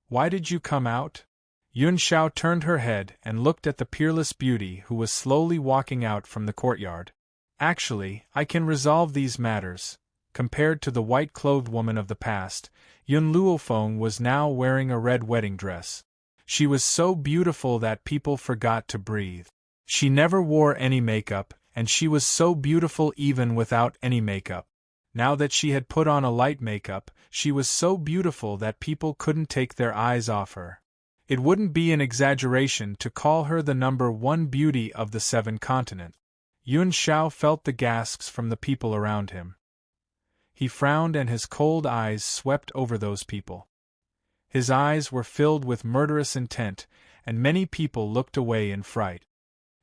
Why did you come out? Yun Xiao turned her head and looked at the peerless beauty who was slowly walking out from the courtyard. Actually, I can resolve these matters. Compared to the white-clothed woman of the past, Yun Luofeng was now wearing a red wedding dress. She was so beautiful that people forgot to breathe. She never wore any makeup, and she was so beautiful even without any makeup. Now that she had put on a light makeup, she was so beautiful that people couldn't take their eyes off her. It wouldn't be an exaggeration to call her the number one beauty of the 7 continents. Yun Xiao felt the gasps from the people around him. He frowned and his cold eyes swept over those people. His eyes were filled with murderous intent, and many people looked away in fright.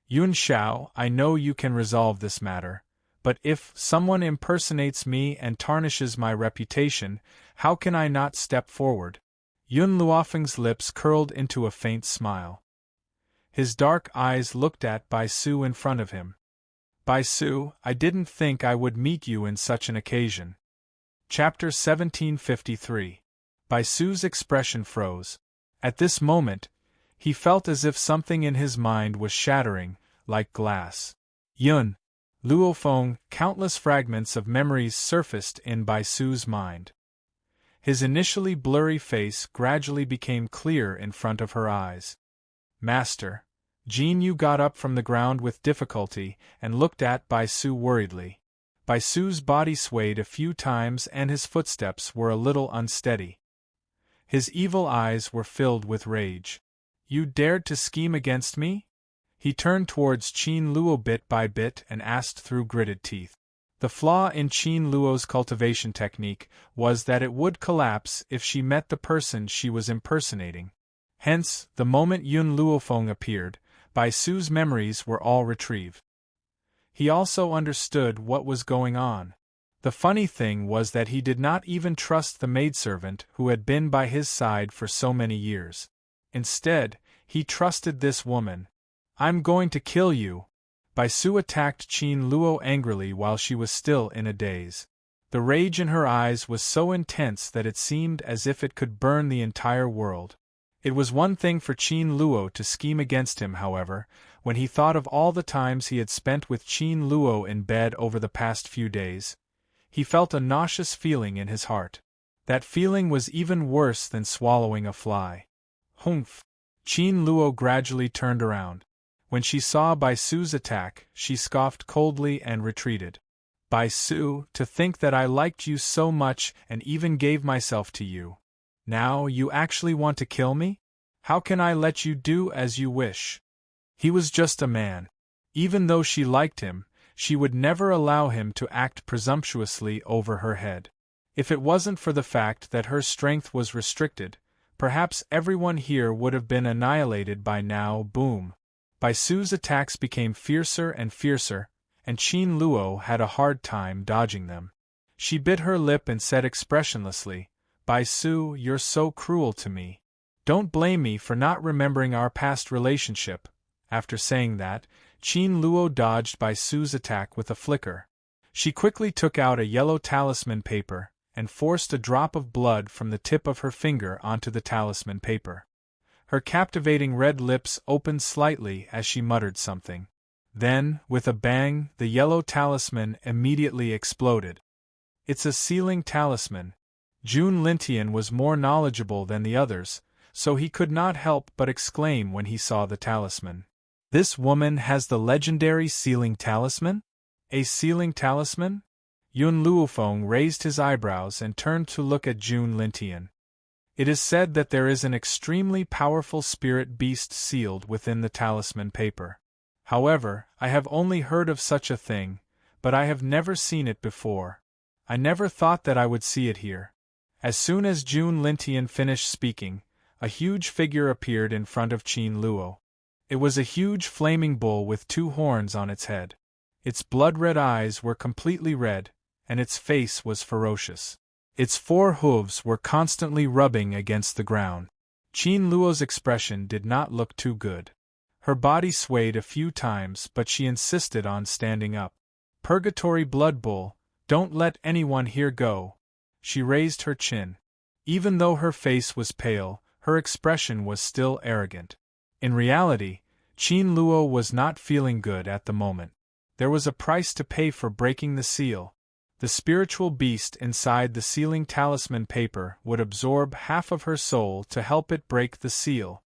Yun Xiao, I know you can resolve this matter, but if someone impersonates me and tarnishes my reputation, how can I not step forward? Yun Luofeng's lips curled into a faint smile. His dark eyes looked at Bai Su in front of him. Bai Su, I didn't think I would meet you in such an occasion. Chapter 1753. Bai Su's expression froze. At this moment, he felt as if something in his mind was shattering, like glass. Yun Luofeng, countless fragments of memories surfaced in Bai Su's mind. His initially blurry face gradually became clear in front of her eyes. Master, Jin Yu got up from the ground with difficulty and looked at Bai Su worriedly. Bai Su's body swayed a few times and his footsteps were a little unsteady. His evil eyes were filled with rage. You dared to scheme against me? He turned towards Qin Luo bit by bit and asked through gritted teeth. The flaw in Qin Luo's cultivation technique was that it would collapse if she met the person she was impersonating. Hence, the moment Yun Luofeng appeared, Bai Su's memories were all retrieved. He also understood what was going on. The funny thing was that he did not even trust the maidservant who had been by his side for so many years. Instead, he trusted this woman. "I'm going to kill you!" Bai Su attacked Qin Luo angrily while she was still in a daze. The rage in her eyes was so intense that it seemed as if it could burn the entire world. It was one thing for Qin Luo to scheme against him, however, when he thought of all the times he had spent with Qin Luo in bed over the past few days. He felt a nauseous feeling in his heart. That feeling was even worse than swallowing a fly. Humph! Qin Luo gradually turned around. When she saw Bai Su's attack, she scoffed coldly and retreated. "Bai Su, to think that I liked you so much and even gave myself to you. Now you actually want to kill me? How can I let you do as you wish?" He was just a man. Even though she liked him, she would never allow him to act presumptuously over her head. If it wasn't for the fact that her strength was restricted, perhaps everyone here would have been annihilated by now. Boom! Bai Su's attacks became fiercer and fiercer, and Qin Luo had a hard time dodging them. She bit her lip and said expressionlessly, "Bai Su, you're so cruel to me. Don't blame me for not remembering our past relationship." After saying that, Qin Luo dodged Bai Su's attack with a flicker. She quickly took out a yellow talisman paper and forced a drop of blood from the tip of her finger onto the talisman paper. Her captivating red lips opened slightly as she muttered something. Then, with a bang, the yellow talisman immediately exploded. "It's a sealing talisman." Jun Lintian was more knowledgeable than the others, so he could not help but exclaim when he saw the talisman. "This woman has the legendary sealing talisman? A sealing talisman?" Yun Luofeng raised his eyebrows and turned to look at Jun Lintian. "It is said that there is an extremely powerful spirit beast sealed within the talisman paper. However, I have only heard of such a thing, but I have never seen it before. I never thought that I would see it here." As soon as Jun Lintian finished speaking, a huge figure appeared in front of Qin Luo. It was a huge flaming bull with 2 horns on its head. Its blood-red eyes were completely red, and its face was ferocious. Its 4 hooves were constantly rubbing against the ground. Qin Luo's expression did not look too good. Her body swayed a few times, but she insisted on standing up. "Purgatory Blood Bull, don't let anyone here go." She raised her chin. Even though her face was pale, her expression was still arrogant. In reality, Qin Luo was not feeling good at the moment. There was a price to pay for breaking the seal. The spiritual beast inside the sealing talisman paper would absorb half of her soul to help it break the seal.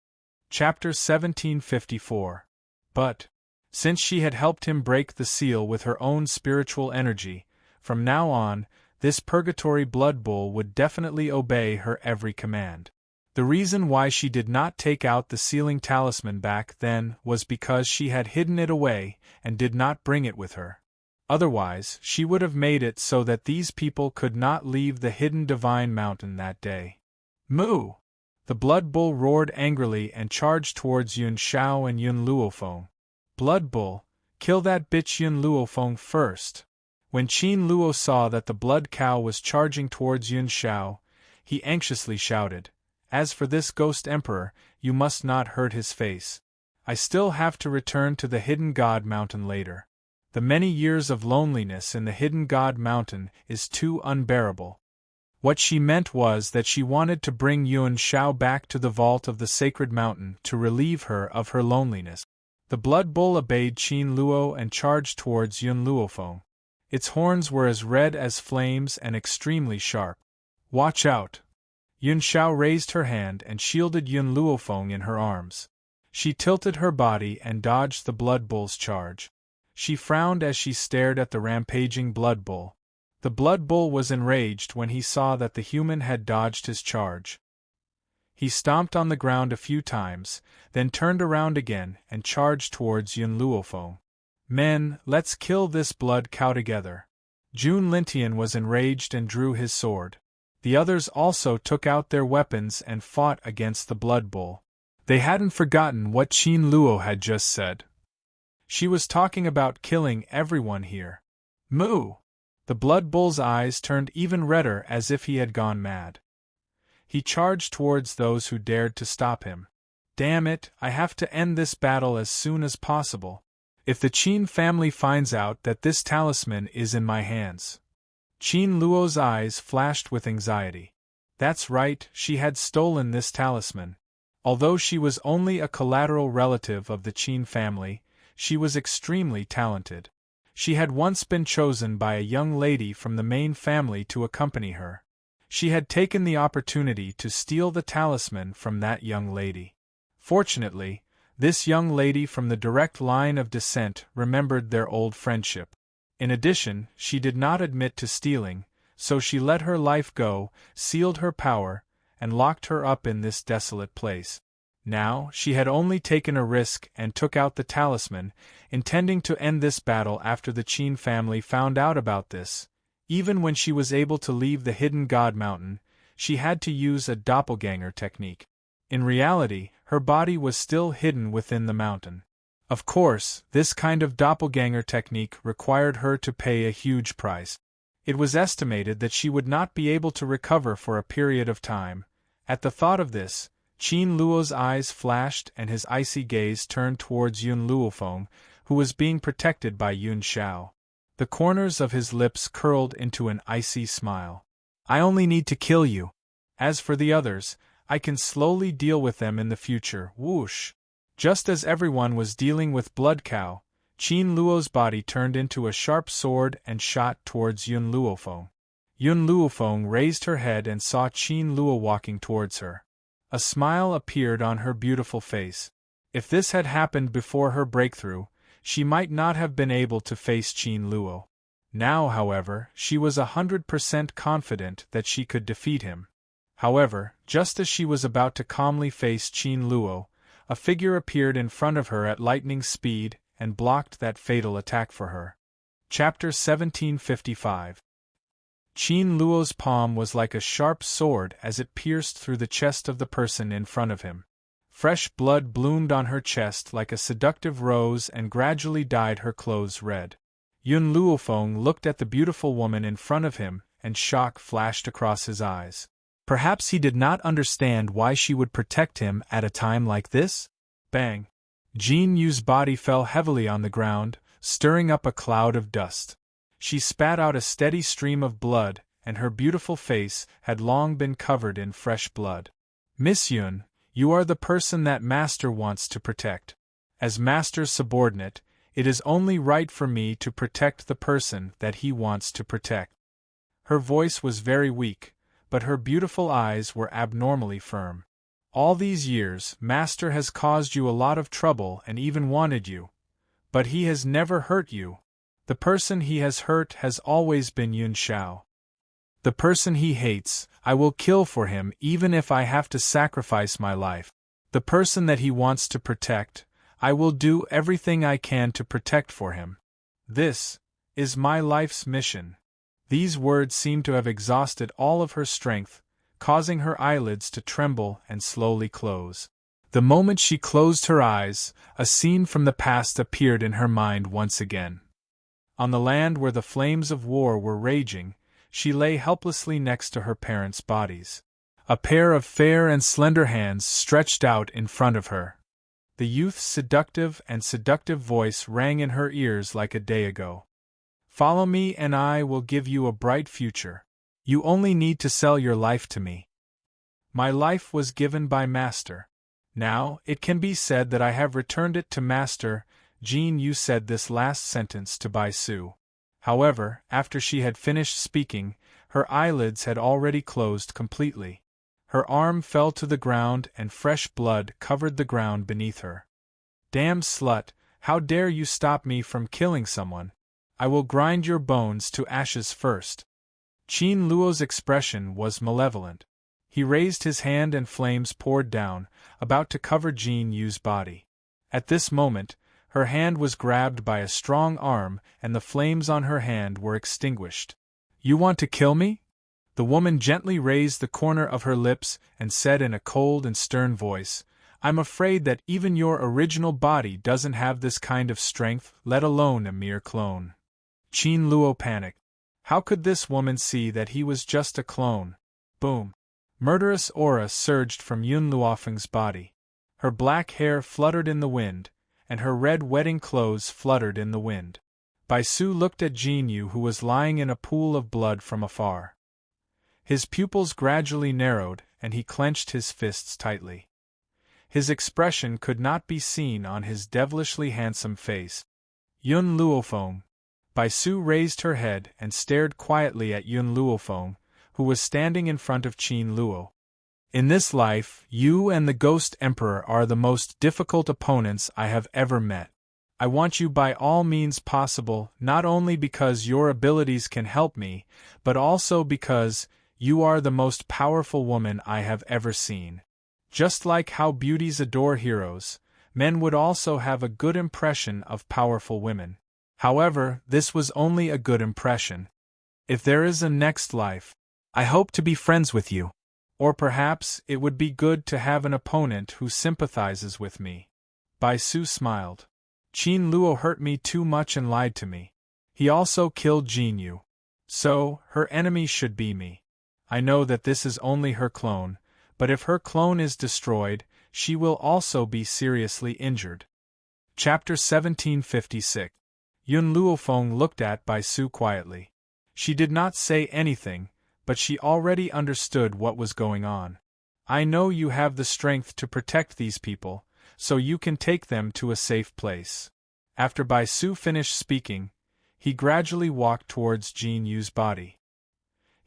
Chapter 1754. But, since she had helped him break the seal with her own spiritual energy, from now on, this purgatory blood bull would definitely obey her every command. The reason why she did not take out the sealing talisman back then was because she had hidden it away and did not bring it with her. Otherwise, she would have made it so that these people could not leave the hidden divine mountain that day. "Moo!" The blood bull roared angrily and charged towards Yun Xiao and Yun Luofeng. "Blood bull, kill that bitch Yun Luofeng first." When Qin Luo saw that the blood cow was charging towards Yun Xiao, he anxiously shouted, "As for this ghost emperor, you must not hurt his face. I still have to return to the Hidden God Mountain later. The many years of loneliness in the Hidden God Mountain is too unbearable." What she meant was that she wanted to bring Yun Xiao back to the vault of the sacred mountain to relieve her of her loneliness. The blood bull obeyed Qin Luo and charged towards Yun Luofeng. Its horns were as red as flames and extremely sharp. "Watch out!" Yun Xiao raised her hand and shielded Yun Luofeng in her arms. She tilted her body and dodged the blood bull's charge. She frowned as she stared at the rampaging blood bull. The blood bull was enraged when he saw that the human had dodged his charge. He stomped on the ground a few times, then turned around again and charged towards Yun Luofeng. "Men, let's kill this blood cow together." Jun Lintian was enraged and drew his sword. The others also took out their weapons and fought against the blood bull. They hadn't forgotten what Qin Luo had just said. She was talking about killing everyone here. Moo! The Blood Bull's eyes turned even redder as if he had gone mad. He charged towards those who dared to stop him. Damn it, I have to end this battle as soon as possible. If the Qin family finds out that this talisman is in my hands. Qin Luo's eyes flashed with anxiety. That's right, she had stolen this talisman. Although she was only a collateral relative of the Qin family, she was extremely talented. She had once been chosen by a young lady from the main family to accompany her. She had taken the opportunity to steal the talisman from that young lady. Fortunately, this young lady from the direct line of descent remembered their old friendship. In addition, she did not admit to stealing, so she let her life go, sealed her power, and locked her up in this desolate place. Now, she had only taken a risk and took out the talisman, intending to end this battle after the Qin family found out about this. Even when she was able to leave the hidden God Mountain, she had to use a doppelganger technique. In reality, her body was still hidden within the mountain. Of course, this kind of doppelganger technique required her to pay a huge price. It was estimated that she would not be able to recover for a period of time. At the thought of this, Qin Luo's eyes flashed and his icy gaze turned towards Yun Luofeng, who was being protected by Yun Xiao. The corners of his lips curled into an icy smile. I only need to kill you. As for the others, I can slowly deal with them in the future. Whoosh! Just as everyone was dealing with Blood Cow, Qin Luo's body turned into a sharp sword and shot towards Yun Luofeng. Yun Luofeng raised her head and saw Qin Luo walking towards her. A smile appeared on her beautiful face. If this had happened before her breakthrough, she might not have been able to face Qin Luo. Now, however, she was 100% confident that she could defeat him. However, just as she was about to calmly face Qin Luo, a figure appeared in front of her at lightning speed and blocked that fatal attack for her. Chapter 1755. Qin Luo's palm was like a sharp sword as it pierced through the chest of the person in front of him. Fresh blood bloomed on her chest like a seductive rose and gradually dyed her clothes red. Yun Luofeng looked at the beautiful woman in front of him, and shock flashed across his eyes. Perhaps he did not understand why she would protect him at a time like this? Bang! Jin Yu's body fell heavily on the ground, stirring up a cloud of dust. She spat out a steady stream of blood, and her beautiful face had long been covered in fresh blood. Miss Yun, you are the person that Master wants to protect. As Master's subordinate, it is only right for me to protect the person that he wants to protect. Her voice was very weak, but her beautiful eyes were abnormally firm. All these years, Master has caused you a lot of trouble and even wanted you. But he has never hurt you. The person he has hurt has always been Yun Xiao. The person he hates, I will kill for him even if I have to sacrifice my life. The person that he wants to protect, I will do everything I can to protect for him. This is my life's mission. These words seemed to have exhausted all of her strength, causing her eyelids to tremble and slowly close. The moment she closed her eyes, a scene from the past appeared in her mind once again. On the land where the flames of war were raging, she lay helplessly next to her parents' bodies. A pair of fair and slender hands stretched out in front of her. The youth's seductive voice rang in her ears like a day ago. Follow me and I will give you a bright future. You only need to sell your life to me. My life was given by Master. Now, it can be said that I have returned it to Master. Jin Yu said this last sentence to Bai Su. However, after she had finished speaking, her eyelids had already closed completely. Her arm fell to the ground and fresh blood covered the ground beneath her. Damn slut, how dare you stop me from killing someone? I will grind your bones to ashes first. Qin Luo's expression was malevolent. He raised his hand and flames poured down, about to cover Jin Yu's body. At this moment, her hand was grabbed by a strong arm and the flames on her hand were extinguished. You want to kill me? The woman gently raised the corner of her lips and said in a cold and stern voice, I'm afraid that even your original body doesn't have this kind of strength, let alone a mere clone. Qin Luo panicked. How could this woman see that he was just a clone? Boom. Murderous aura surged from Yun Luofeng's body. Her black hair fluttered in the wind, and her red wedding clothes fluttered in the wind. Bai Su looked at Jin Yu, who was lying in a pool of blood, from afar. His pupils gradually narrowed, and he clenched his fists tightly. His expression could not be seen on his devilishly handsome face. Yun Luofeng. Bai Su raised her head and stared quietly at Yun Luofeng, who was standing in front of Qin Luo. In this life, you and the Ghost Emperor are the most difficult opponents I have ever met. I want you by all means possible, not only because your abilities can help me, but also because you are the most powerful woman I have ever seen. Just like how beauties adore heroes, men would also have a good impression of powerful women. However, this was only a good impression. If there is a next life, I hope to be friends with you. Or perhaps it would be good to have an opponent who sympathizes with me. Bai Su smiled. Qin Luo hurt me too much and lied to me. He also killed Jin Yu. So, her enemy should be me. I know that this is only her clone, but if her clone is destroyed, she will also be seriously injured. Chapter 1756. Yun Luofeng looked at Bai Su quietly. She did not say anything, but she already understood what was going on. I know you have the strength to protect these people, so you can take them to a safe place. After Bai Su finished speaking, he gradually walked towards Jin Yu's body.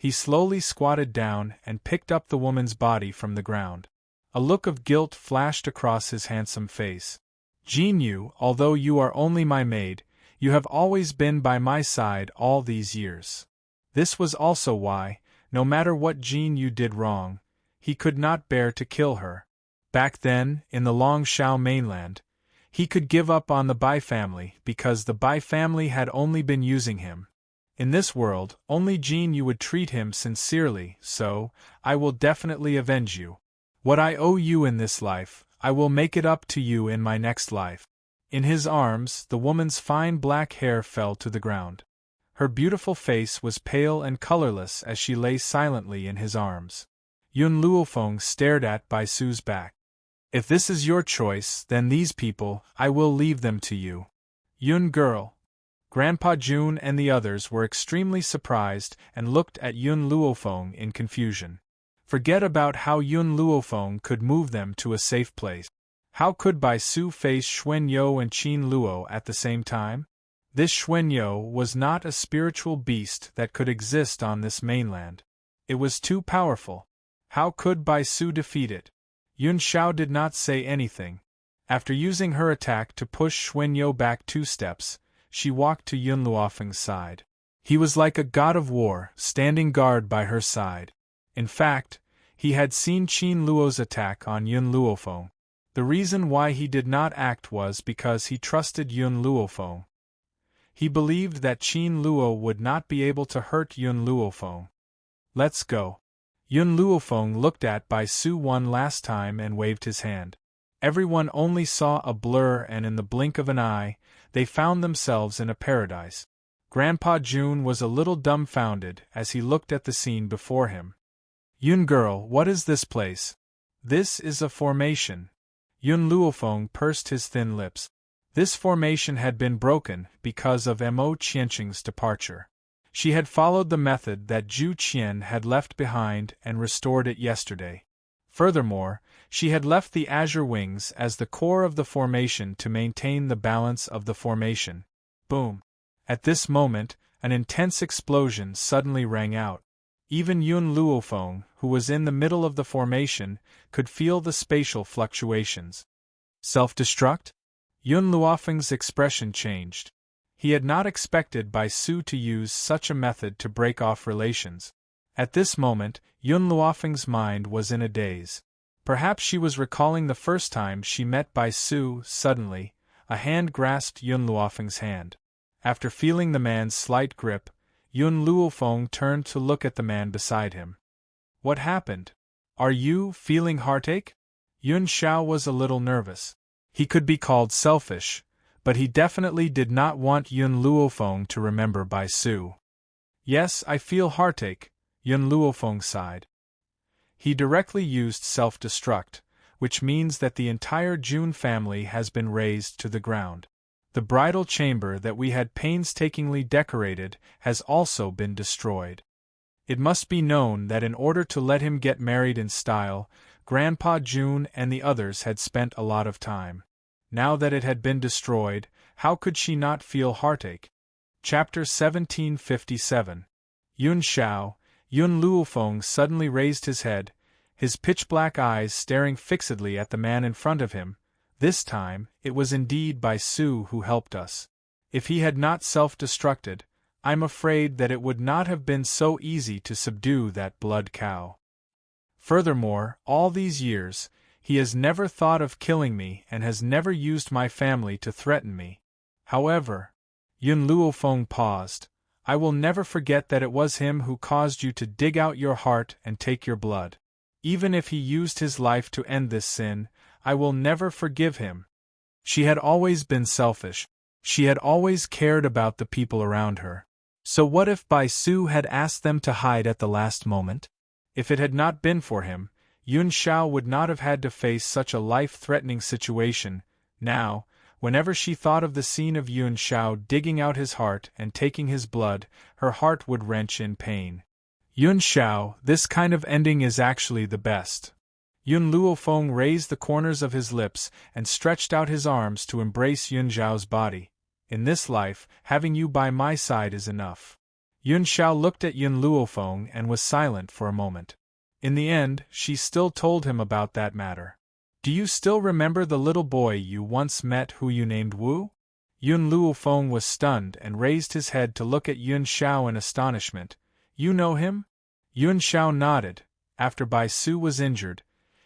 He slowly squatted down and picked up the woman's body from the ground. A look of guilt flashed across his handsome face. Jin Yu, although you are only my maid, you have always been by my side all these years. This was also why, no matter what Jin Yu did wrong, he could not bear to kill her. Back then, in the Long Shao mainland, he could give up on the Bai family because the Bai family had only been using him. In this world, only Jin Yu would treat him sincerely, so, I will definitely avenge you. What I owe you in this life, I will make it up to you in my next life. In his arms, the woman's fine black hair fell to the ground. Her beautiful face was pale and colorless as she lay silently in his arms. Yun Luofeng stared at Bai Su's back. If this is your choice, then these people, I will leave them to you. Yun girl. Grandpa Jun and the others were extremely surprised and looked at Yun Luofeng in confusion. Forget about how Yun Luofeng could move them to a safe place. How could Bai Su face Xuanyo and Qin Luo at the same time? This Xuanyo was not a spiritual beast that could exist on this mainland. It was too powerful. How could Bai Su defeat it? Yun Shao did not say anything. After using her attack to push Xuanyo back 2 steps, she walked to Yun Luofeng's side. He was like a god of war, standing guard by her side. In fact, he had seen Qin Luo's attack on Yun Luofeng. The reason why he did not act was because he trusted Yun Luofeng. He believed that Qin Luo would not be able to hurt Yun Luofeng. Let's go. Yun Luofeng looked at Bai Su one last time and waved his hand. Everyone only saw a blur, and in the blink of an eye, they found themselves in a paradise. Grandpa Jun was a little dumbfounded as he looked at the scene before him. Yun girl, what is this place? This is a formation. Yun Luofeng pursed his thin lips. This formation had been broken because of Mo Qianqing's departure. She had followed the method that Zhu Qian had left behind and restored it yesterday. Furthermore, she had left the azure wings as the core of the formation to maintain the balance of the formation. Boom! At this moment, an intense explosion suddenly rang out. Even Yun Luofeng, who was in the middle of the formation, could feel the spatial fluctuations. Self-destruct? Yun Luofeng's expression changed. He had not expected Bai Su to use such a method to break off relations. At this moment, Yun Luofeng's mind was in a daze. Perhaps she was recalling the first time she met Bai Su. Suddenly, a hand grasped Yun Luofeng's hand. After feeling the man's slight grip, Yun Luofeng turned to look at the man beside him. What happened? Are you feeling heartache? Yun Xiao was a little nervous. He could be called selfish, but he definitely did not want Yun Luofeng to remember Bai Su. Yes, I feel heartache, Yun Luofeng sighed. He directly used self-destruct, which means that the entire Jun family has been razed to the ground. The bridal chamber that we had painstakingly decorated has also been destroyed. It must be known that in order to let him get married in style, Grandpa Jun and the others had spent a lot of time. Now that it had been destroyed, how could she not feel heartache? Chapter 1757. Yun Xiao, Yun Luofeng suddenly raised his head, his pitch-black eyes staring fixedly at the man in front of him. This time, it was indeed Bai Su who helped us. If he had not self-destructed, I'm afraid that it would not have been so easy to subdue that blood cow. Furthermore, all these years, he has never thought of killing me and has never used my family to threaten me. However, Yun Luofeng paused. I will never forget that it was him who caused you to dig out your heart and take your blood. Even if he used his life to end this sin, I will never forgive him. She had always been selfish. She had always cared about the people around her. So what if Bai Su had asked them to hide at the last moment? If it had not been for him, Yun Xiao would not have had to face such a life-threatening situation. Now, whenever she thought of the scene of Yun Xiao digging out his heart and taking his blood, her heart would wrench in pain. Yun Xiao, this kind of ending is actually the best. Yun Luofeng raised the corners of his lips and stretched out his arms to embrace Yun Xiao's body. In this life, having you by my side is enough. Yun Xiao looked at Yun Luofeng and was silent for a moment. In the end, she still told him about that matter. Do you still remember the little boy you once met who you named Wu? Yun Luofeng was stunned and raised his head to look at Yun Xiao in astonishment. You know him? Yun Xiao nodded. After Bai Su was injured,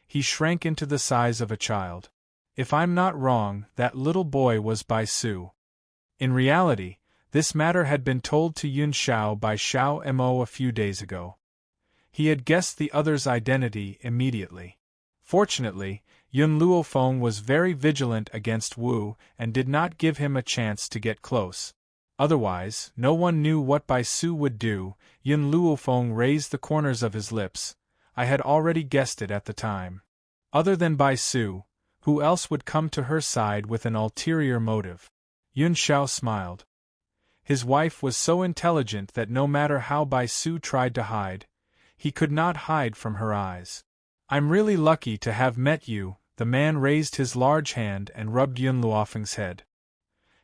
he shrank into the size of a child. If I'm not wrong, that little boy was Bai Su. In reality, this matter had been told to Yun Xiao by Xiao Mo a few days ago. He had guessed the other's identity immediately. Fortunately, Yun Luofeng was very vigilant against Wu and did not give him a chance to get close. Otherwise, no one knew what Bai Su would do. Yun Luofeng raised the corners of his lips. I had already guessed it at the time. Other than Bai Su, who else would come to her side with an ulterior motive? Yun Xiao smiled. His wife was so intelligent that no matter how Bai Su tried to hide, he could not hide from her eyes. I'm really lucky to have met you. The man raised his large hand and rubbed Yun Luofeng's head.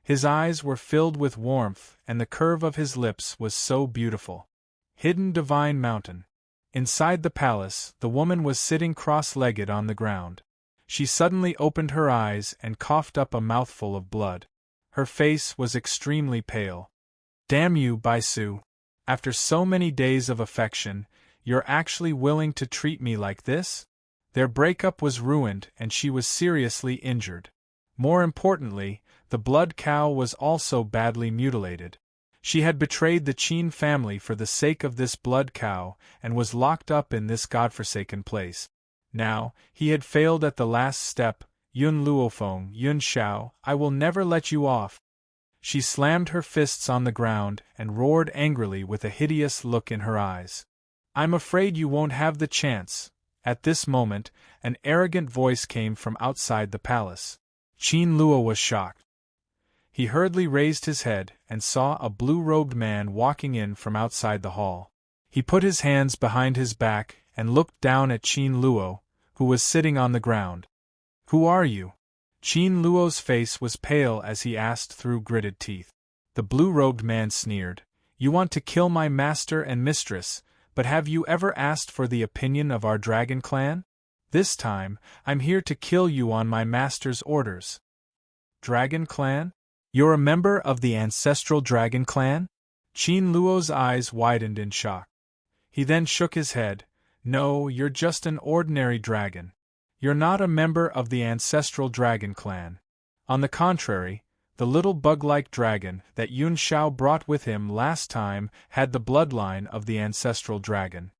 His eyes were filled with warmth, and the curve of his lips was so beautiful. Hidden divine mountain. Inside the palace, the woman was sitting cross-legged on the ground. She suddenly opened her eyes and coughed up a mouthful of blood. Her face was extremely pale. Damn you, Bai Su. After so many days of affection, you're actually willing to treat me like this? Their breakup was ruined and she was seriously injured. More importantly, the blood cow was also badly mutilated. She had betrayed the Qin family for the sake of this blood cow and was locked up in this godforsaken place. Now, he had failed at the last step. Yun Luofeng, Yun Xiao, I will never let you off. She slammed her fists on the ground and roared angrily with a hideous look in her eyes. I'm afraid you won't have the chance. At this moment, an arrogant voice came from outside the palace. Qin Luo was shocked. He hurriedly raised his head and saw a blue-robed man walking in from outside the hall. He put his hands behind his back and looked down at Qin Luo, who was sitting on the ground. Who are you? Qin Luo's face was pale as he asked through gritted teeth. The blue-robed man sneered. You want to kill my master and mistress, but have you ever asked for the opinion of our dragon clan? This time, I'm here to kill you on my master's orders. Dragon clan? You're a member of the ancestral dragon clan? Qin Luo's eyes widened in shock. He then shook his head. No, you're just an ordinary dragon. You're not a member of the ancestral dragon clan. On the contrary, the little bug-like dragon that Yun Xiao brought with him last time had the bloodline of the ancestral dragon.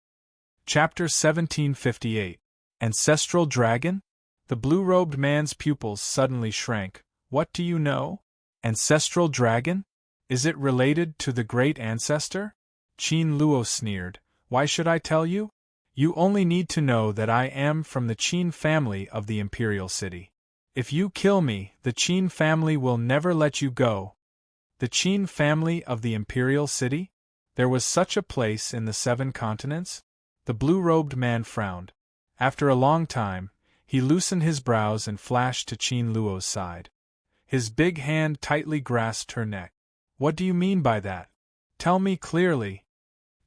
Chapter 1758. Ancestral dragon? The blue-robed man's pupils suddenly shrank. What do you know? Ancestral dragon? Is it related to the great ancestor? Qin Luo sneered. Why should I tell you? You only need to know that I am from the Qin family of the Imperial City. If you kill me, the Qin family will never let you go. The Qin family of the Imperial City? There was such a place in the 7 continents? The blue-robed man frowned. After a long time, he loosened his brows and flashed to Qin Luo's side. His big hand tightly grasped her neck. What do you mean by that? Tell me clearly.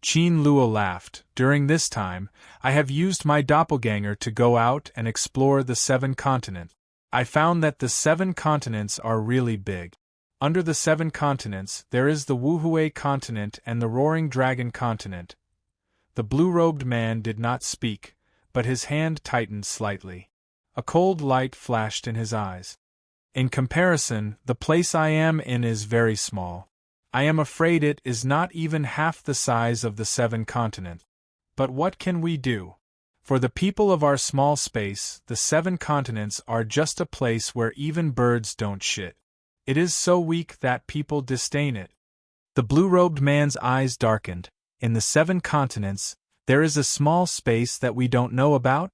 Qin Luo laughed. During this time, I have used my doppelganger to go out and explore the 7 continents. I found that the 7 continents are really big. Under the 7 continents, there is the Wuhui continent and the Roaring Dragon continent. The blue-robed man did not speak, but his hand tightened slightly. A cold light flashed in his eyes. In comparison, the place I am in is very small. I am afraid it is not even half the size of the 7 continents. But what can we do? For the people of our small space, the 7 continents are just a place where even birds don't shit. It is so weak that people disdain it. The blue-robed man's eyes darkened. In the 7 continents, there is a small space that we don't know about?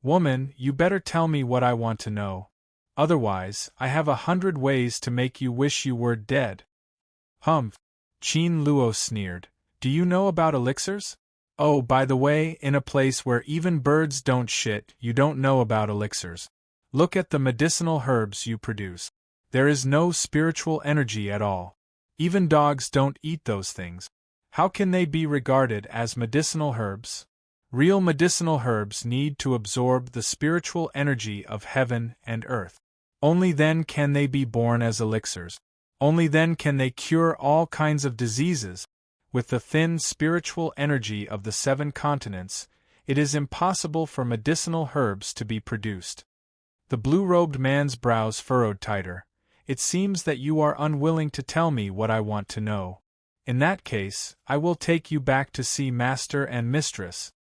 Woman, you better tell me what I want to know. Otherwise, I have 100 ways to make you wish you were dead. Humph! Qin Luo sneered. Do you know about elixirs? Oh, by the way, in a place where even birds don't shit, you don't know about elixirs. Look at the medicinal herbs you produce. There is no spiritual energy at all. Even dogs don't eat those things. How can they be regarded as medicinal herbs? Real medicinal herbs need to absorb the spiritual energy of heaven and earth. Only then can they be born as elixirs. Only then can they cure all kinds of diseases. With the thin spiritual energy of the 7 continents, it is impossible for medicinal herbs to be produced. The blue-robed man's brows furrowed tighter. It seems that you are unwilling to tell me what I want to know. In that case, I will take you back to see Master and Mistress.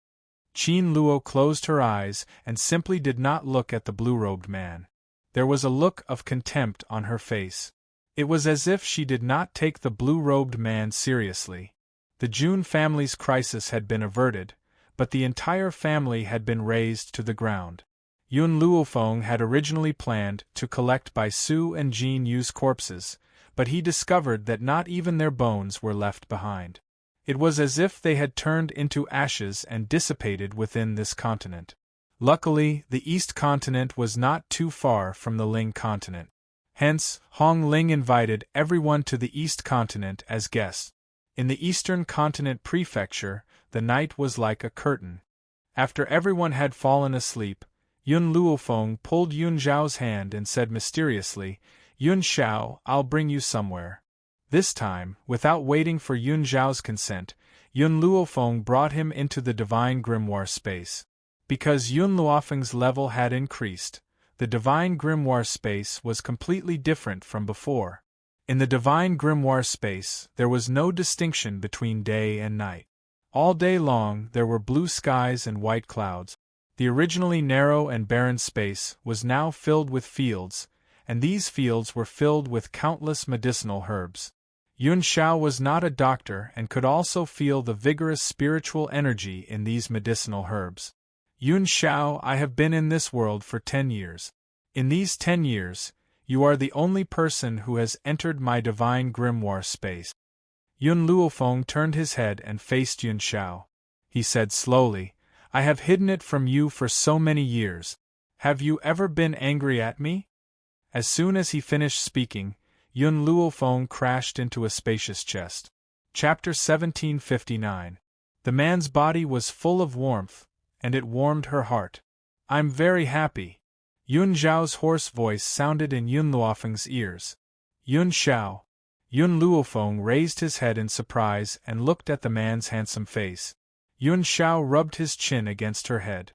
Qin Luo closed her eyes and simply did not look at the blue-robed man. There was a look of contempt on her face. It was as if she did not take the blue-robed man seriously. The Jun family's crisis had been averted, but the entire family had been razed to the ground. Yun Luofeng had originally planned to collect Bai Su and Jin Yu's corpses, but he discovered that not even their bones were left behind. It was as if they had turned into ashes and dissipated within this continent. Luckily, the East continent was not too far from the Ling continent. Hence, Hong Ling invited everyone to the East continent as guests. In the Eastern continent prefecture, the night was like a curtain. After everyone had fallen asleep, Yun Luofeng pulled Yun Zhao's hand and said mysteriously, Yun Xiao, I'll bring you somewhere. This time, without waiting for Yun Zhao's consent, Yun Luofeng brought him into the divine grimoire space. Because Yun Luofeng's level had increased, the divine grimoire space was completely different from before. In the divine grimoire space, there was no distinction between day and night. All day long there were blue skies and white clouds. The originally narrow and barren space was now filled with fields, and these fields were filled with countless medicinal herbs. Yun Xiao was not a doctor and could also feel the vigorous spiritual energy in these medicinal herbs. Yun Xiao, I have been in this world for 10 years. In these 10 years, you are the only person who has entered my divine grimoire space. Yun Luofeng turned his head and faced Yun Xiao. He said slowly, I have hidden it from you for so many years. Have you ever been angry at me? As soon as he finished speaking, Yun Luofeng crashed into a spacious chest. Chapter 1759. The man's body was full of warmth, and it warmed her heart. I'm very happy. Yun Zhao's hoarse voice sounded in Yun Luofeng's ears. Yun Xiao. Yun Luofeng raised his head in surprise and looked at the man's handsome face. Yun Xiao rubbed his chin against her head.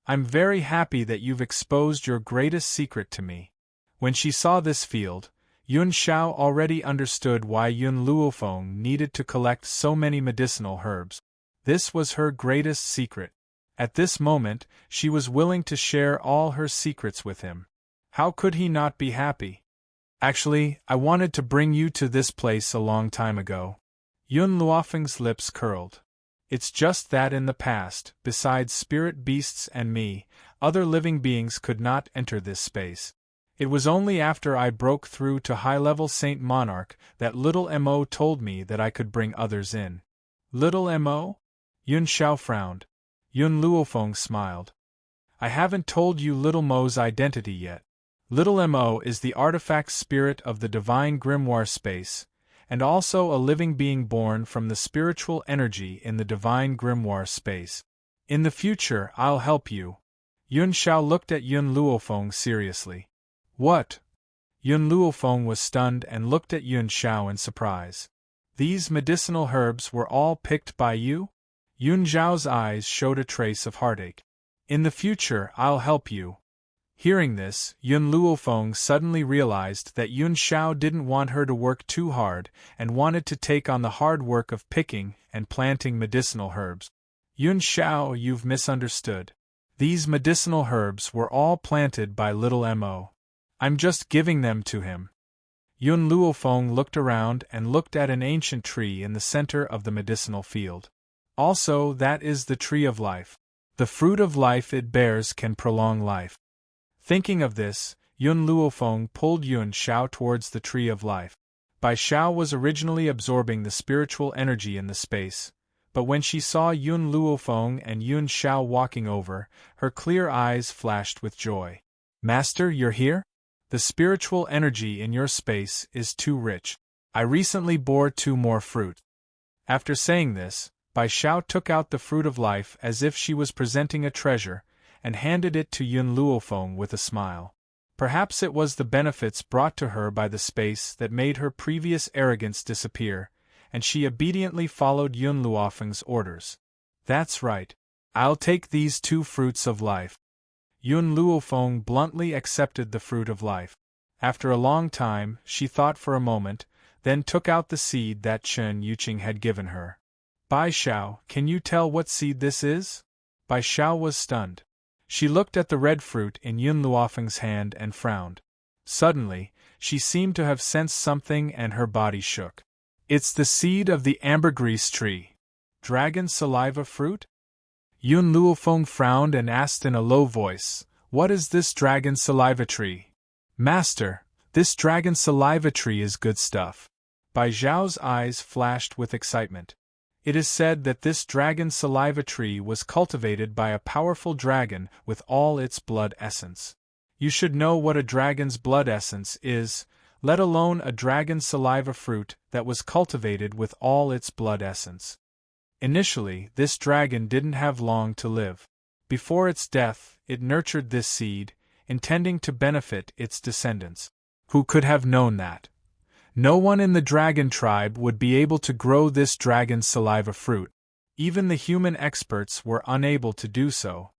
I'm very happy that you've exposed your greatest secret to me. When she saw this field, Yun Xiao already understood why Yun Luofeng needed to collect so many medicinal herbs. This was her greatest secret. At this moment, she was willing to share all her secrets with him. How could he not be happy? Actually, I wanted to bring you to this place a long time ago. Yun Luofeng's lips curled. It's just that in the past, besides spirit beasts and me, other living beings could not enter this space. It was only after I broke through to high-level Saint Monarch that Little Mo told me that I could bring others in. Little Mo? Yun Xiao frowned. Yun Luofeng smiled. I haven't told you Little Mo's identity yet. Little Mo is the artifact spirit of the divine grimoire space, and also a living being born from the spiritual energy in the divine grimoire space. In the future, I'll help you. Yun Xiao looked at Yun Luofeng seriously. What? Yun Luofeng was stunned and looked at Yun Xiao in surprise. These medicinal herbs were all picked by you? Yun Xiao's eyes showed a trace of heartache. In the future, I'll help you. Hearing this, Yun Luofeng suddenly realized that Yun Xiao didn't want her to work too hard and wanted to take on the hard work of picking and planting medicinal herbs. Yun Xiao, you've misunderstood. These medicinal herbs were all planted by Little Mo. I'm just giving them to him. Yun Luofeng looked around and looked at an ancient tree in the center of the medicinal field. Also, that is the tree of life. The fruit of life it bears can prolong life. Thinking of this, Yun Luofeng pulled Yun Xiao towards the tree of life. Bai Xiao was originally absorbing the spiritual energy in the space, but when she saw Yun Luofeng and Yun Xiao walking over, her clear eyes flashed with joy. Master, you're here? The spiritual energy in your space is too rich. I recently bore 2 more fruit. After saying this, Bai Xiao took out the fruit of life as if she was presenting a treasure, and handed it to Yun Luofeng with a smile. Perhaps it was the benefits brought to her by the space that made her previous arrogance disappear, and she obediently followed Yun Luofeng's orders. That's right. I'll take these 2 fruits of life. Yun Luofeng bluntly accepted the fruit of life. After a long time, she thought for a moment, then took out the seed that Chen Yuqing had given her. Bai Xiao, can you tell what seed this is? Bai Xiao was stunned. She looked at the red fruit in Yun Luofeng's hand and frowned. Suddenly, she seemed to have sensed something and her body shook. It's the seed of the ambergris tree. Dragon saliva fruit? Yun Luofeng frowned and asked in a low voice, What is this dragon saliva tree? Master, this dragon saliva tree is good stuff. Bai Xiao's eyes flashed with excitement. It is said that this dragon saliva tree was cultivated by a powerful dragon with all its blood essence. You should know what a dragon's blood essence is, let alone a dragon saliva fruit that was cultivated with all its blood essence. Initially, this dragon didn't have long to live. Before its death, it nurtured this seed, intending to benefit its descendants. Who could have known that? No one in the dragon tribe would be able to grow this dragon saliva fruit. Even the human experts were unable to do so.